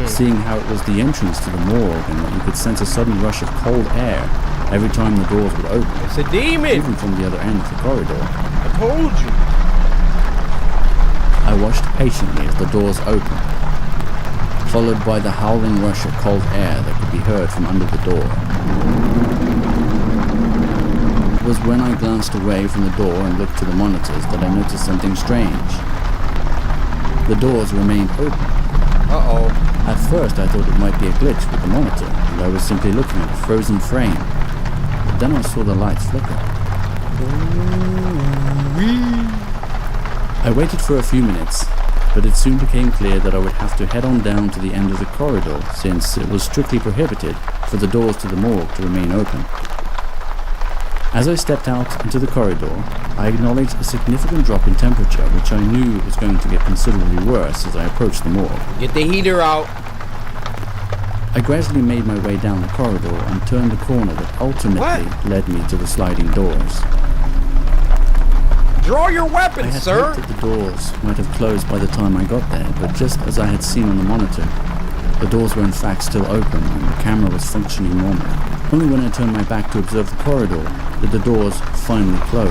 seeing how it was the entrance to the morgue and that you could sense a sudden rush of cold air every time the doors would open. It's a demon! Even from the other end of the corridor. I told you! I watched patiently as the doors opened, followed by the howling rush of cold air that could be heard from under the door. It was when I glanced away from the door and looked to the monitors that I noticed something strange. The doors remained open. Uh-oh. At first I thought it might be a glitch with the monitor, and I was simply looking at a frozen frame. But then I saw the lights flicker. I waited for a few minutes, but it soon became clear that I would have to head on down to the end of the corridor, since it was strictly prohibited for the doors to the morgue to remain open. As I stepped out into the corridor, I acknowledged a significant drop in temperature, which I knew was going to get considerably worse as I approached the morgue. Get the heater out. I gradually made my way down the corridor and turned the corner that ultimately led me to the sliding doors. Draw your weapon, I had sir! hoped that the doors might have closed by the time I got there, but just as I had seen on the monitor, the doors were in fact still open and the camera was functioning normally. Only when I turned my back to observe the corridor did the doors finally close,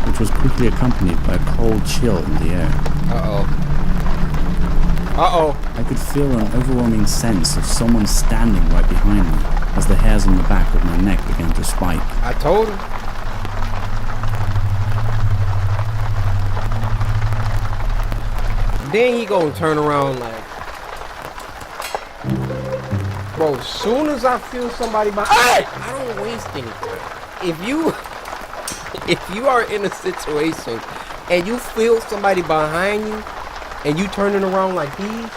which was quickly accompanied by a cold chill in the air. Uh-oh. Uh-oh. I could feel an overwhelming sense of someone standing right behind me as the hairs on the back of my neck began to spike. I told him. Then he gonna turn around like, bro, as soon as I feel somebody behind, I don't waste any time. If you are in a situation and you feel somebody behind you and you turning around like these,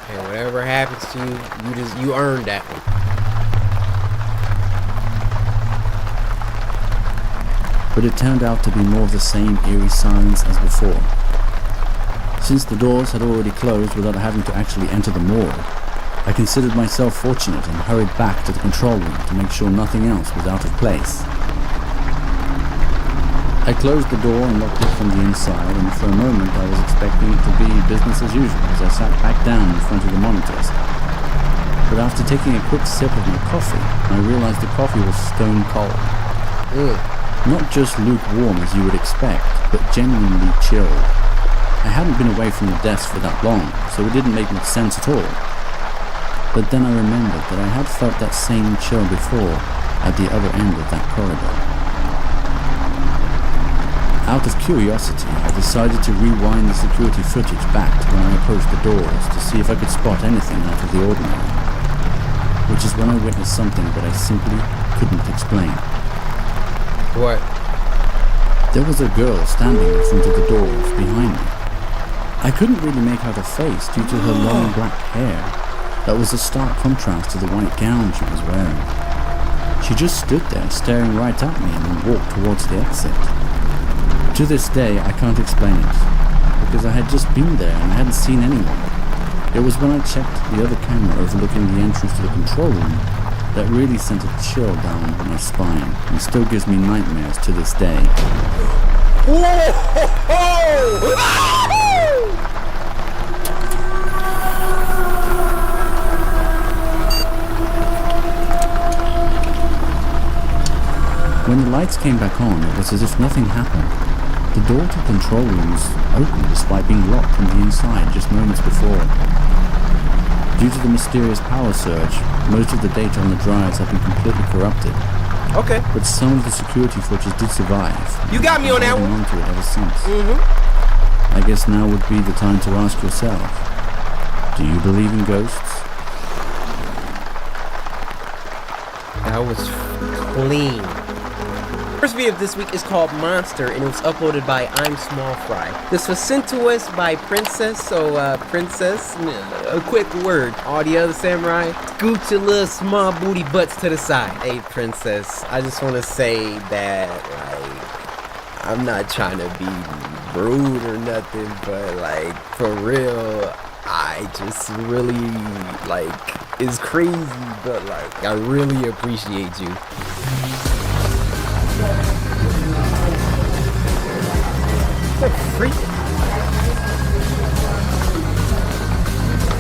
and whatever happens to you, you earned that one. But it turned out to be more of the same eerie silence as before. Since the doors had already closed without having to actually enter the morgue, I considered myself fortunate and hurried back to the control room to make sure nothing else was out of place. I closed the door and locked it from the inside, and for a moment I was expecting it to be business as usual as I sat back down in front of the monitors. But after taking a quick sip of my coffee, I realized the coffee was stone cold. Not just lukewarm as you would expect, but genuinely chilled. I hadn't been away from the desk for that long, so it didn't make much sense at all. But then I remembered that I had felt that same chill before at the other end of that corridor. Out of curiosity, I decided to rewind the security footage back to when I approached the doors to see if I could spot anything out of the ordinary. Which is when I witnessed something that I simply couldn't explain. What? There was a girl standing in front of the doors behind me. I couldn't really make out her face due to her long black hair. That was a stark contrast to the white gown she was wearing. She just stood there staring right at me and then walked towards the exit. To this day, I can't explain it, because I had just been there and I hadn't seen anyone. It was when I checked the other camera overlooking the entrance to the control room that really sent a chill down my spine and still gives me nightmares to this day. When the lights came back on, it was as if nothing happened. The door to the control room was open despite being locked from the inside just moments before. Due to the mysterious power surge, most of the data on the drives had been completely corrupted. Okay. But some of the security footage did survive. You got me on that one. Onto it ever since. I guess now would be the time to ask yourself, do you believe in ghosts? That was clean. First video of this week is called Monster, and it was uploaded by I'm Small Fry. This was sent to us by Princess, so Princess, a quick word. All the other samurai, scoot your little small booty butts to the side. Hey Princess, I just want to say that, like, I'm not trying to be rude or nothing, but like, for real, I just really, like, it's crazy, but, like, I really appreciate you. What freak?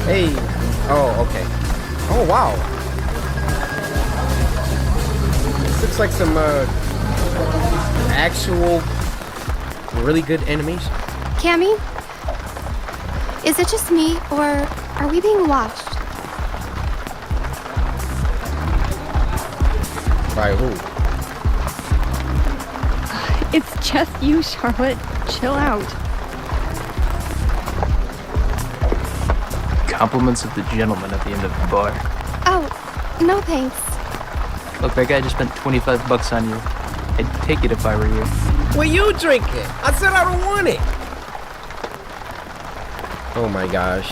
Hey. Oh, okay. Oh, wow. This looks like some, actual, really good animation. Cammy? Is it just me, or are we being watched? By who? It's just you, Charlotte. Chill out. Compliments of the gentleman at the end of the bar. Oh, no thanks. Look, that guy just spent 25 bucks on you. I'd take it if I were you. Well, you drink it. I said I don't want it. Oh my gosh.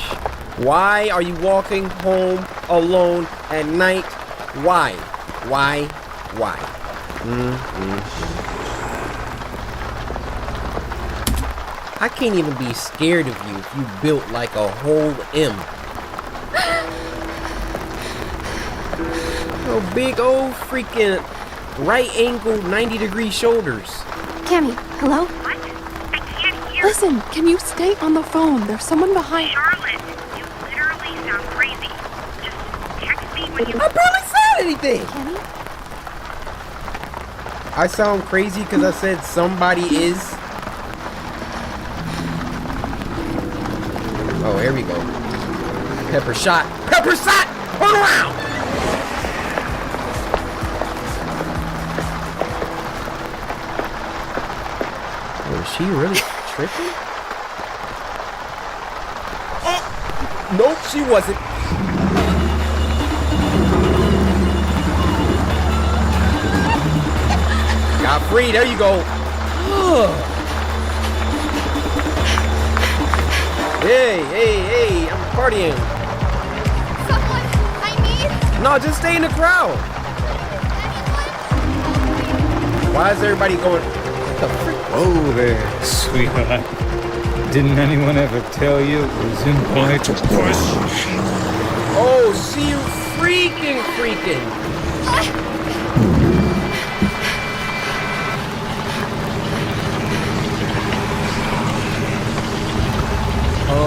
Why are you walking home alone at night? Why? I can't even be scared of you if you built like a whole M. Oh, big old freaking right angle 90-degree shoulders. Cammy, hello? What? I can't hear. Listen, can you stay on the phone? There's someone behind. Charlotte, you literally sound crazy. Just text me when you... I barely said anything. Cammy? I sound crazy because I said somebody is. Oh, here we go. Pepper shot. Pepper shot! Turn around! Oh, is she really tripping? Oh! Nope, she wasn't. Got free, there you go. Hey, I'm partying. Someone I need? No, just stay in the crowd. Why is everybody going? What the frick? Oh there, sweetheart. Didn't anyone ever tell you it was impolite to push? Oh, see you freaking. Oh.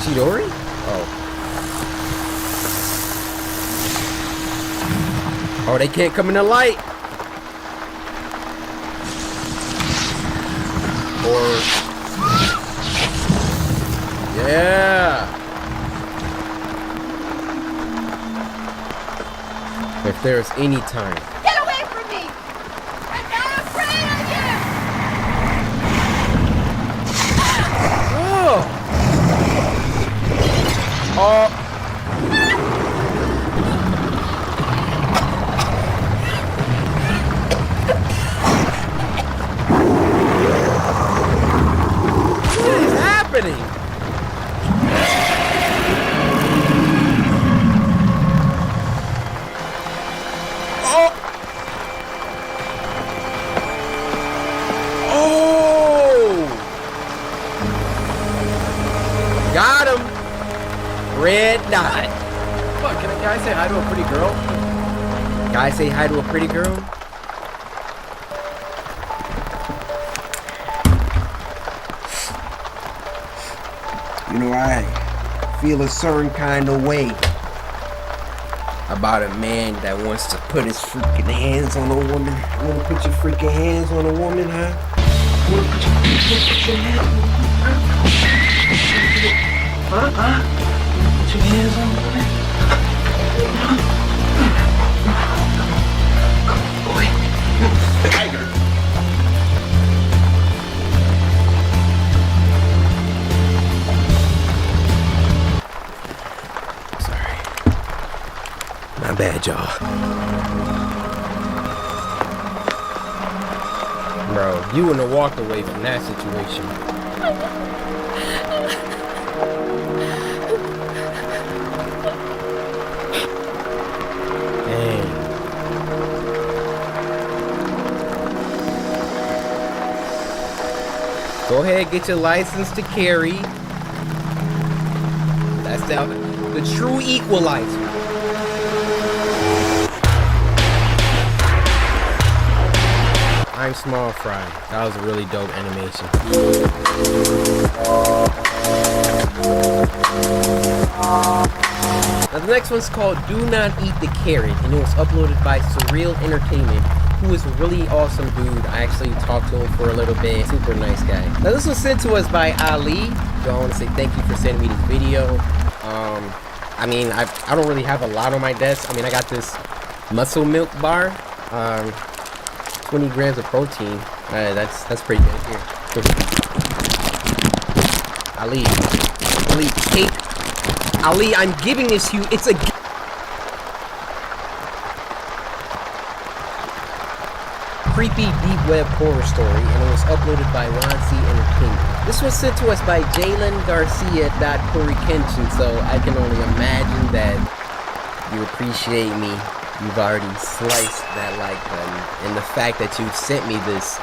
Chidori? Oh, they can't come in the light. Or... yeah. If there's any time. Get away from me! I'm not afraid of you! Oh. What is happening? Got him! Red dot. Fuck, can a guy say hi to a pretty girl? Guy say hi to a pretty girl? You know, I feel a certain kind of way about a man that wants to put his freaking hands on a woman. You wanna put your freaking hands on a woman, huh? You wanna put your hands on a woman? Huh? Put your hands on the woman? Boy. Tiger. Sorry. My bad, y'all. Bro, you wouldn't have walked away from that situation. Go ahead, get your license to carry. That's the true equalizer. I'm Small Fry. That was a really dope animation. Now the next one's called Do Not Eat the Carrot, and it was uploaded by Surreal Entertainment, who is a really awesome dude. I actually talked to him for a little bit. Super nice guy. Now this was sent to us by Ali. So I want to say thank you for sending me this video. I mean, I don't really have a lot on my desk. I mean, I got this muscle milk bar. 20 grams of protein. That's pretty good here. Ali, take. Ali, I'm giving this to you. It's a. Creepy deep web horror story, and it was uploaded by Wansi Entertainment. This was sent to us by JalenGarcia.Corey-Kenshin, so I can only imagine that you appreciate me. You've already sliced that like button, and the fact that you sent me this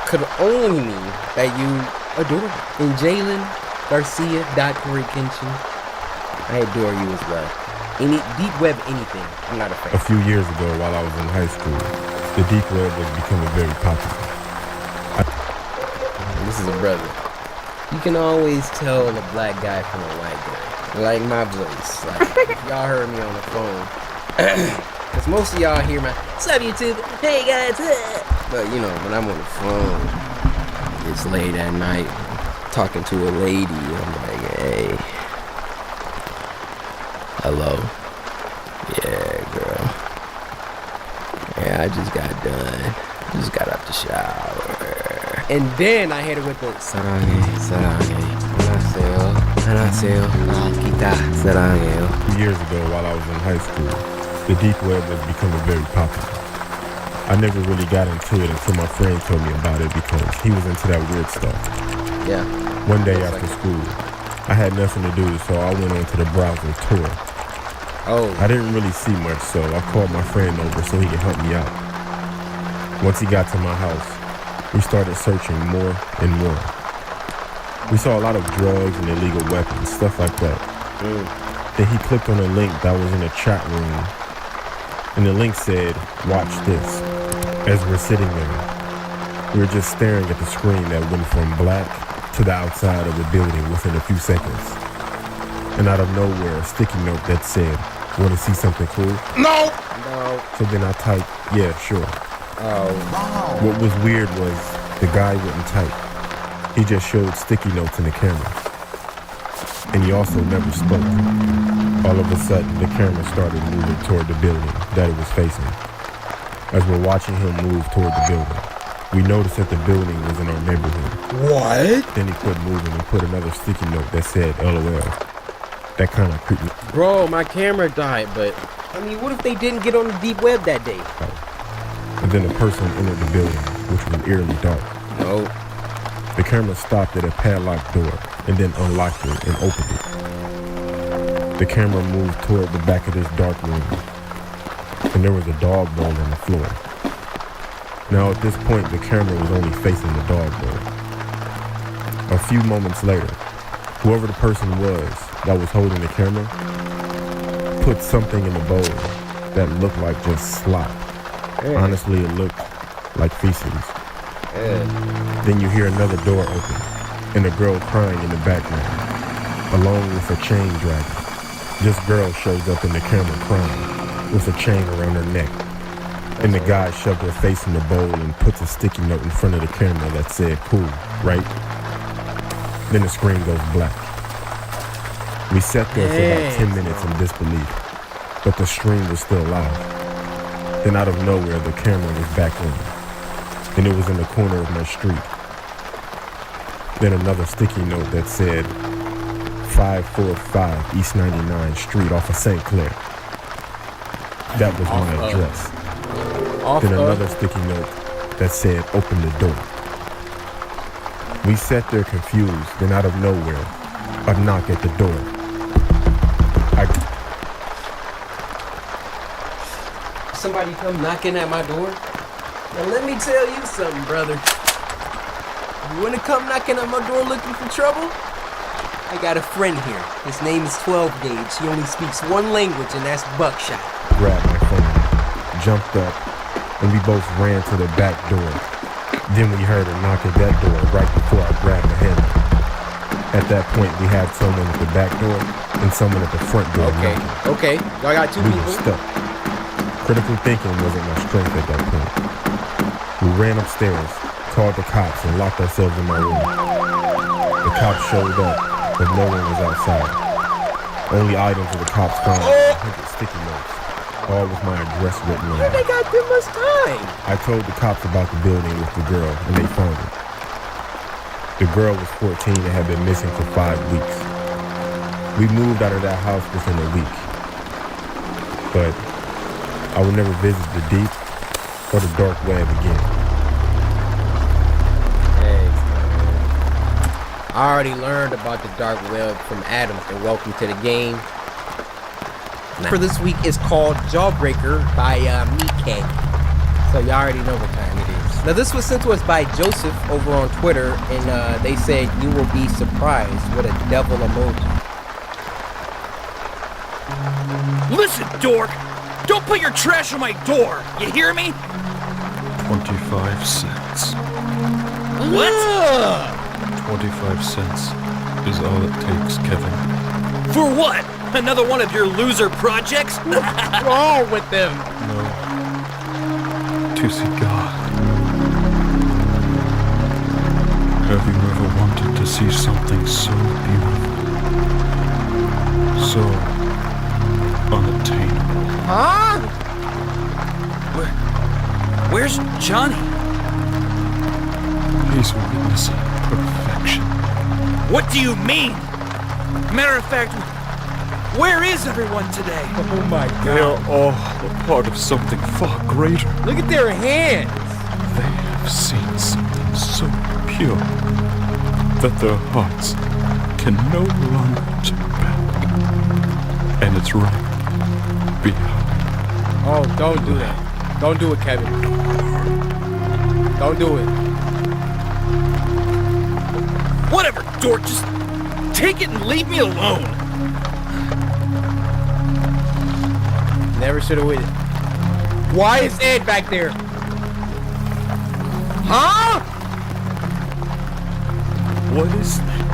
could only mean that you adore me. And JalenGarcia.Corey-Kenshin, I adore you as well. Any deep web anything, I'm not a fan. A few years ago, while I was in high school, the deep web was becoming very popular. This is a brother. You can always tell a black guy from a white guy. Like my voice. Like, if y'all heard me on the phone. Because most of y'all hear my, "What's up, YouTube? Hey, guys." But, you know, when I'm on the phone, it's late at night, talking to a lady, I'm like, "Hey. Hello. Yeah, girl. Yeah, I just got done. Just got out the shower." And then I hit her with the 안녕하세요. 사랑해요. Years ago, while I was in high school, the deep web was becoming very popular. I never really got into it until my friend told me about it because he was into that weird stuff. Yeah. One day after school, I had nothing to do, so I went onto the browser tour. Oh. I didn't really see much, so I called my friend over so he could help me out. Once he got to my house, we started searching more and more. We saw a lot of drugs and illegal weapons, stuff like that. Then he clicked on a link that was in a chat room, and the link said, "Watch this." As we're sitting there, we were just staring at the screen that went from black to the outside of the building within a few seconds. And out of nowhere, a sticky note that said, "Want to see something cool?" No! So then I typed, "Yeah, sure." What was weird was the guy wouldn't type. He just showed sticky notes in the camera. And he also never spoke. All of a sudden, the camera started moving toward the building that it was facing. As we're watching him move toward the building, we noticed that the building was in our neighborhood. What? Then he quit moving and put another sticky note that said LOL. That kind of creeped me. Bro, my camera died, but I mean, what if they didn't get on the deep web that day? And then a person entered the building, which was eerily dark. No. The camera stopped at a padlocked door and then unlocked it and opened it. The camera moved toward the back of this dark room, and there was a dog bone on the floor. Now at this point, the camera was only facing the dog bone. A few moments later, whoever the person was that was holding the camera put something in the bowl that looked like just slop. Honestly, it looked like feces. Then you hear another door open and a girl crying in the background, along with a chain dragon. This girl shows up in the camera crying with a chain around her neck. And the guy shoved her face in the bowl and puts a sticky note in front of the camera that said, "Cool, right?" Then the screen goes black. We sat there for about 10 minutes in disbelief, but the stream was still live. Then out of nowhere, the camera was back on, and it was in the corner of my street. Then another sticky note that said 545 East 99th Street off of St. Clair. That was my address. Then another sticky note that said open the door. We sat there confused, then out of nowhere, a knock at the door. Somebody come knocking at my door? Now let me tell you something, brother. You wanna come knocking on my door looking for trouble? I got a friend here. His name is 12 Gauge. He only speaks one language, and that's buckshot. Grabbed my phone, jumped up, and we both ran to the back door. Then we heard a knock at that door right before I grabbed the handle. At that point, we had someone at the back door and someone at the front door. Okay. Y'all got two we people. were stuck. Critical thinking wasn't my strength at that point. We ran upstairs, called the cops, and locked ourselves in my room. The cops showed up, but no one was outside. Only items of the cops found were 100 sticky notes, all with my address written on Where it. they got this much time? I told the cops about the building with the girl, and they found it. The girl was 14 and had been missing for 5 weeks. We moved out of that house within a week. But I will never visit the deep or the dark web again. I already learned about the dark web from Adam, and welcome to the game. For this week is called Jawbreaker by Meathead. So y'all already know what time it is. Now this was sent to us by Joseph over on Twitter, and they said you will be surprised with a devil emoji. Listen, dork! Don't put your trash on my door! You hear me? 25 cents. What? 25 cents is all it takes, Kevin. For what? Another one of your loser projects? What's wrong with them? No. To see God. Have you ever wanted to see something so beautiful? So unattainable? Huh? Where's Johnny? He's witnessing perfection. What do you mean? Matter of fact, where is everyone today? Oh my They are all a part of something far greater. Look at their hands. They have seen something so pure that their hearts can no longer turn back. And it's right behind. Oh, don't do that. Don't do it, Kevin. Don't do it. Whatever, dork, just take it and leave me alone. Never should have waited. Why is Ed back there? Huh? What is that?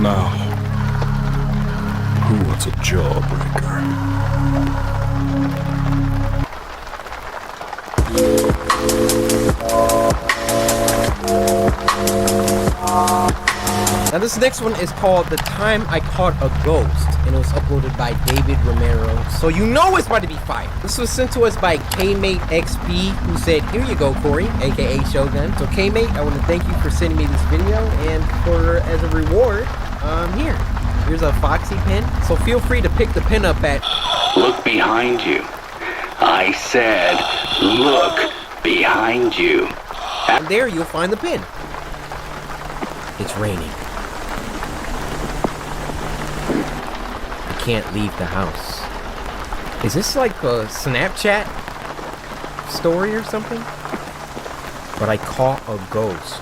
Now, who wants a jawbreaker? Now this next one is called The Time I Caught a Ghost, and it was uploaded by David Romero, so you know it's about to be fire. This was sent to us by K-Mate XP, who said, here you go, Corey, aka Shogun. So K-Mate, I want to thank you for sending me this video, and for, as a reward, here's a Foxy pin, so feel free to pick the pin up at... Look behind you. I said, look behind you. And there you'll find the pin. It's raining. I can't leave the house. Is this like a Snapchat story or something? But I caught a ghost.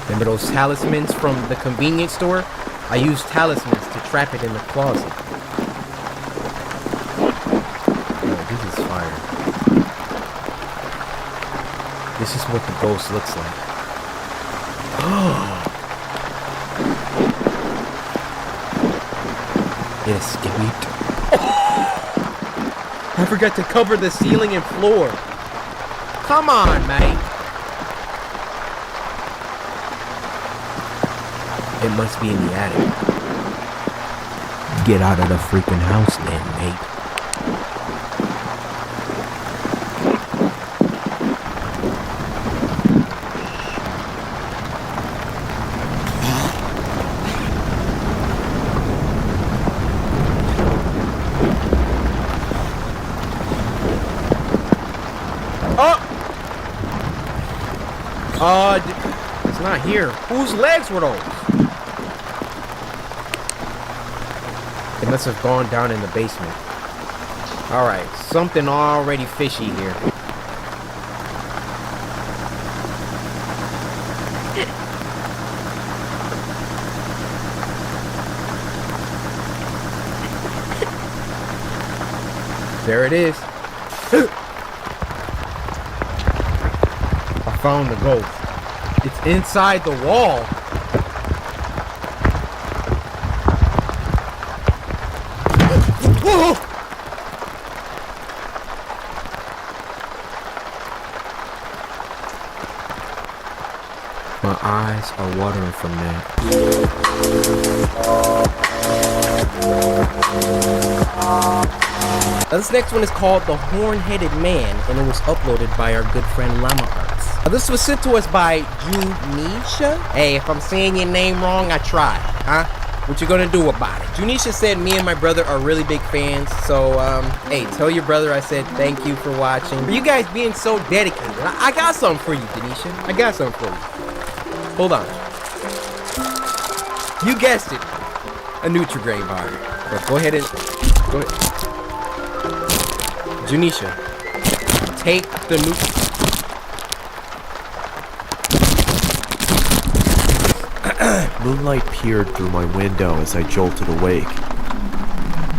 Remember those talismans from the convenience store? I used talismans to trap it in the closet. Oh, this is fire. This is what the ghost looks like. It escaped. I forgot to cover the ceiling and floor. Come on, mate. It must be in the attic. Get out of the freaking house then, mate. It's not here. Whose legs were those? It must have gone down in the basement. Alright, something already fishy here. There it is. I found the ghost. It's inside the wall. Whoa! My eyes are watering from that. This next one is called The Horn-Headed Man, and it was uploaded by our good friend Llama Arts. This was sent to us by Junisha. Hey, if I'm saying your name wrong, I tried, huh? What you gonna do about it? Junisha said me and my brother are really big fans, so, hey, tell your brother I said thank you for watching. For you guys being so dedicated. I got something for you, Junisha. I got something for you. Hold on. You guessed it. A Nutri-Grain bar. But go ahead and... Go ahead. Junisha, take the Moonlight peered through my window as I jolted awake.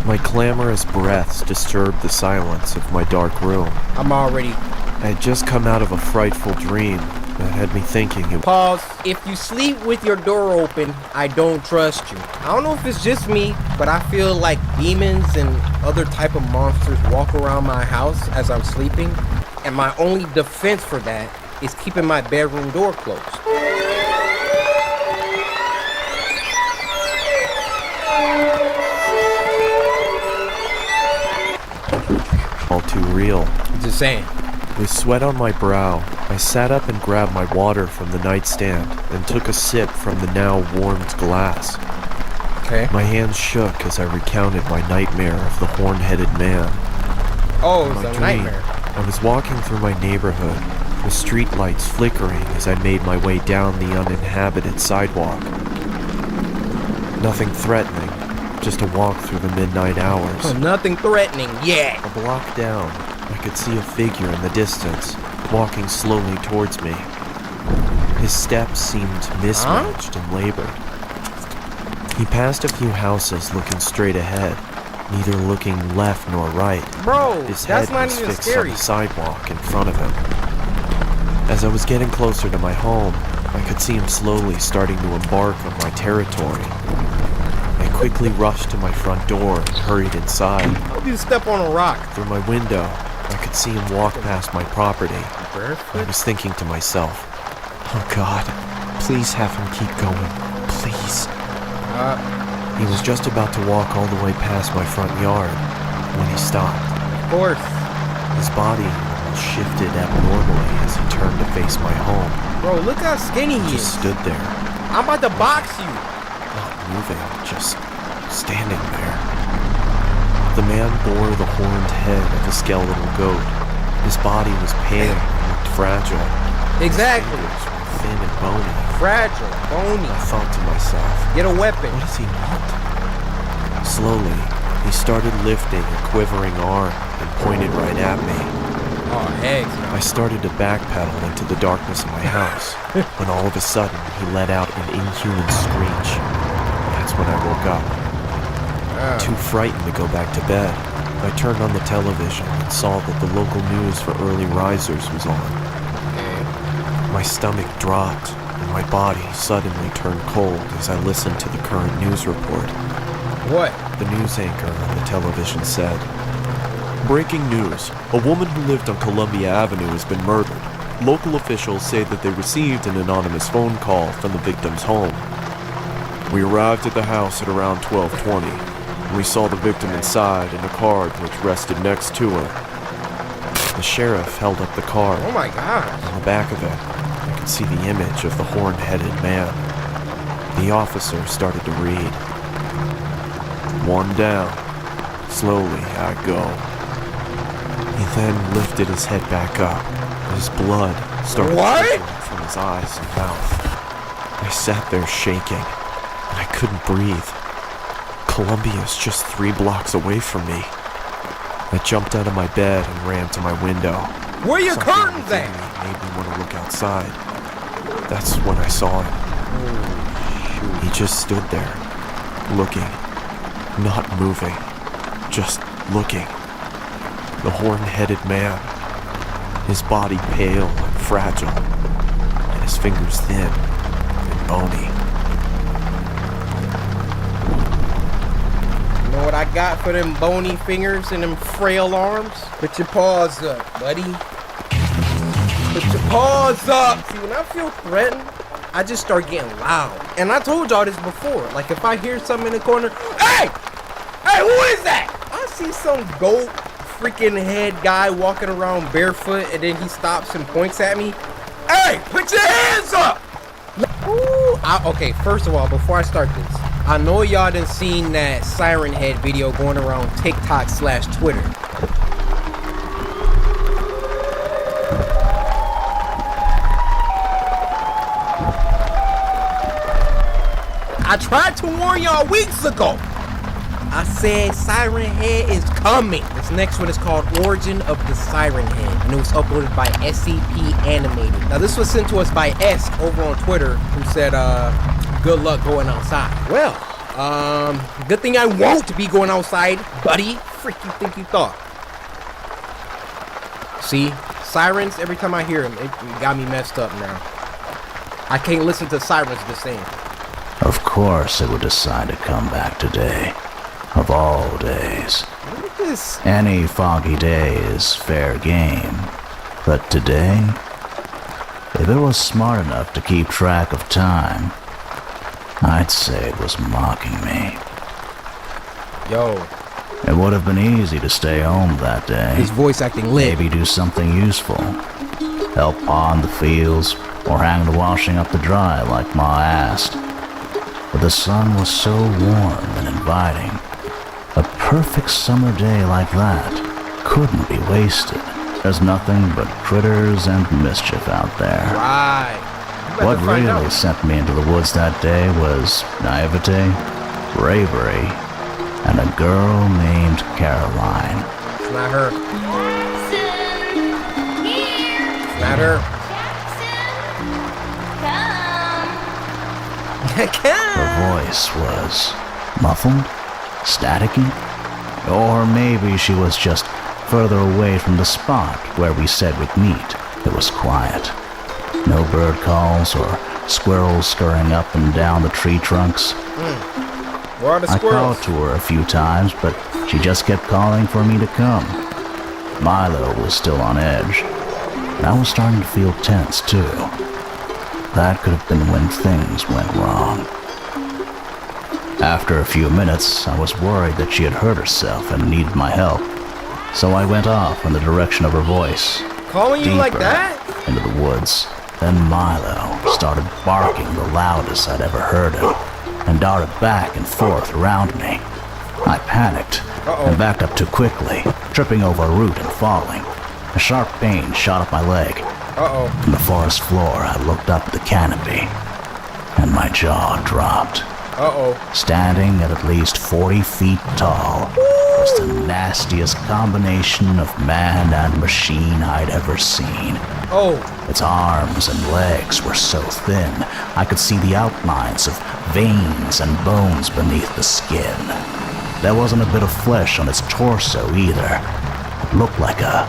My clamorous breaths disturbed the silence of my dark room. I'm already... I had just come out of a frightful dream that had me thinking it... Pause. If you sleep with your door open, I don't trust you. I don't know if it's just me, but I feel like demons and other type of monsters walk around my house as I'm sleeping, and my only defense for that is keeping my bedroom door closed. All too real. Just saying. With sweat on my brow, I sat up and grabbed my water from the nightstand and took a sip from the now warmed glass. Okay. My hands shook as I recounted my nightmare of the horn-headed man. Oh, it's my a dream, nightmare. I was walking through my neighborhood, with street lights flickering as I made my way down the uninhabited sidewalk. Nothing threatening, just a walk through the midnight hours. Oh, nothing threatening, yeah. A block down, I could see a figure in the distance, walking slowly towards me. His steps seemed mismatched and labored. He passed a few houses looking straight ahead, neither looking left nor right. Bro, His that's head not was even fixed scary. on the sidewalk in front of him. As I was getting closer to my home, I could see him slowly starting to embark on my territory. I quickly rushed to my front door and hurried inside. I hope you step on a rock. Through my window, I could see him walk past my property. I was thinking to myself, oh God, please have him keep going, please. He was just about to walk all the way past my front yard when he stopped. Of course. His body shifted abnormally as he turned to face my home. Bro, look how skinny he Just is. stood there, I'm about to box you. not moving, just standing there. The man bore the horned head of a skeletal goat. His body was pale and looked fragile. Exactly. His fingers were thin and bony. Fragile, bony. I thought to myself, Get a weapon. what does he want? Slowly, he started lifting a quivering arm and pointed right at me. Oh, heck. I started to backpedal into the darkness of my house, when all of a sudden he let out an inhuman screech. That's when I woke up. Too frightened to go back to bed, I turned on the television and saw that the local news for early risers was on. My stomach dropped, and my body suddenly turned cold as I listened to the current news report. What? The news anchor on the television said, "Breaking news. A woman who lived on Columbia Avenue has been murdered. Local officials say that they received an anonymous phone call from the victim's home. We arrived at the house at around 12:20. We saw the victim inside in a card which rested next to her." The sheriff held up the card. Oh my God. On the back of it, I could see the image of the horn-headed man. The officer started to read. "One down. Slowly I go." He then lifted his head back up. His blood started trickling from his eyes and mouth. I sat there shaking, and I couldn't breathe. Columbia's just 3 blocks away from me. I jumped out of my bed and ran to my window. Where are your Something curtains within at? me made me want to look outside. That's when I saw him. He just stood there, looking, not moving, just looking. The horn-headed man, his body pale and fragile, and his fingers thin and bony. You know what I got for them bony fingers and them frail arms? Put your paws up, buddy. Put your paws up. See, when I feel threatened, I just start getting loud. And I told y'all this before. Like, if I hear something in the corner, hey! Hey, who is that? I see some goat freaking head guy walking around barefoot, and then he stops and points at me. Hey, put your hands up! Ooh, okay, first of all, before I start this, I know y'all done seen that Siren Head video going around TikTok/Twitter. I tried to warn y'all weeks ago. I said Siren Head is coming. This next one is called Origin of the Siren Head, and it was uploaded by SCP Animated. Now this was sent to us by Esk over on Twitter, who said, good luck going outside. Well, good thing I won't be going outside, buddy. Frick you think you thought? See, sirens, every time I hear them, it got me messed up now. I can't listen to sirens the same. Of course it would decide to come back today. Of all days. Look at this. Any foggy day is fair game. But today, if it was smart enough to keep track of time, I'd say it was mocking me. Yo. It would have been easy to stay home that day. His voice acting lit. Maybe do something useful. Help pond the fields, or hang the washing up to dry like Ma asked. But the sun was so warm and inviting. A perfect summer day like that couldn't be wasted. There's nothing but critters and mischief out there. Right. What really sent me into the woods that day was naivete, bravery, and a girl named Caroline. It's not her. It's not her. Her voice was muffled, staticky, or maybe she was just further away from the spot where we said we'd meet. It was quiet. No bird calls or squirrels scurrying up and down the tree trunks. Where are the I squirrels? called to her a few times, but she just kept calling for me to come. Milo was still on edge, and I was starting to feel tense too. That could have been when things went wrong. After a few minutes, I was worried that she had hurt herself and needed my help, so I went off in the direction of her voice. Calling you like deeper that? Into the woods. Then Milo started barking the loudest I'd ever heard him, and darted back and forth around me. I panicked and backed up too quickly, tripping over a root and falling. A sharp pain shot up my leg. From the forest floor, I looked up at the canopy, and my jaw dropped. Standing at least 40 feet tall was the nastiest combination of man and machine I'd ever seen. Its arms and legs were so thin, I could see the outlines of veins and bones beneath the skin. There wasn't a bit of flesh on its torso either. It looked like a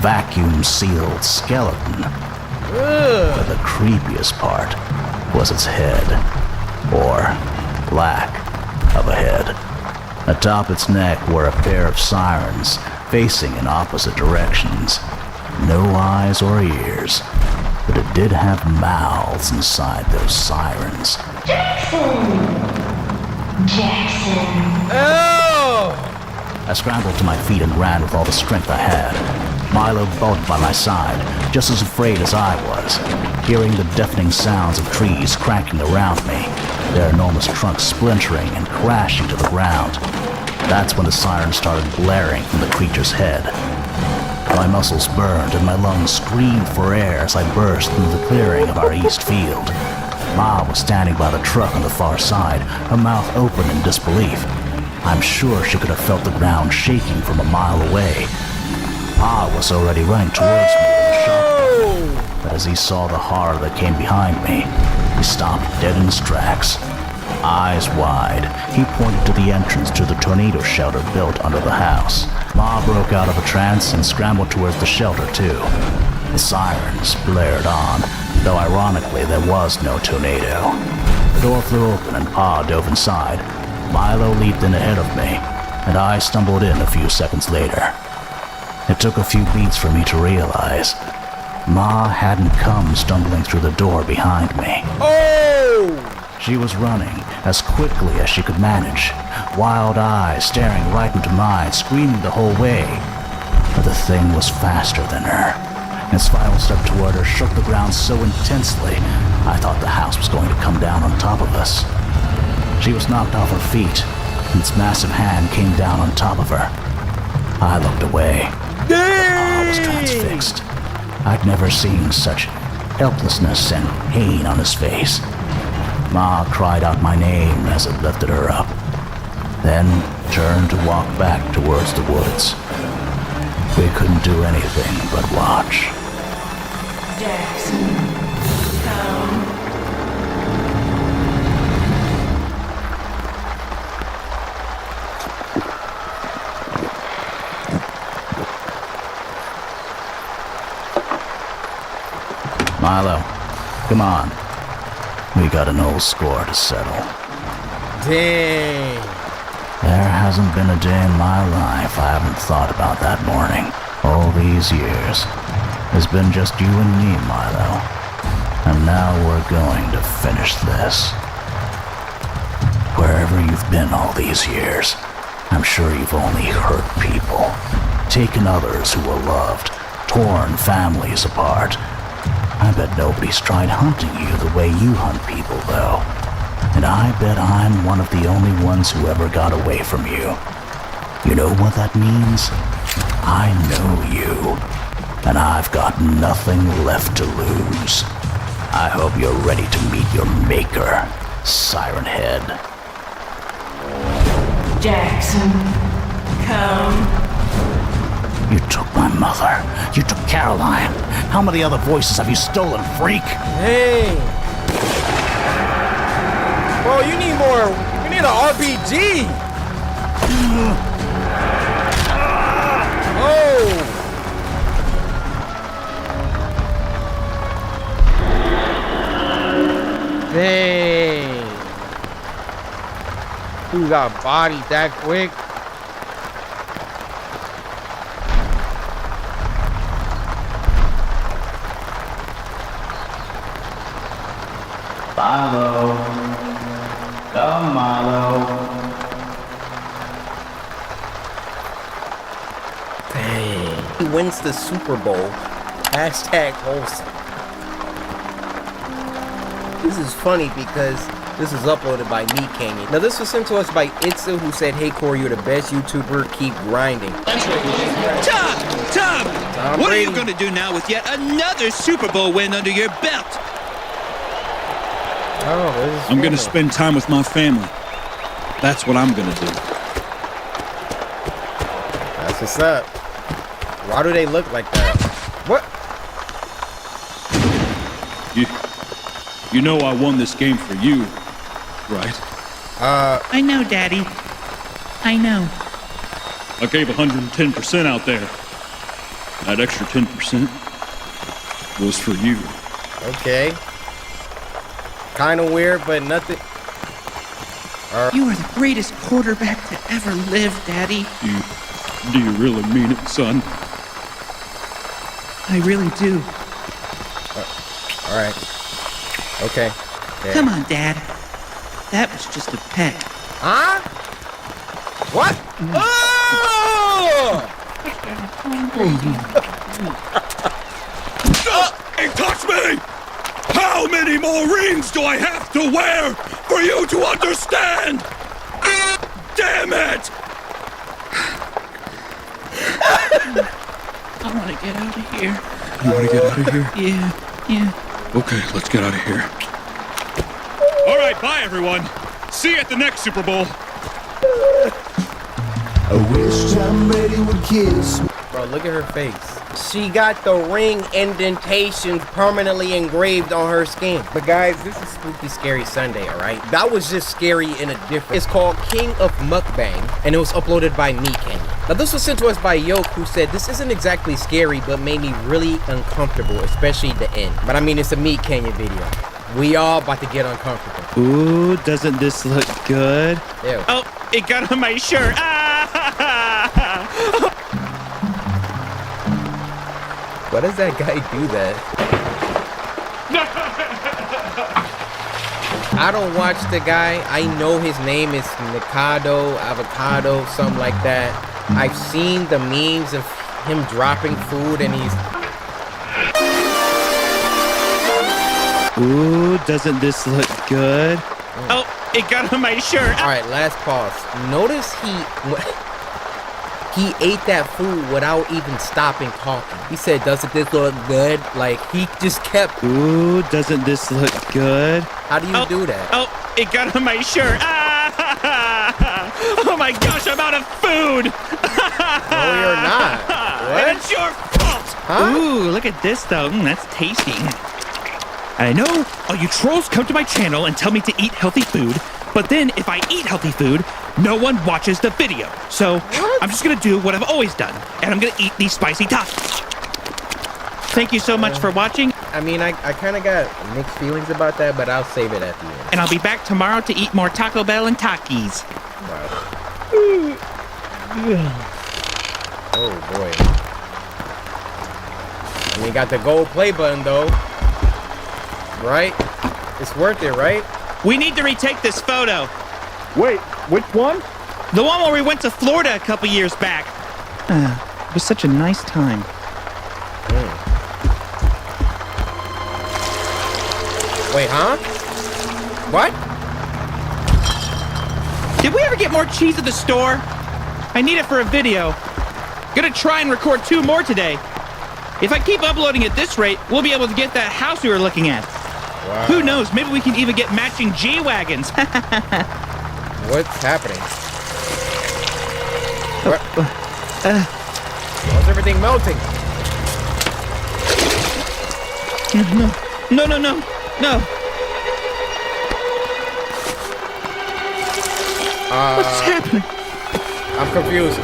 vacuum-sealed skeleton. But the creepiest part was its head, or lack of a head. Atop its neck were a pair of sirens, facing in opposite directions. No eyes or ears, but it did have mouths inside those sirens. Jackson. Oh! I scrambled to my feet and ran with all the strength I had. Milo bulked by my side, just as afraid as I was, hearing the deafening sounds of trees cranking around me, their enormous trunks splintering and crashing to the ground. That's when the sirens started blaring from the creature's head. My muscles burned and my lungs screamed for air as I burst through the clearing of our east field. Ma was standing by the truck on the far side, her mouth open in disbelief. I'm sure she could have felt the ground shaking from a mile away. Pa was already running towards me with a shotgun, but as he saw the horror that came behind me, he stopped dead in his tracks. Eyes wide, he pointed to the entrance to the tornado shelter built under the house. Ma broke out of a trance and scrambled towards the shelter too. The sirens blared on, though ironically there was no tornado. The door flew open and Pa dove inside. Milo leaped in ahead of me, and I stumbled in a few seconds later. It took a few beats for me to realize Ma hadn't come stumbling through the door behind me. Oh! She was running as quickly as she could manage, wild eyes staring right into mine, screaming the whole way. But the thing was faster than her. Its final step toward her shook the ground so intensely, I thought the house was going to come down on top of us. She was knocked off her feet, and its massive hand came down on top of her. I looked away. I was transfixed. I'd never seen such helplessness and pain on his face. Ma cried out my name as it lifted her up, then turned to walk back towards the woods. We couldn't do anything but watch. Jackson, come. Milo, come on. We got an old score to settle. Dang. There hasn't been a day in my life I haven't thought about that morning. All these years. It's been just you and me, Milo. And now we're going to finish this. Wherever you've been all these years, I'm sure you've only hurt people. Taken others who were loved. Torn families apart. I bet nobody's tried hunting you the way you hunt people, though. And I bet I'm one of the only ones who ever got away from you. You know what that means? I know you. And I've got nothing left to lose. I hope you're ready to meet your maker, Siren Head. Jackson, come. You took my mother. You took Caroline. How many other voices have you stolen, freak? Hey. Bro, you need more. You need an RPG. Oh. Dang. Who got bodied that quick? Milo. Come, Milo. Dang. He wins the Super Bowl. Hashtag wholesome. This is funny because this is uploaded by me, Canyon. Now this was sent to us by Itza, who said, "Hey Corey, you're the best YouTuber. Keep grinding." Tom, what are you going to do now with yet another Super Bowl win under your belt? Oh, I'm gonna spend time with my family. That's what I'm gonna do. That's what's up. Why do they look like that? What? You know I won this game for you, right? I know, Daddy. I know. I gave 110% out there. That extra 10% was for you. Okay. Kind of weird, but nothing. You are the greatest quarterback to ever live, Daddy. Do you really mean it, son? I really do. All right. Okay. Come on, Dad. That was just a pet. Huh? What? Oh! Hey, touch me! How many more rings do I have to wear for you to understand? Damn it! I want to get out of here. You want to get out of here? Yeah. Okay, let's get out of here. All right, bye, everyone. See you at the next Super Bowl. I wish Tom Brady would kiss me. Bro, look at her face. She got the ring indentations permanently engraved on her skin. But guys, this is Spooky Scary Sunday, alright? That was just scary in a different... It's called King of Mukbang, and it was uploaded by Meat Canyon. Now, this was sent to us by Yoke, who said, this isn't exactly scary, but made me really uncomfortable, especially the end. But I mean, it's a Meat Canyon video. We all about to get uncomfortable. Ooh, doesn't this look good? Ew. Oh, it got on my shirt. Why does that guy do that? I don't watch the guy. I know his name is Mikado, Avocado, something like that. I've seen the memes of him dropping food and he's... Ooh, doesn't this look good? Oh, it got on my shirt. All right, last pause. Notice he ate that food without even stopping talking. He said, doesn't this look good? Like, he just kept... Ooh, doesn't this look good? How do you do that? Oh, it got on my shirt. Oh my gosh, I'm out of food. No, you're not. What? And it's your fault. Huh? Ooh, look at this though. That's tasty. I know all you trolls come to my channel and tell me to eat healthy food, but then if I eat healthy food, no one watches the video. So I'm just gonna do what I've always done, and I'm gonna eat these spicy tacos. Thank you so much for watching. I mean, I kind of got mixed feelings about that, but I'll save it at the end. And I'll be back tomorrow to eat more Taco Bell and Takis. Wow. Oh boy. I mean, got the gold play button though. Right? It's worth it, right? We need to retake this photo. Wait, which one? The one where we went to Florida a couple years back. It was such a nice time. Wait, huh? What? Did we ever get more cheese at the store? I need it for a video. Gonna try and record 2 more today. If I keep uploading at this rate, we'll be able to get that house we were looking at. Wow. Who knows? Maybe we can even get matching G-Wagons. What's happening? What? Why's everything melting? No. What's happening? I'm confused.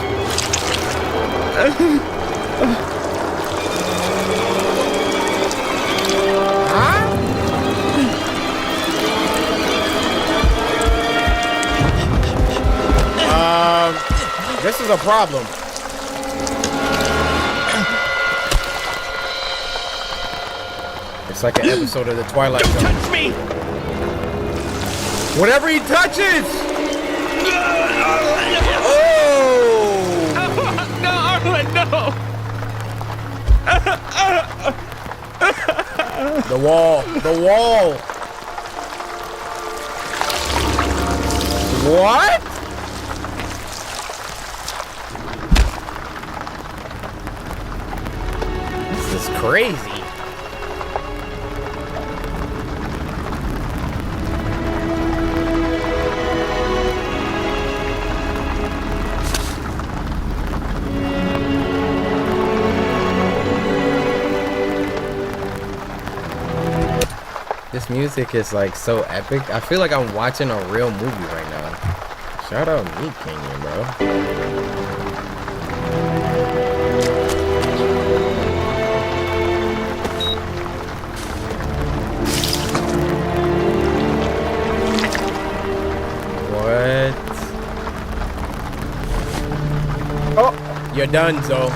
This is a problem. It's like an episode of the Twilight Zone. Don't touch me! Whatever he touches! Oh! No, Arlen, no! The wall. The wall. What? This is crazy. This music is like so epic. I feel like I'm watching a real movie right now. Shout out Meat Canyon, bro. What? Oh, you're done, Zoe.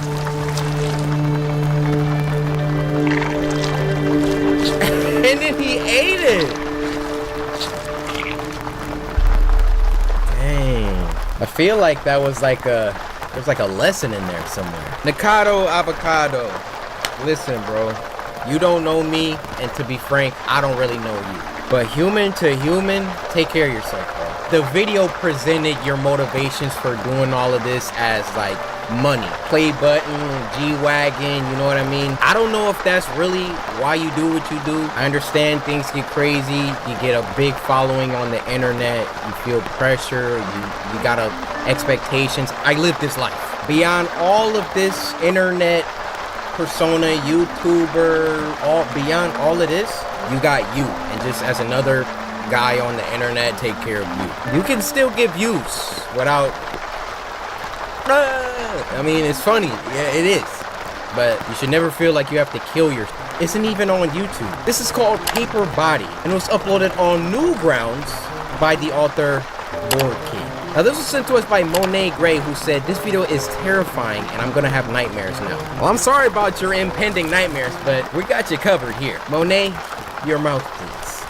And then he ate it. Dang. I feel like that was like there's like a lesson in there somewhere. Mikado Avocado. Listen, bro. You don't know me, and to be frank, I don't really know you. But human to human, take care of yourself, bro. The video presented your motivations for doing all of this as like money. Play button, G-Wagon, you know what I mean? I don't know if that's really why you do what you do. I understand things get crazy. You get a big following on the internet. You feel pressure. You gotta expectations. I live this life. Beyond all of this internet persona, YouTuber, beyond all of this, you got you. And just as another guy on the internet, take care of you. You can still give views without... I mean, it's funny. Yeah, it is. But you should never feel like you have to kill yourself. Isn't even on YouTube. This is called Paper Body, and it was uploaded on Newgrounds by the author Board Kid. Now this was sent to us by Monet Gray, who said, "This video is terrifying and I'm gonna have nightmares now." Well, I'm sorry about your impending nightmares, but we got you covered here. Monet, your mouth please.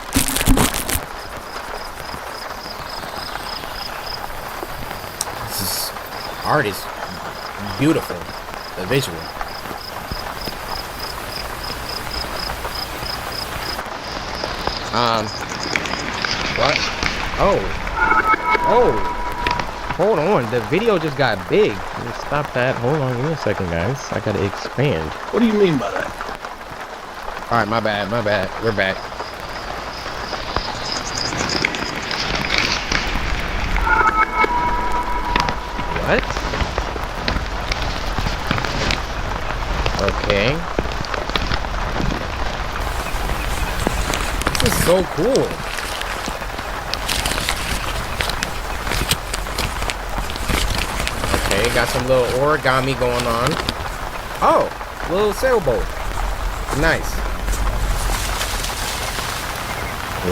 This art is beautiful. The visual. What? Oh, hold on, the video just got big. Stop that, hold on, give me a second, guys. I gotta expand. What do you mean by that? All right, my bad, we're back. What? Okay. This is so cool. Okay, got some little origami going on. Oh, little sailboat. Nice.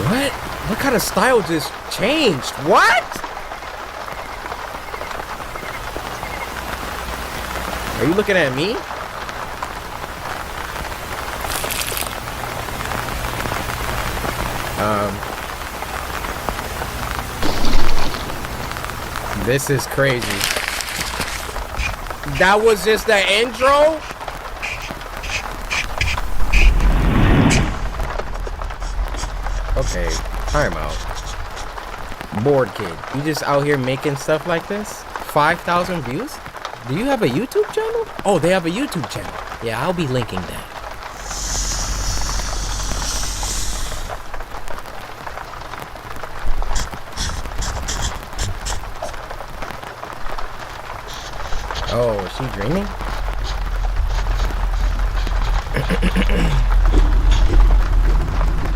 What? What kind of style just changed? What? Are you looking at me? This is crazy. That was just the intro? Okay, time out. Board Kid, you just out here making stuff like this? 5,000 views? Do you have a YouTube channel? Oh, they have a YouTube channel. Yeah, I'll be linking that. Oh, is she dreaming?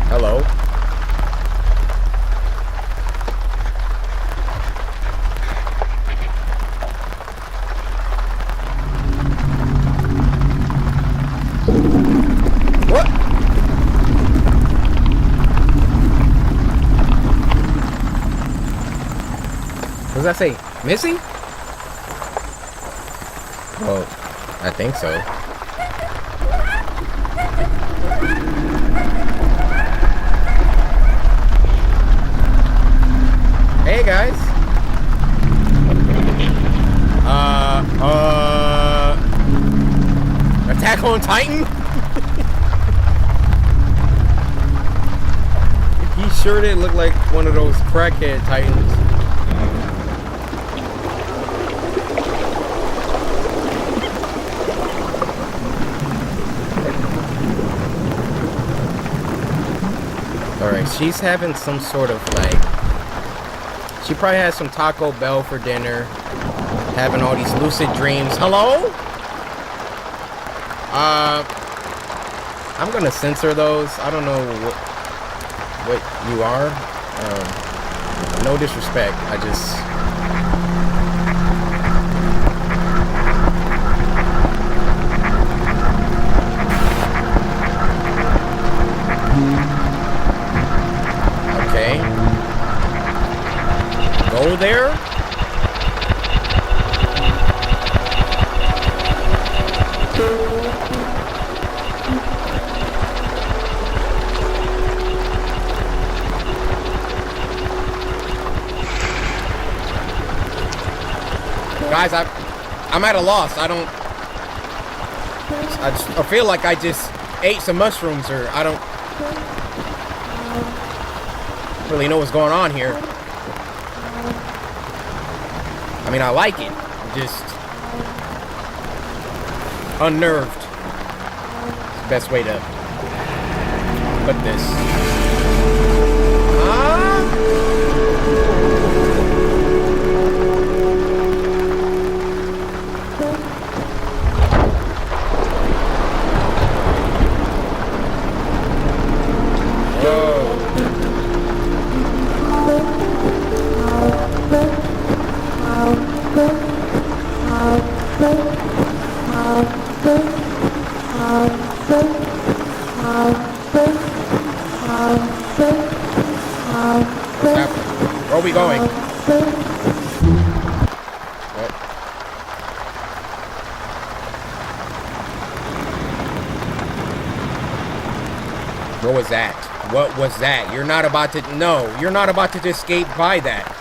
Hello? What? What does that say? Missing? Well, I think so. Hey guys. Attack on Titan? He sure did look like one of those crackhead Titans. Alright, she's having some sort of like... She probably has some Taco Bell for dinner. Having all these lucid dreams. Hello? I'm gonna censor those. I don't know what you are. No disrespect. I just... Okay. Go there. Guys, I'm at a loss. I feel like I just ate some mushrooms, or I don't really know what's going on here. I mean, I like it. I'm just unnerved. It's the best way to put this. we going? What was that? What was that? You're not about to... No, you're not about to just skate by that.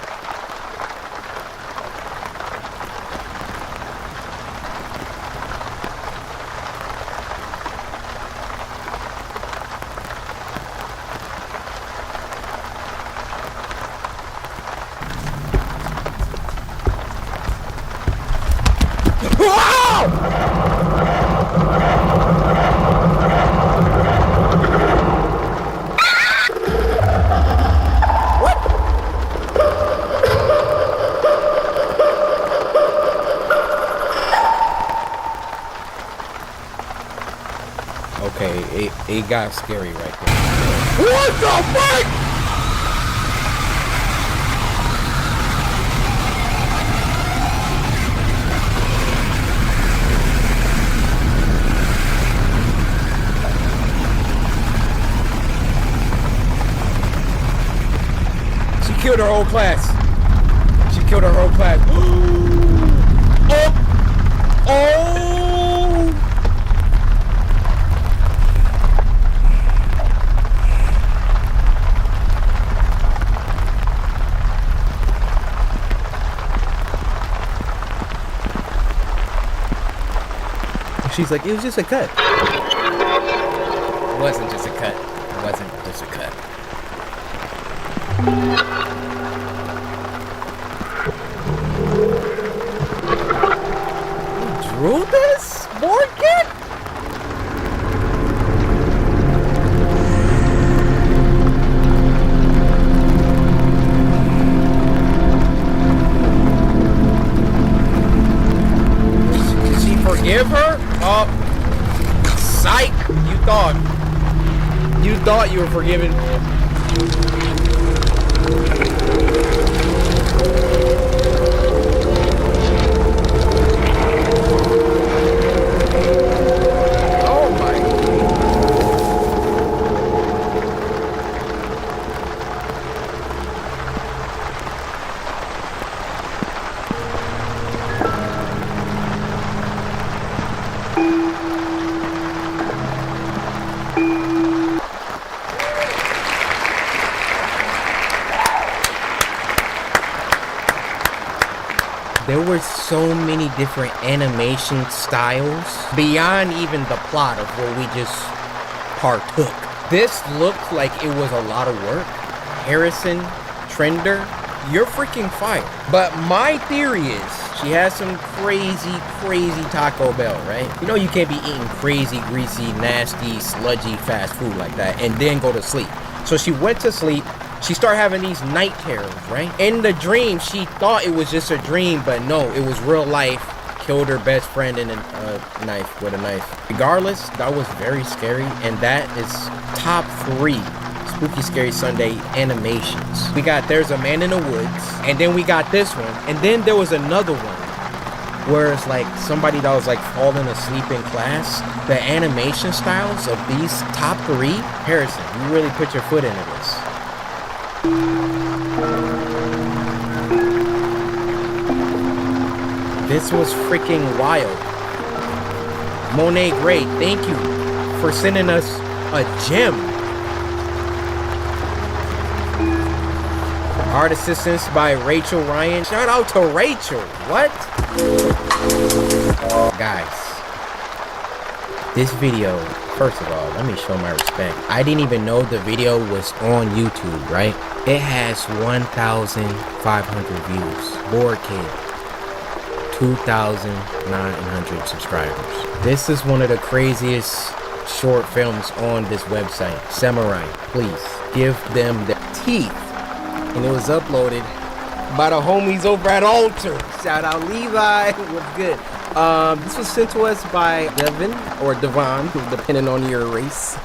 Okay, it got scary right there. What the fuck? She killed her whole class. She killed her whole class. Oh! Oh! She's like, it was just a cut. It wasn't just a cut. It wasn't just a cut. You drew this, Morgan? Did she forgive her? Oh, psych! You thought you were forgiven. Oh my. There were so many different animation styles beyond even the plot of what we just partook. This looked like it was a lot of work. Harrison, Trender, you're freaking fire. But my theory is she has some crazy Taco Bell, right? You know you can't be eating crazy, greasy, nasty, sludgy fast food like that and then go to sleep. So she went to sleep. She started having these night terrors, right? In the dream, she thought it was just a dream, but no, it was real life. Killed her best friend in a knife with a knife. Regardless, that was very scary, and that is top 3 Spooky Scary Sunday animations. We got There's a Man in the Woods, and then we got this one, and then there was another one where it's like somebody that was like falling asleep in class. The animation styles of these top 3, Harrison, you really put your foot into this. This was freaking wild. Monet Gray, thank you for sending us a gem. Art assistance by Rachel Ryan. Shout out to Rachel. What? Guys, this video, first of all, let me show my respect. I didn't even know the video was on YouTube, right? It has 1,500 views. Bored Kid. 2,900 subscribers. This is one of the craziest short films on this website. Samurai, please give them the teeth. And it was uploaded by the homies over at Alter. Shout out Levi. What's good? This was sent to us by Devin or Devon, depending on your race.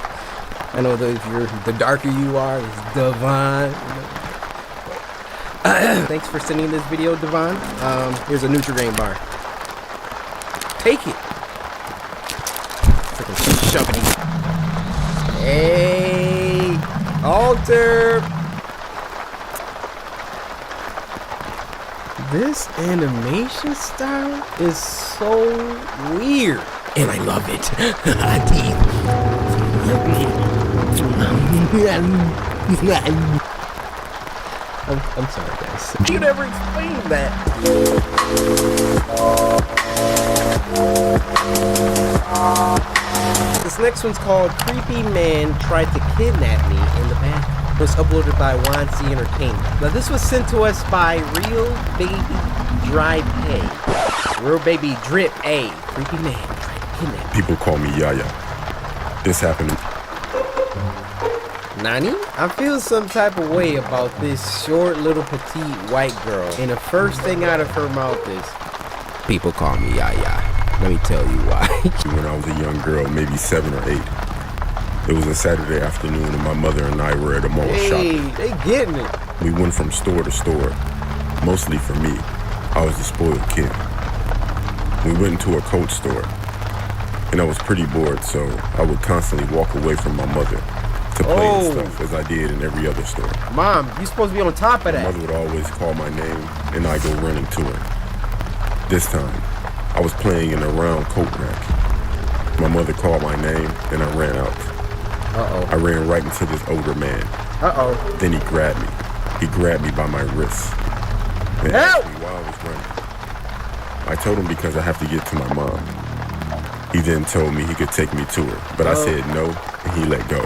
I know that if you're the darker you are, it's Devon. Thanks for sending this video, Devon. Here's a Nutri-Grain bar. Take it. Freaking shoving it. Hey, Alter. This animation style is so weird. And I love it. I'm sorry, guys. You never explained that. This next one's called Creepy Man Tried to Kidnap Me in the Bathroom. It was uploaded by YC Entertainment. Now this was sent to us by Real Baby Dry Pay. Real Baby Drip A. Creepy Man Tried to Kidnap Me. People call me Yaya. This happened. Nani? I feel some type of way about this short little petite white girl. And the first thing out of her mouth is, people call me Yaya. Let me tell you why. When I was a young girl, maybe 7 or 8. It was a Saturday afternoon and my mother and I were at a mall shopping. Hey, they getting it. We went from store to store, mostly for me. I was the spoiled kid. We went into a coat store, and I was pretty bored, so I would constantly walk away from my mother to play and stuff, as I did in every other store. Mom, you supposed to be on top of that. My mother would always call my name, and I go running to her. This time, I was playing in a round coat rack. My mother called my name, and I ran out. I ran right into this older man. Then he grabbed me. He grabbed me by my wrist and asked me why I was running. I told him because I have to get to my mom. He then told me he could take me to her, but I said no, and he let go.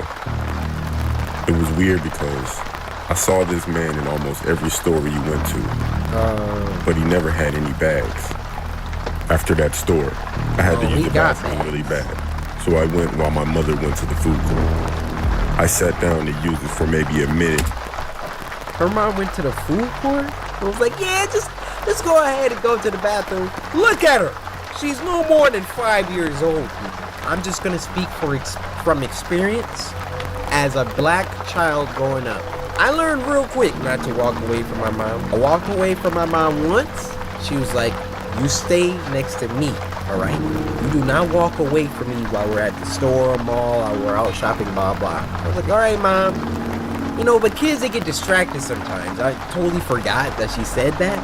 It was weird because I saw this man in almost every store you went to, but he never had any bags. After that store, I had to use the bathroom really bad, so I went while my mother went to the food court. I sat down to use it for maybe a minute. Her mom went to the food court? I was like, yeah, just go ahead and go to the bathroom. Look at her. She's no more than 5 years old. I'm just gonna speak from experience as a black child growing up. I learned real quick not to walk away from my mom. I walked away from my mom once. She was like, you stay next to me, all right? You do not walk away from me while we're at the store or mall or we're out shopping, blah, blah. I was like, all right, Mom. You know, but kids, they get distracted sometimes. I totally forgot that she said that.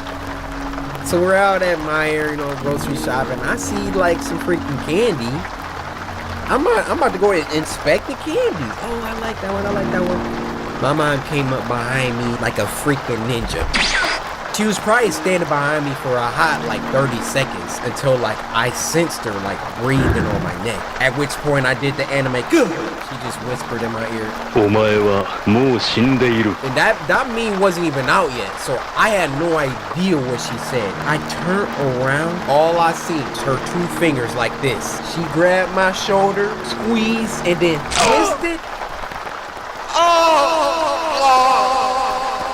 So we're out at Meijer, you know, grocery shopping. I see like some freaking candy. I'm about to go and inspect the candy. Oh, I like that one, I like that one. My mom came up behind me like a freaking ninja. She was probably standing behind me for a hot like 30 seconds until like I sensed her like breathing on my neck. At which point I did the anime, good. She just whispered in my ear. And that meme wasn't even out yet, so I had no idea what she said. I turned around, all I seen was her 2 fingers like this. She grabbed my shoulder, squeezed, and then twisted.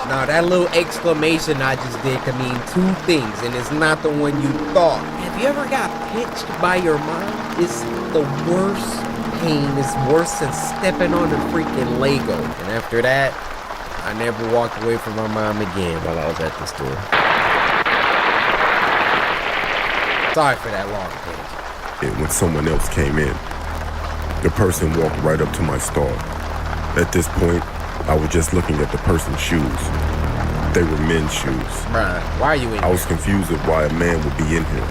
Now that little exclamation I just did could mean 2 things, and it's not the one you thought. Have you ever got pinched by your mom? It's the worst pain. It's worse than stepping on a freaking Lego. And after that, I never walked away from my mom again while I was at the store. Sorry for that long page. And when someone else came in, the person walked right up to my stall. At this point, I was just looking at the person's shoes. They were men's shoes. Bruh, why are you in I was confused of why a man would be in here.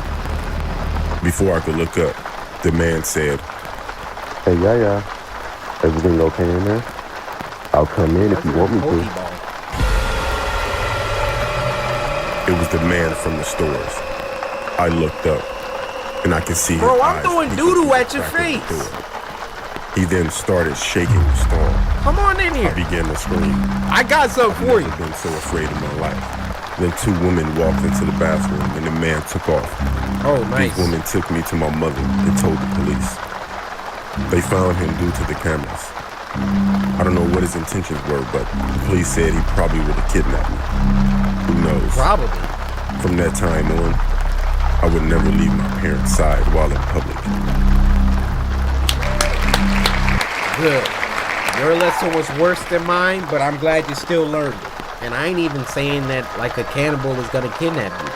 Before I could look up, the man said, "Hey, Yaya, everything okay in there? I'll come in if you want me to." It was the man from the stores. I looked up, and I could see his Bro, I'm eyes doing doo-doo at your face. He then started shaking the stall. Come on in here. I began to scream. I got something for you. I've been so afraid in my life. Then 2 women walked into the bathroom and the man took off. Oh, nice. These women took me to my mother and told the police. They found him due to the cameras. I don't know what his intentions were, but the police said he probably would have kidnapped me. Who knows? Probably. From that time on, I would never leave my parents' side while in public. Good. Your lesson was worse than mine, but I'm glad you still learned it. And I ain't even saying that like a cannibal is gonna kidnap you.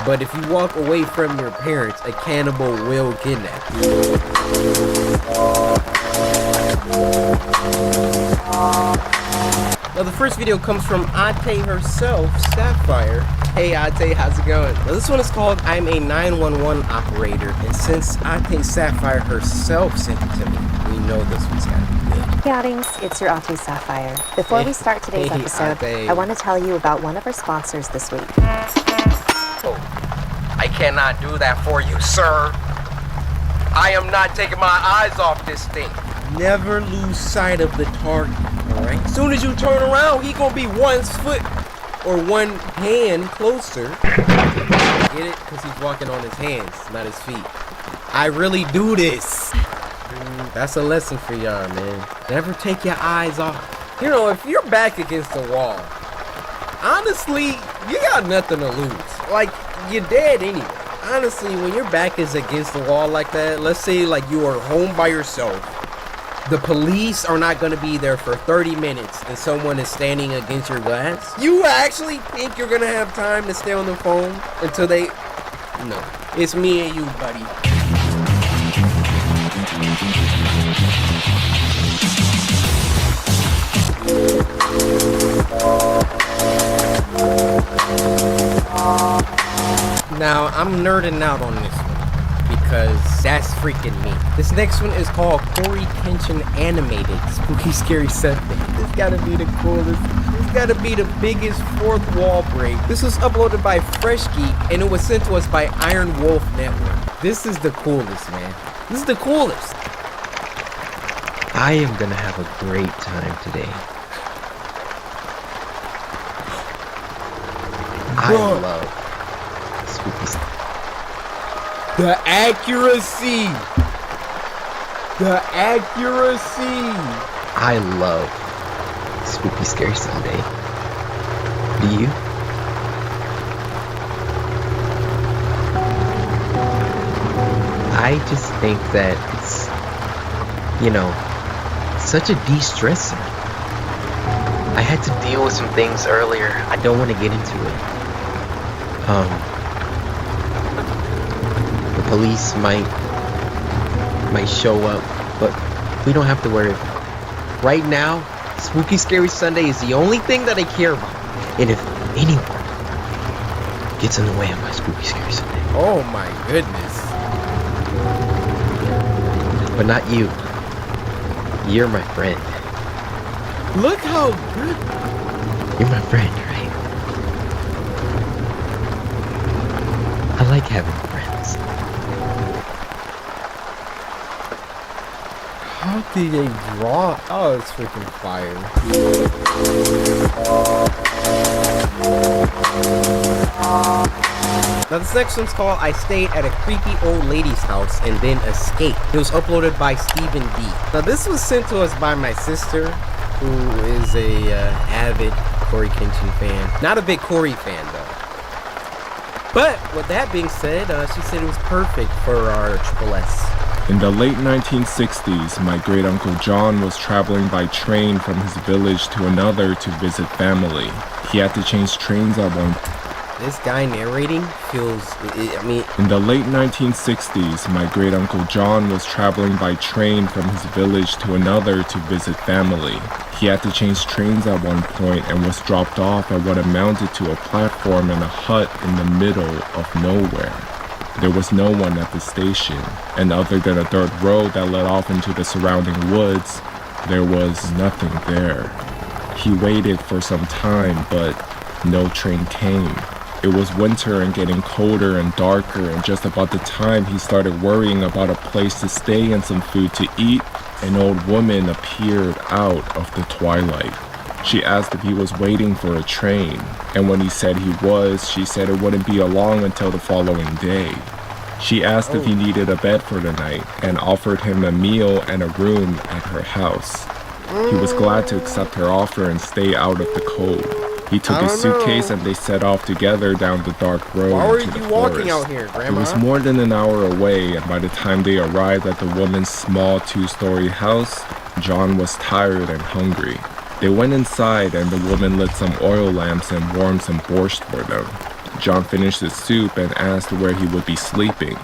But if you walk away from your parents, a cannibal will kidnap you. Now the first video comes from Ate herself, Sapphire. Hey Ate, how's it going? Now, this one is called I'm a 911 operator, and since Ate Sapphire herself sent it to me, we know this one's gotta be good. Hey Ottings, it's your Ate Sapphire. Before we start today's Hey, episode, Ate. I want to tell you about one of our sponsors this week. Oh, I cannot do that for you, sir. I am not taking my eyes off this thing. Never lose sight of the target, alright? As soon as you turn around, he gonna be 1 foot or 1 hand closer. Get it? Because he's walking on his hands, not his feet. I really do this. That's a lesson for y'all, man. Never take your eyes off. You know, if you're back against the wall, honestly, you got nothing to lose. Like, you're dead anyway. Honestly, when your back is against the wall like that, let's say like you are home by yourself, the police are not gonna be there for 30 minutes and someone is standing against your glass. You actually think you're gonna have time to stay on the phone until they... No, it's me and you, buddy. Now, I'm nerding out on this one because that's freaking me. This next one is called Cory Kenshin Animated Spooky Scary Sunday. This gotta be the coolest. This gotta be the biggest fourth wall break. This was uploaded by Fresh Geek and it was sent to us by Iron Wolf Network. This is the coolest, man. This is the coolest. I am gonna have a great time today. I love spooky stuff. The accuracy! The accuracy! I love Spooky Scary Sunday. Do you? I just think that it's, you know, such a de-stressor. I had to deal with some things earlier. I don't want to get into it. The police might show up, but we don't have to worry about it. Right now, Spooky Scary Sunday is the only thing that I care about. And if anyone gets in the way of my Spooky Scary Sunday. Oh my goodness. But not you. You're my friend. Look how good. You're my friend, right? I like having friends. How did they draw? Oh, it's freaking fire. Now this next one's called I Stayed at a Creepy Old Lady's House and Then Escaped. It was uploaded by Stephen D. Now this was sent to us by my sister, who is a avid Cory Kenshin fan. Not a big Cory fan though. But with that being said, she said it was perfect for our Triple S. In the late 1960s, my great-uncle John was traveling by train from his village to another to visit family. He had to change trains at one point. This guy narrating feels, In the late 1960s, my great-uncle John was traveling by train from his village to another to visit family. He had to change trains at one point and was dropped off at what amounted to a platform in a hut in the middle of nowhere. There was no one at the station, and other than a dirt road that led off into the surrounding woods, there was nothing there. He waited for some time, but no train came. It was winter and getting colder and darker, and just about the time he started worrying about a place to stay and some food to eat, an old woman appeared out of the twilight. She asked if he was waiting for a train, and when he said he was, she said it wouldn't be long until the following day. She asked if he needed a bed for the night, and offered him a meal and a room at her house. He was glad to accept her offer and stay out of the cold. He took his suitcase and they set off together down the dark road Why were into the you walking forest. out here, It Grandma? was more than an hour away, and by the time they arrived at the woman's small two-story house, John was tired and hungry. They went inside and the woman lit some oil lamps and warmed some borscht for them. John finished his soup and asked where he would be sleeping.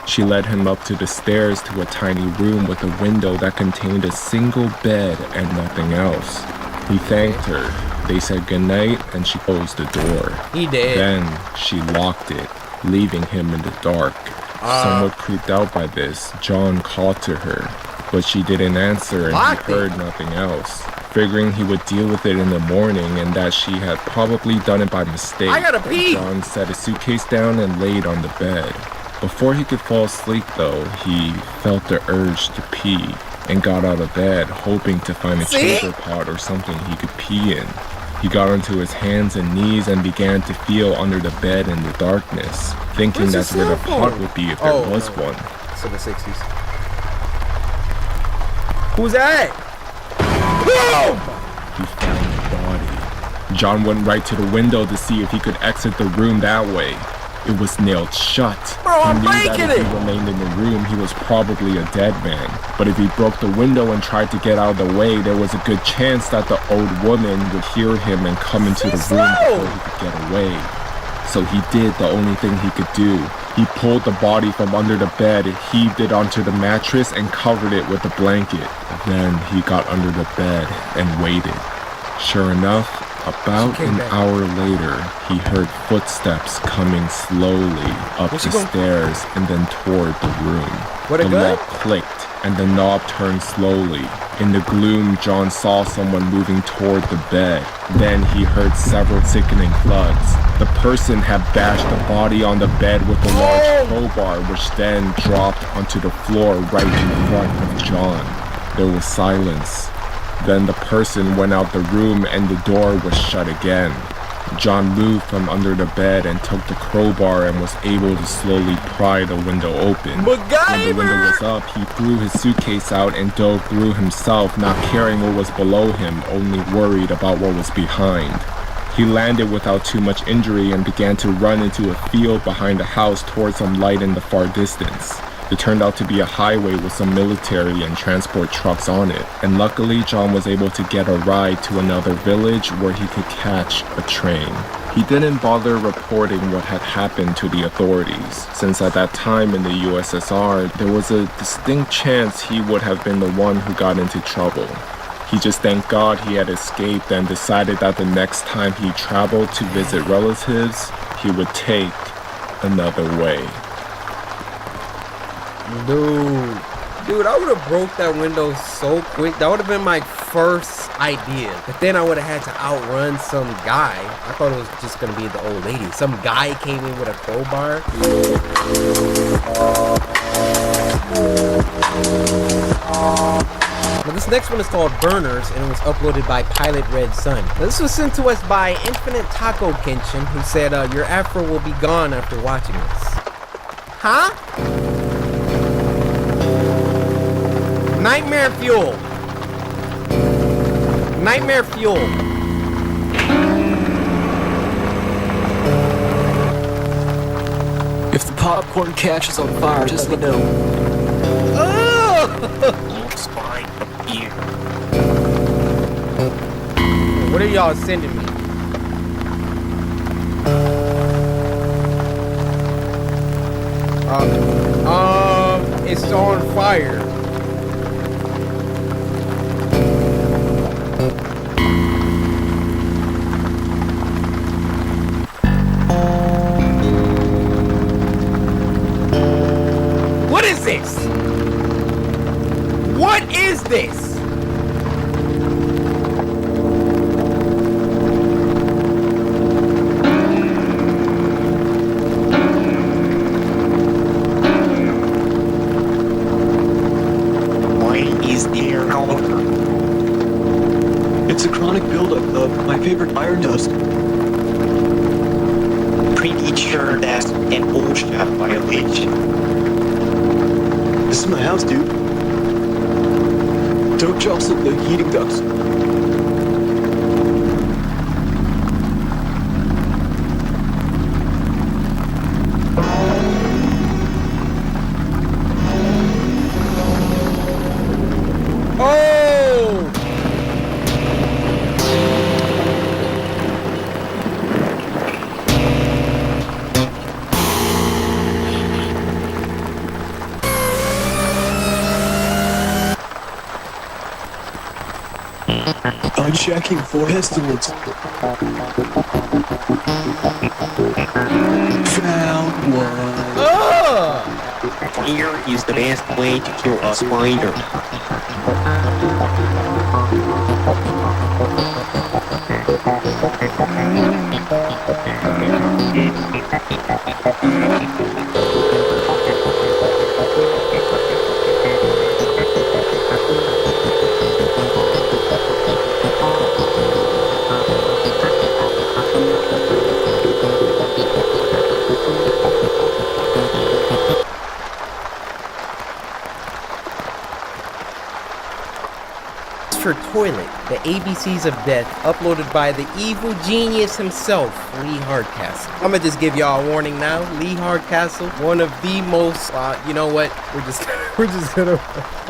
She led him up to the stairs to a tiny room with a window that contained a single bed and nothing else. He thanked her, They said goodnight and she closed the door. He did. Then she locked it, leaving him in the dark. Somewhat creeped out by this, John called to her, but she didn't answer and he heard nothing else. Figuring he would deal with it in the morning and that she had probably done it by mistake. I gotta pee! John set his suitcase down and laid on the bed. Before he could fall asleep though, he felt the urge to pee and got out of bed hoping to find a chamber pot or something he could pee in. He got onto his hands and knees and began to feel under the bed in the darkness, thinking that's where the pot would be if there was one. So the 60s. Who's that? He found the body. John went right to the window to see if he could exit the room that way. It was nailed shut. Bro, I'm he knew that breaking if it! he remained in the room, he was probably a dead man. But if he broke the window and tried to get out of the way, there was a good chance that the old woman would hear him and come into the room before he could get away. So he did the only thing he could do. He pulled the body from under the bed, heaved it onto the mattress, and covered it with a blanket. Then he got under the bed and waited. Sure enough, about an hour later, he heard footsteps coming slowly up the stairs and then toward the room. The lock clicked and the knob turned slowly. In the gloom, John saw someone moving toward the bed. Then he heard several sickening thuds. The person had bashed the body on the bed with a large crowbar, which then dropped onto the floor right in front of John. There was silence. Then the person went out the room and the door was shut again. John moved from under the bed and took the crowbar and was able to slowly pry the window open. When the window was up, he threw his suitcase out and dove through himself, not caring what was below him, only worried about what was behind. He landed without too much injury and began to run into a field behind the house towards some light in the far distance. It turned out to be a highway with some military and transport trucks on it, and luckily John was able to get a ride to another village where he could catch a train. He didn't bother reporting what had happened to the authorities, since at that time in the USSR, there was a distinct chance he would have been the one who got into trouble. He just thanked God he had escaped and decided that the next time he traveled to visit relatives, he would take another way. Dude, I would have broke that window so quick. That would have been my first idea. But then I would have had to outrun some guy. I thought it was just going to be the old lady. Some guy came in with a crowbar. Now this next one is called Burners, and it was uploaded by Pilot Red Sun. Now, this was sent to us by Infinite Taco Kenshin, who said, your afro will be gone after watching this. Huh? Nightmare Fuel. Nightmare Fuel. If the popcorn catches on fire, just let me know. Looks fine up here. What are y'all sending me? It's on fire. What is this? What is this? Why is there color? It's a chronic buildup of my favorite iron dust. Pretty sure that's an OSHA violation. This is my house, dude. Don't jostle the heating ducts. checking for estimates. Found one. Here is the best way to kill a spider. For Toilet, the ABCs of Death, uploaded by the evil genius himself, Lee Hardcastle. I'm gonna just give y'all a warning now. Lee Hardcastle, one of the most, you know what? We're just gonna.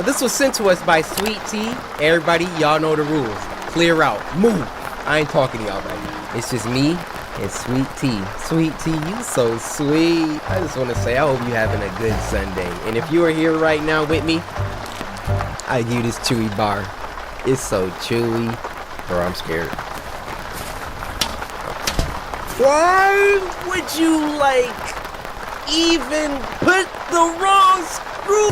This was sent to us by Sweet Tea. Everybody, y'all know the rules. Clear out, move. I ain't talking to y'all right now. It's just me and Sweet Tea. Sweet Tea, you so sweet. I just want to say, I hope you having a good Sunday. And if you are here right now with me, I give you this chewy bar. It's so chewy. Bro, I'm scared. Why would you, even put the wrong screw?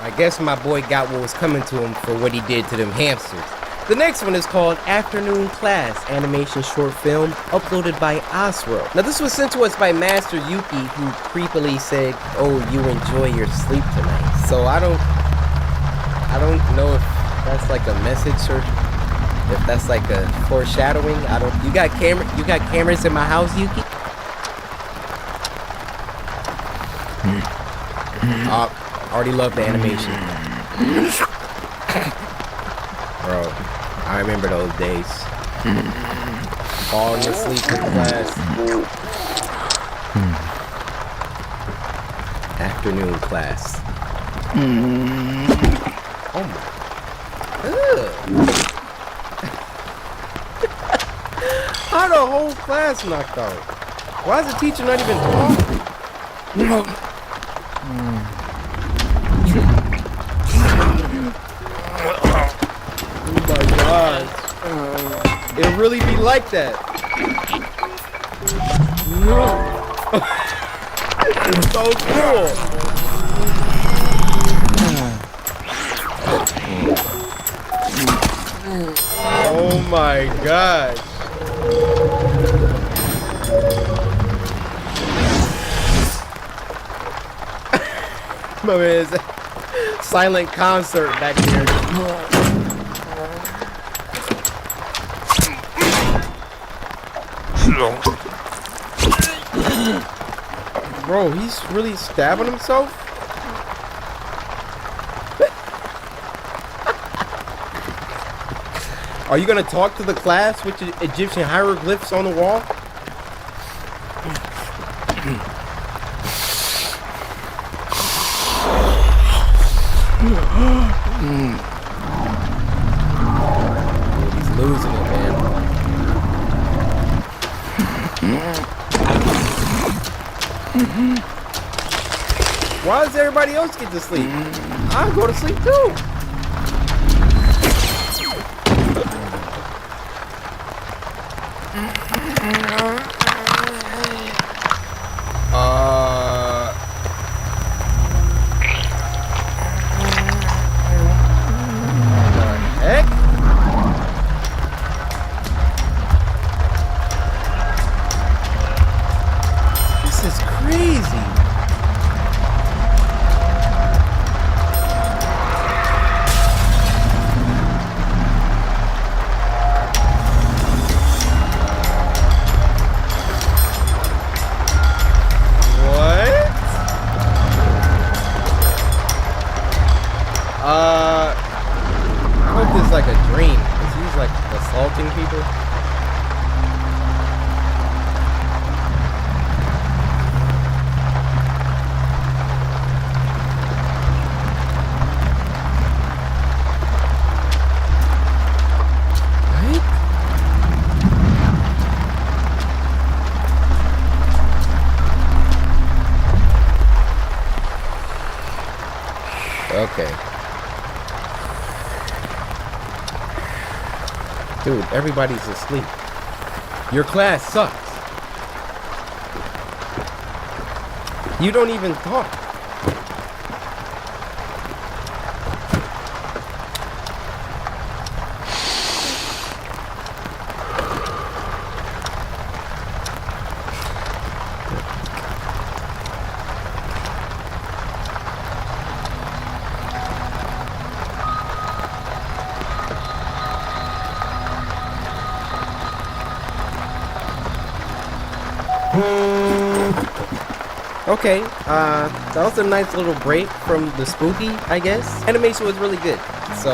I guess my boy got what was coming to him for what he did to them hamsters. The next one is called Afternoon Class, animation short film, uploaded by Osworld. Now this was sent to us by Master Yuki, who creepily said, "Oh, you enjoy your sleep tonight." So I don't know if that's like a message or if that's like a foreshadowing. You got cameras in my house, Yuki? Already love the animation. Bro, I remember those days. Falling asleep in class. Afternoon class. Oh my. How the whole class knocked out? Why is the teacher not even talking? Oh my God. It'll really be like that. It's so cool. Oh my gosh. My man, it's a silent concert back here. Bro, he's really stabbing himself? Are you gonna talk to the class with the Egyptian hieroglyphs on the wall? He's losing it, man. Why does everybody else get to sleep? I'll go to sleep too. Heck? This is crazy. I hope this is like a dream, because he's like assaulting people. Okay. Dude, everybody's asleep. Your class sucks. You don't even talk. Okay, that was a nice little break from the spooky, I guess. Animation was really good. So,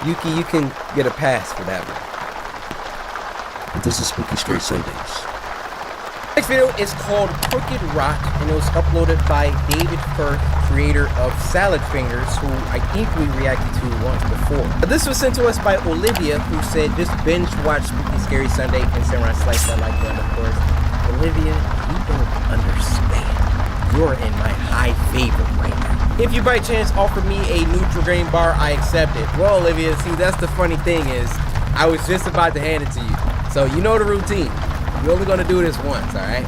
Yuki, you can get a pass for that one. This is Spooky Scary Sundays. Next video is called Crooked Rock, and it was uploaded by David Firth, creator of Salad Fingers, who I think we reacted to once before. But this was sent to us by Olivia, who said just binge watch Spooky Scary Sunday and Samurai Slice. I like that, of course. Olivia, you don't understand. You're in my high favor right now. If you by chance offer me a Nutri-Grain bar, I accept it. Well, Olivia, see, that's the funny thing is, I was just about to hand it to you. So you know the routine. You're only gonna do this once, alright?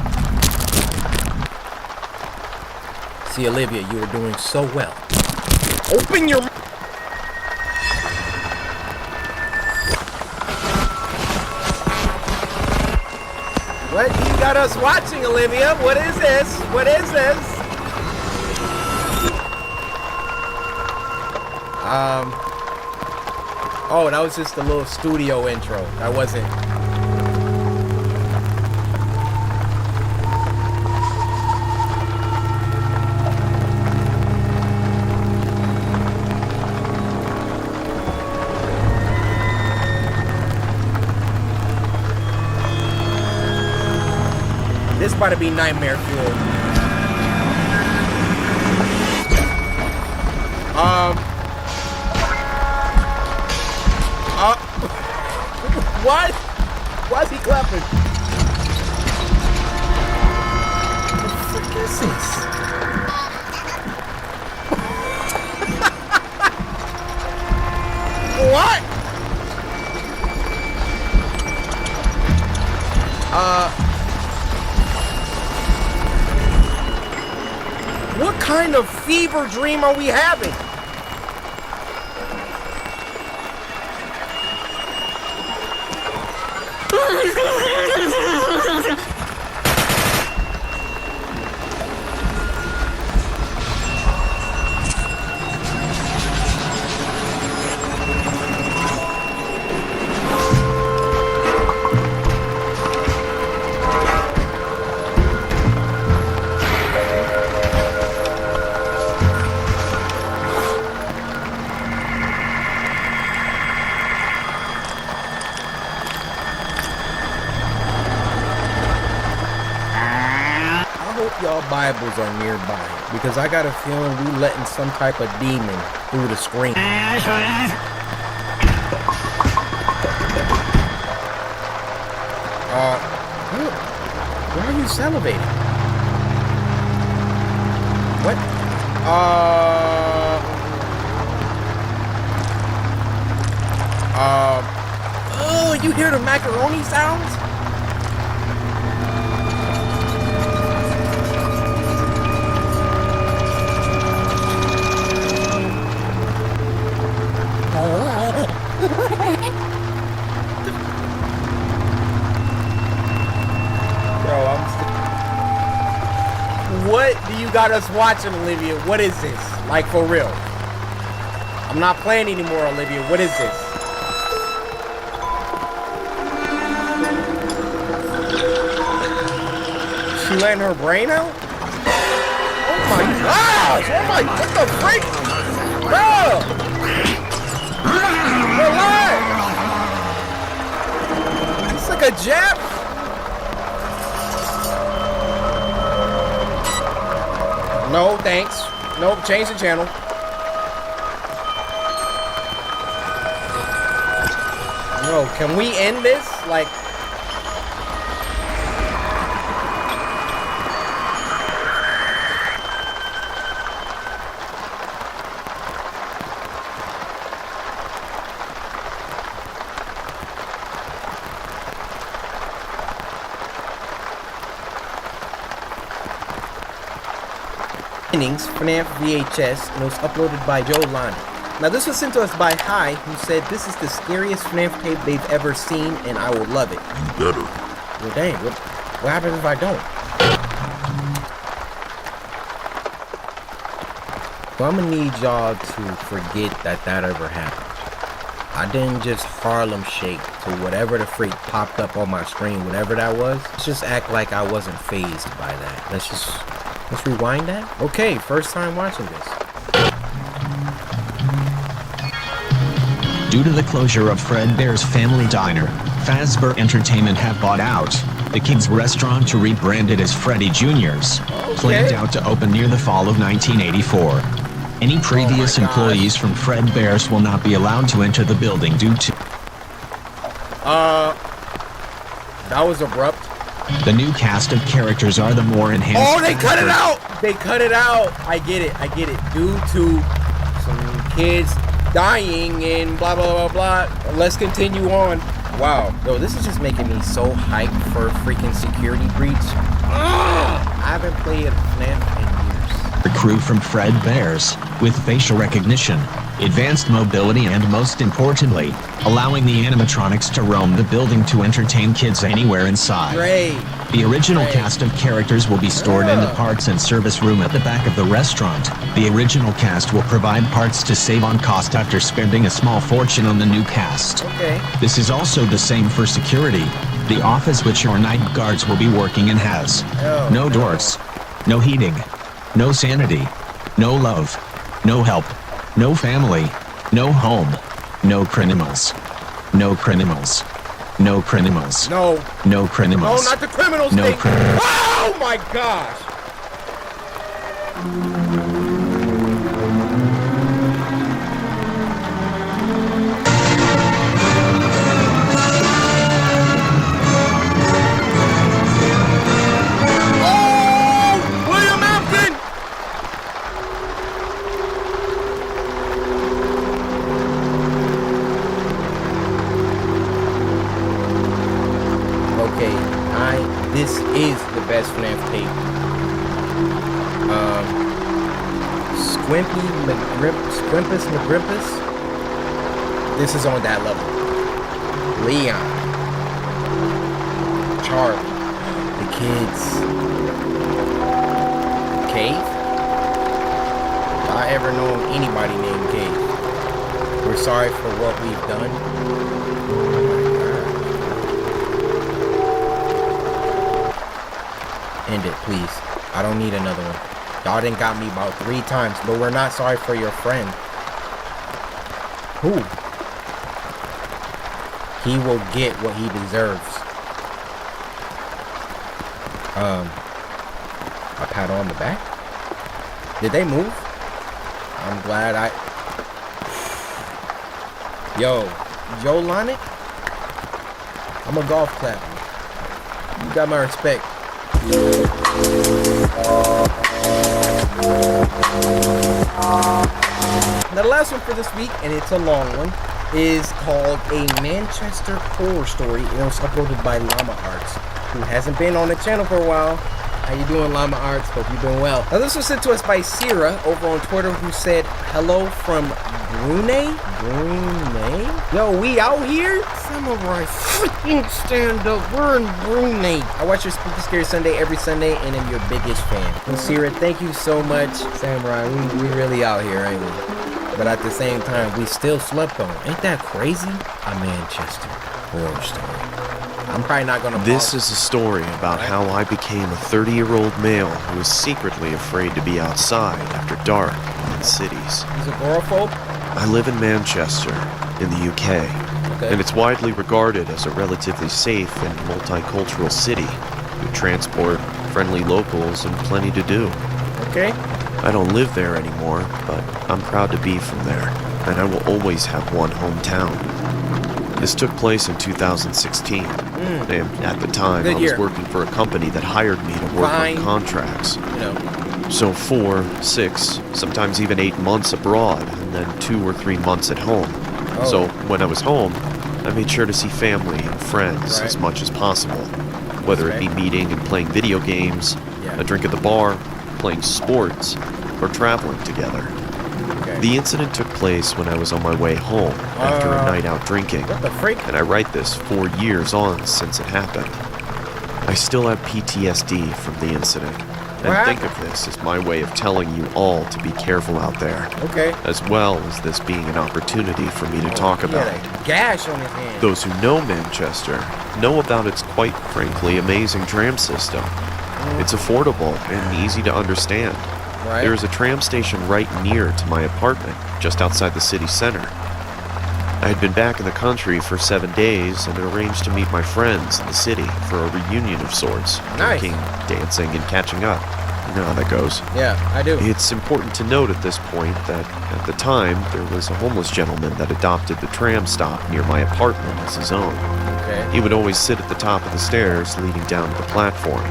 See, Olivia, you were doing so well. Open your... What you got us watching, Olivia? What is this? What is this? Oh, that was just a little studio intro. That wasn't... This about to be nightmare fuel. What? Why is he clapping? What the frick is this? What? What kind of fever dream are we having? Y'all Bibles are nearby, because I got a feeling we letting some type of demon through the screen. Why are you salivating? What? Oh, you hear the macaroni sounds? What do you got us watching, Olivia? What is this? Like, for real? I'm not playing anymore, Olivia. What is this? She letting her brain out? Oh my gosh! Oh my, what the freak? Bro! What? It's like a jab. No, thanks. Nope, change the channel. No, can we end this? Like... Innings FNAF VHS, and it was uploaded by Joe Lonnie. Now this was sent to us by Hi, who said this is the scariest FNAF tape they've ever seen, and I will love it. You better. Well, dang, what happens if I don't? So I'm gonna need y'all to forget that ever happened. I didn't just Harlem shake to whatever the freak popped up on my screen, whatever that was. Let's just act like I wasn't fazed by that. Let's rewind that. Okay, first time watching this. Due to the closure of Fredbear's Family Diner, Fazbear Entertainment have bought out the kids' restaurant to rebrand it as Freddy Jr.'s, planned out to open near the fall of 1984. Any previous employees from Fredbear's will not be allowed to enter the building due to... That was abrupt. The new cast of characters are the more enhanced... Oh, they cut it out! They cut it out! I get it. Due to some kids dying and blah, blah, blah, blah. Let's continue on. Wow. Yo, this is just making me so hyped for a freaking security breach. I haven't played FNAF in years. The crew from Fredbear's, with facial recognition, advanced mobility, and most importantly, allowing the animatronics to roam the building to entertain kids anywhere inside. Great. The original cast of characters will be stored in the parts and service room at the back of the restaurant. The original cast will provide parts to save on cost after spending a small fortune on the new cast. Okay. This is also the same for security. The office which your night guards will be working in has no doors, no heating, no sanity, no love, no help, no family, no home, no criminals, no criminals, no criminals, no criminals, no, not the criminals no thing. criminals. Oh my gosh. This is the best FNAF tape. Squimpus McGrimpus. This is on that level. Leon. Charlie. The kids. Cave? If I ever known anybody named Cave. We're sorry for what we've done. End it, please. I don't need another one. Y'all done got me about 3 times, but we're not sorry for your friend. Who? He will get what he deserves. A pat on the back? Did they move? I'm glad Yo, Joe Lonnie? I'm a golf clap. You got my respect. Now the last one for this week, and it's a long one, is called A Manchester Horror Story. It was uploaded by Llama Arts, who hasn't been on the channel for a while. How you doing, Llama Arts? Hope you're doing well. Now this was sent to us by Sierra over on Twitter, who said, hello from Brunei? Yo, we out here? Samurai freaking stand up. We're in Brunei. I watch your Spooky Scary Sunday every Sunday and am your biggest fan. And Sierra, thank you so much. Samurai, we really out here, ain't we? But at the same time, we still slept on. Ain't that crazy? A Manchester Horror Story. I'm probably not gonna. This is a story about how I became a 30-year-old male who was secretly afraid to be outside after dark in cities. He's agoraphobe? I live in Manchester, in the UK, and it's widely regarded as a relatively safe and multicultural city with transport, friendly locals, and plenty to do. Okay. I don't live there anymore, but I'm proud to be from there, and I will always have one hometown. This took place in 2016, and at the time I was working for a company that hired me to work on contracts. So 4, 6, sometimes even 8 months abroad, and then 2 or 3 months at home. So when I was home, I made sure to see family and friends as much as possible, whether it be meeting and playing video games, a drink at the bar, playing sports, or traveling together. The incident took place when I was on my way home after a night out drinking, and I write this 4 years on since it happened. I still have PTSD from the incident, and think of this as my way of telling you all to be careful out there, as well as this being an opportunity for me to talk about it. Gash on his hand. Those who know Manchester know about its quite frankly amazing tram system. It's affordable and easy to understand. There is a tram station right near to my apartment, just outside the city center. I had been back in the country for 7 days and arranged to meet my friends in the city for a reunion of sorts, drinking, dancing, and catching up. You know how that goes. Yeah, I do. It's important to note at this point that at the time there was a homeless gentleman that adopted the tram stop near my apartment as his own. He would always sit at the top of the stairs leading down to the platform,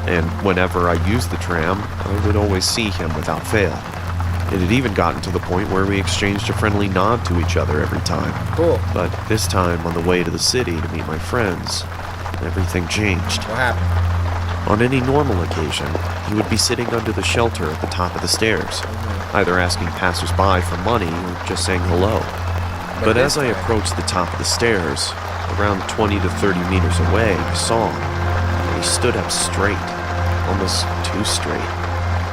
and whenever I used the tram, I would always see him without fail. It had even gotten to the point where we exchanged a friendly nod to each other every time. Cool. But this time, on the way to the city to meet my friends, everything changed. What happened? On any normal occasion, he would be sitting under the shelter at the top of the stairs, either asking passersby for money or just saying hello. But as I approached the top of the stairs, around 20 to 30 meters away, I saw him, and he stood up straight, almost too straight,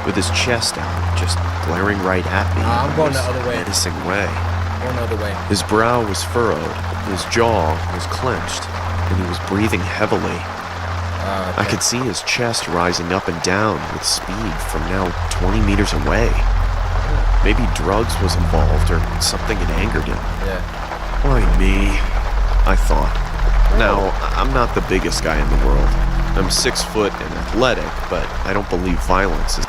with his chest out, just glaring right at me I'm in going this the other way. menacing way. Going the other way. His brow was furrowed, his jaw was clenched, and he was breathing heavily. I could see his chest rising up and down with speed from now 20 meters away. Maybe drugs was involved or something had angered him. Why me? I thought. Now, I'm not the biggest guy in the world. I'm 6 foot and athletic, but I don't believe violence is...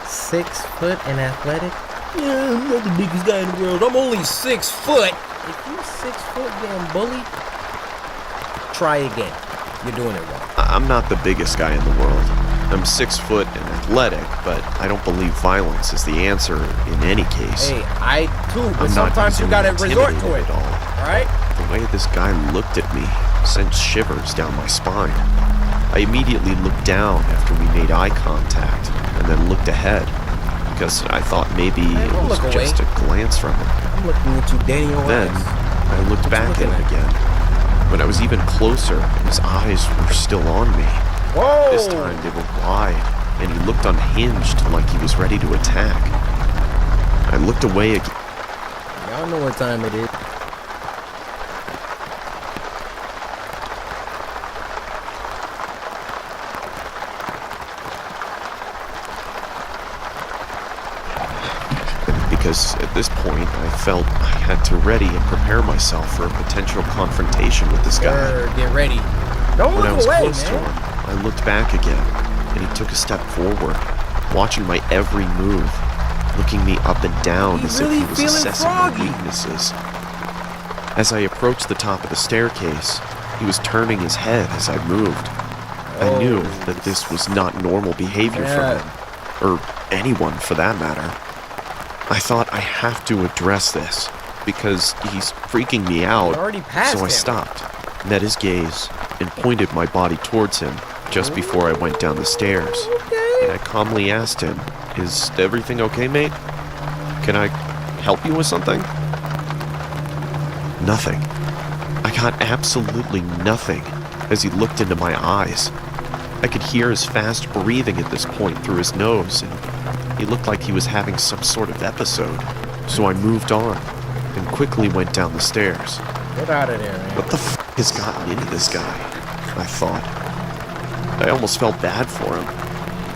6 foot and athletic? Yeah, I'm not the biggest guy in the world. I'm only 6 foot. If you 6 foot, damn bully, try again. You're doing it wrong. I'm not the biggest guy in the world. I'm 6 foot and athletic, but I don't believe violence is the answer in any case. Hey, I too, but I'm not sometimes you easily gotta resort to intimidated it. at all. Alright? The way this guy looked at me sent shivers down my spine. I immediately looked down after we made eye contact, and then looked ahead, because I thought maybe it was just a glance from him. I'm looking at you, Daniel. Then, I looked back at him again. When I was even closer, his eyes were still on me. Whoa! This time they were wide, and he looked unhinged like he was ready to attack. I looked away again. Y'all know what time it is. Because at this point, I felt I had to ready and prepare myself for a potential confrontation with this guy. Get ready. Don't When I look was away, close to man. him, I looked back again, and he took a step forward, watching my every move, looking me up and down as if he was assessing my weaknesses. As I approached the top of the staircase, he was turning his head as I moved. I knew that this was not normal behavior from him, or anyone for that matter. I thought I have to address this, because he's freaking me out, already passed so I him. stopped, met his gaze, and pointed my body towards him just before I went down the stairs. And I calmly asked him, "Is everything okay, mate? Can I help you with something?" Nothing. I got absolutely nothing as he looked into my eyes. I could hear his fast breathing at this point through his nose, and he looked like he was having some sort of episode. So I moved on and quickly went down the stairs. Get out of there, man. What the f*** has gotten into this guy? I thought. I almost felt bad for him.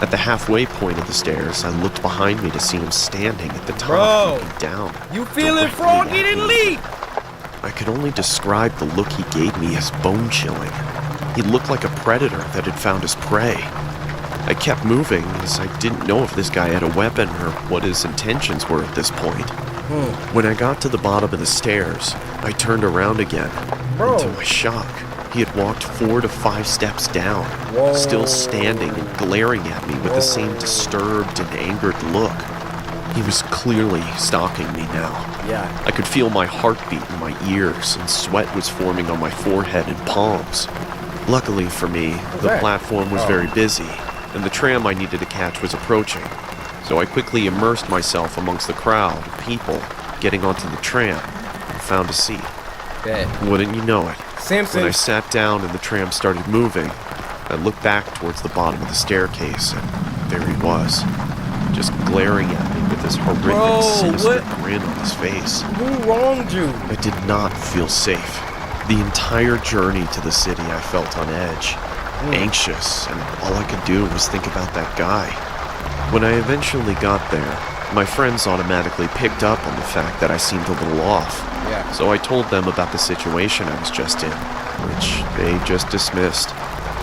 At the halfway point of the stairs, I looked behind me to see him standing at the top, Bro, looking down. You feeling froggy? Then leap! I could only describe the look he gave me as bone-chilling. He looked like a predator that had found his prey. I kept moving as I didn't know if this guy had a weapon or what his intentions were at this point. When I got to the bottom of the stairs, I turned around again. And to my shock, he had walked 4 to 5 steps down, still standing and glaring at me with the same disturbed and angered look. He was clearly stalking me now. Yeah. I could feel my heartbeat in my ears, and sweat was forming on my forehead and palms. Luckily for me, the platform was very busy, and the tram I needed to catch was approaching. So I quickly immersed myself amongst the crowd of people getting onto the tram and found a seat. Wouldn't you know it? Simpsons. When I sat down and the tram started moving, I looked back towards the bottom of the staircase, and there he was, just glaring at me with this horrific, sinister grin on his face. Who wronged you? I did not feel safe. The entire journey to the city, I felt on edge, anxious, and all I could do was think about that guy. When I eventually got there, my friends automatically picked up on the fact that I seemed a little off. Yeah. So I told them about the situation I was just in, which they just dismissed,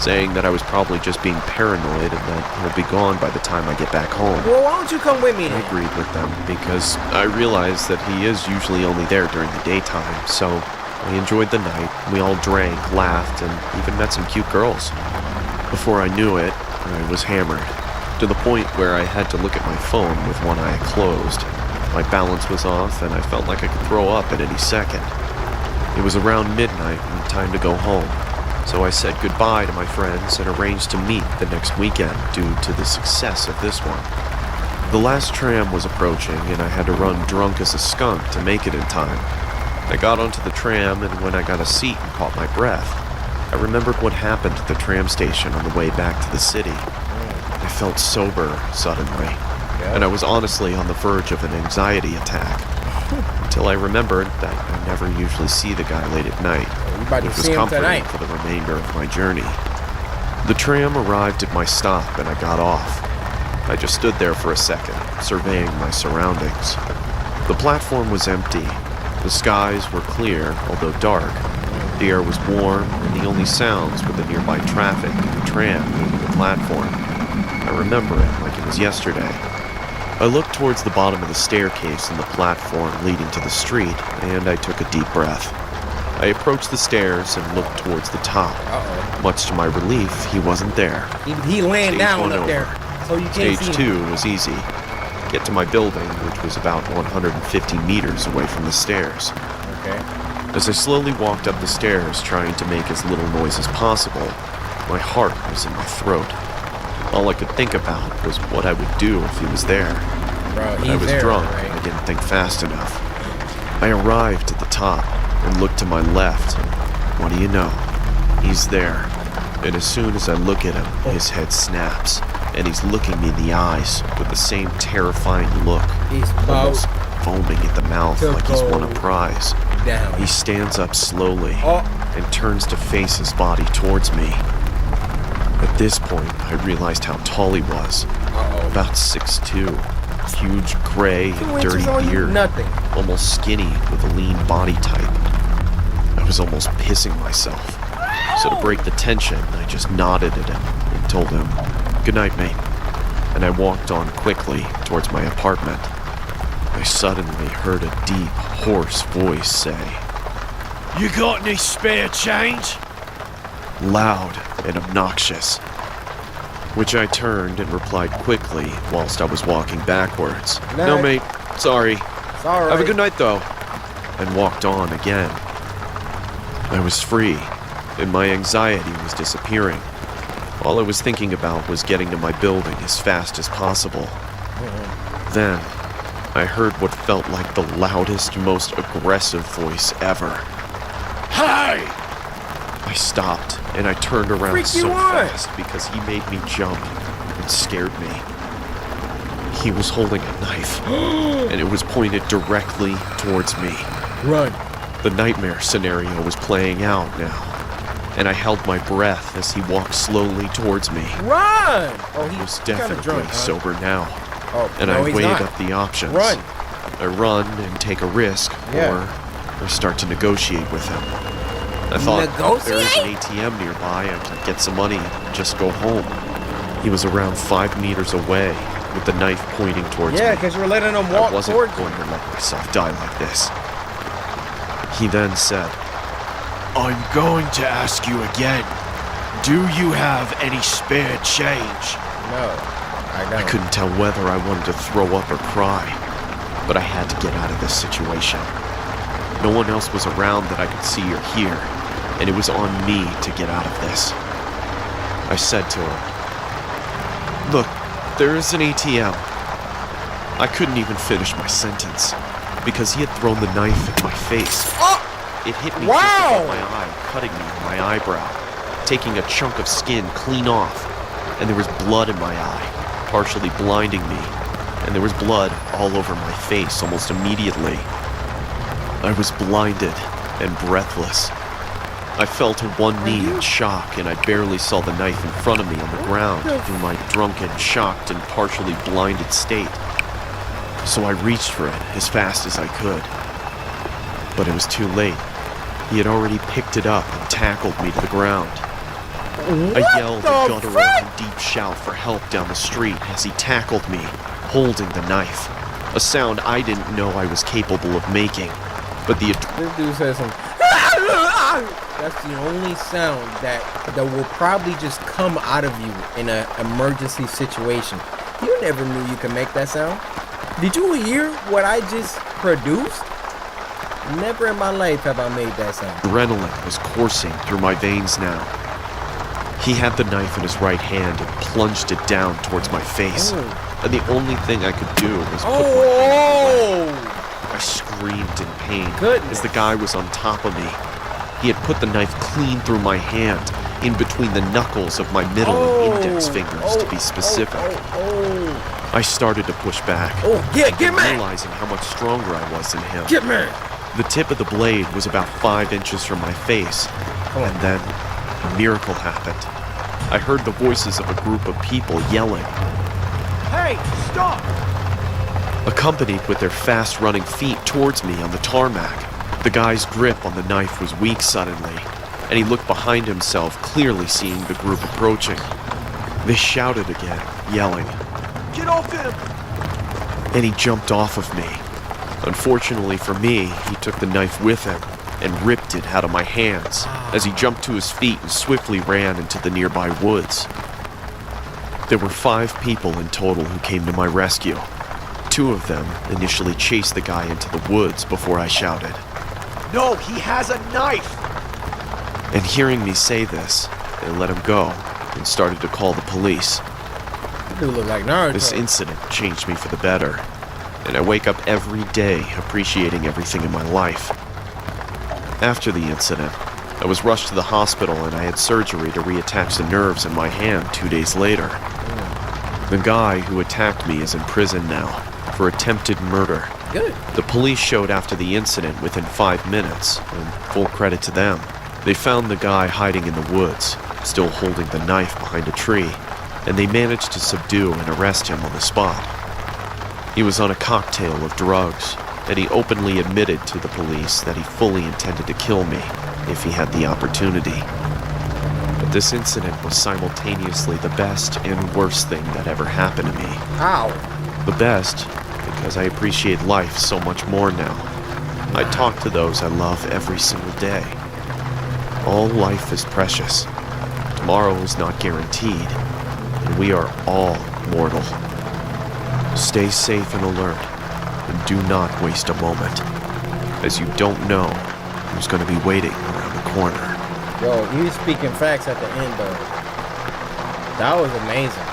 saying that I was probably just being paranoid and that he'll be gone by the time I get back home. Well, why don't you come with me I then? agreed with them because I realized that he is usually only there during the daytime, so I enjoyed the night. We all drank, laughed, and even met some cute girls. Before I knew it, I was hammered, to the point where I had to look at my phone with one eye closed. My balance was off, and I felt like I could throw up at any second. It was around midnight and time to go home, so I said goodbye to my friends and arranged to meet the next weekend due to the success of this one. The last tram was approaching, and I had to run drunk as a skunk to make it in time. I got onto the tram, and when I got a seat and caught my breath, I remembered what happened at the tram station on the way back to the city. I felt sober suddenly, and I was honestly on the verge of an anxiety attack, until I remembered that I never usually see the guy late at night, which was comforting for the remainder of my journey. The tram arrived at my stop, and I got off. I just stood there for a second, surveying my surroundings. The platform was empty. The skies were clear, although dark. The air was warm, and the only sounds were the nearby traffic and the tram leaving the platform. I remember it like it was yesterday. I looked towards the bottom of the staircase and the platform leading to the street, and I took a deep breath. I approached the stairs and looked towards the top. Much to my relief, he wasn't there. He laying Stage down one up over. there, so you can't see Stage him. 2 was easy. Get to my building, which was about 150 meters away from the stairs. Okay. As I slowly walked up the stairs, trying to make as little noise as possible, my heart was in my throat. All I could think about was what I would do if he was there. Bro, But I was drunk, and I didn't think fast enough. I arrived at the top and looked to my left. What do you know? He's there. And as soon as I look at him, his head snaps, and he's looking me in the eyes with the same terrifying look, almost foaming at the mouth like he's won a prize. He stands up slowly and turns to face his body towards me. At this point, I realized how tall he was. About 6'2", huge gray and dirty beard, almost skinny with a lean body type. I was almost pissing myself. So to break the tension, I just nodded at him and told him, "Good night, mate." And I walked on quickly towards my apartment. I suddenly heard a deep, hoarse voice say, "You got any spare change?" Loud and obnoxious. Which I turned and replied quickly whilst I was walking backwards. "No, mate. Sorry. Have a good night, though." And walked on again. I was free, and my anxiety was disappearing. All I was thinking about was getting to my building as fast as possible. Then, I heard what felt like the loudest, most aggressive voice ever. "Hey!" I stopped, and I turned around so fast because he made me jump and scared me. He was holding a knife, and it was pointed directly towards me. Run. The nightmare scenario was playing out now, and I held my breath as he walked slowly towards me. Run! Oh, He was definitely sober now, and no, I he's weighed not. up the options. Run. I run and take a risk, or start to negotiate with him. I thought, if there is an ATM nearby, I could get some money and just go home. He was around 5 meters away, with the knife pointing towards me. Yeah, because you're letting him walk I wasn't towards going to let myself die like this. He then said, "I'm going to ask you again. Do you have any spare change?" No, I don't. I couldn't tell whether I wanted to throw up or cry, but I had to get out of this situation. No one else was around that I could see or hear, and it was on me to get out of this. I said to him, Look, there is an ATM. I couldn't even finish my sentence because he had thrown the knife at my face. It hit me just above my eye, cutting me in my eyebrow, taking a chunk of skin clean off, and there was blood in my eye, partially blinding me, and there was blood all over my face almost immediately. I was blinded and breathless. I fell to one knee in shock, and I barely saw the knife in front of me on the ground in my drunken, shocked, and partially blinded state. So I reached for it as fast as I could. But it was too late. He had already picked it up and tackled me to the ground. I yelled a guttural and deep shout for help down the street as he tackled me, holding the knife. A sound I didn't know I was capable of making. But the This dude says some. That's the only sound that will probably just come out of you in an emergency situation. You never knew you could make that sound. Did you hear what I just produced? Never in my life have I made that sound. adrenaline was coursing through my veins now. He had the knife in his right hand and plunged it down towards my face. And the only thing I could do was put my hand away. I screamed in pain as the guy was on top of me. He had put the knife clean through my hand, in between the knuckles of my middle and index fingers, to be specific. I started to push back, realizing how much stronger I was than him. Get me! The tip of the blade was about 5 inches from my face, and then a miracle happened. I heard the voices of a group of people yelling. Hey, stop! Accompanied with their fast-running feet towards me on the tarmac. The guy's grip on the knife was weak suddenly, and he looked behind himself, clearly seeing the group approaching. They shouted again, yelling, Get off him! And he jumped off of me. Unfortunately for me, he took the knife with him and ripped it out of my hands as he jumped to his feet and swiftly ran into the nearby woods. There were 5 people in total who came to my rescue. 2 of them initially chased the guy into the woods before I shouted. No, he has a knife! And hearing me say this, they let him go and started to call the police. Dude look like Naruto. This incident changed me for the better, and I wake up every day appreciating everything in my life. After the incident, I was rushed to the hospital and I had surgery to reattach the nerves in my hand 2 days later. The guy who attacked me is in prison now for attempted murder. Good. The police showed after the incident within 5 minutes, and full credit to them. They found the guy hiding in the woods, still holding the knife behind a tree, and they managed to subdue and arrest him on the spot. He was on a cocktail of drugs, and he openly admitted to the police that he fully intended to kill me if he had the opportunity. But this incident was simultaneously the best and worst thing that ever happened to me. Ow. The best, because I appreciate life so much more now. I talk to those I love every single day. All life is precious. Tomorrow is not guaranteed, and we are all mortal. Stay safe and alert, and do not waste a moment, as you don't know who's going to be waiting around the corner. Yo, he was speaking facts at the end, though. That was amazing.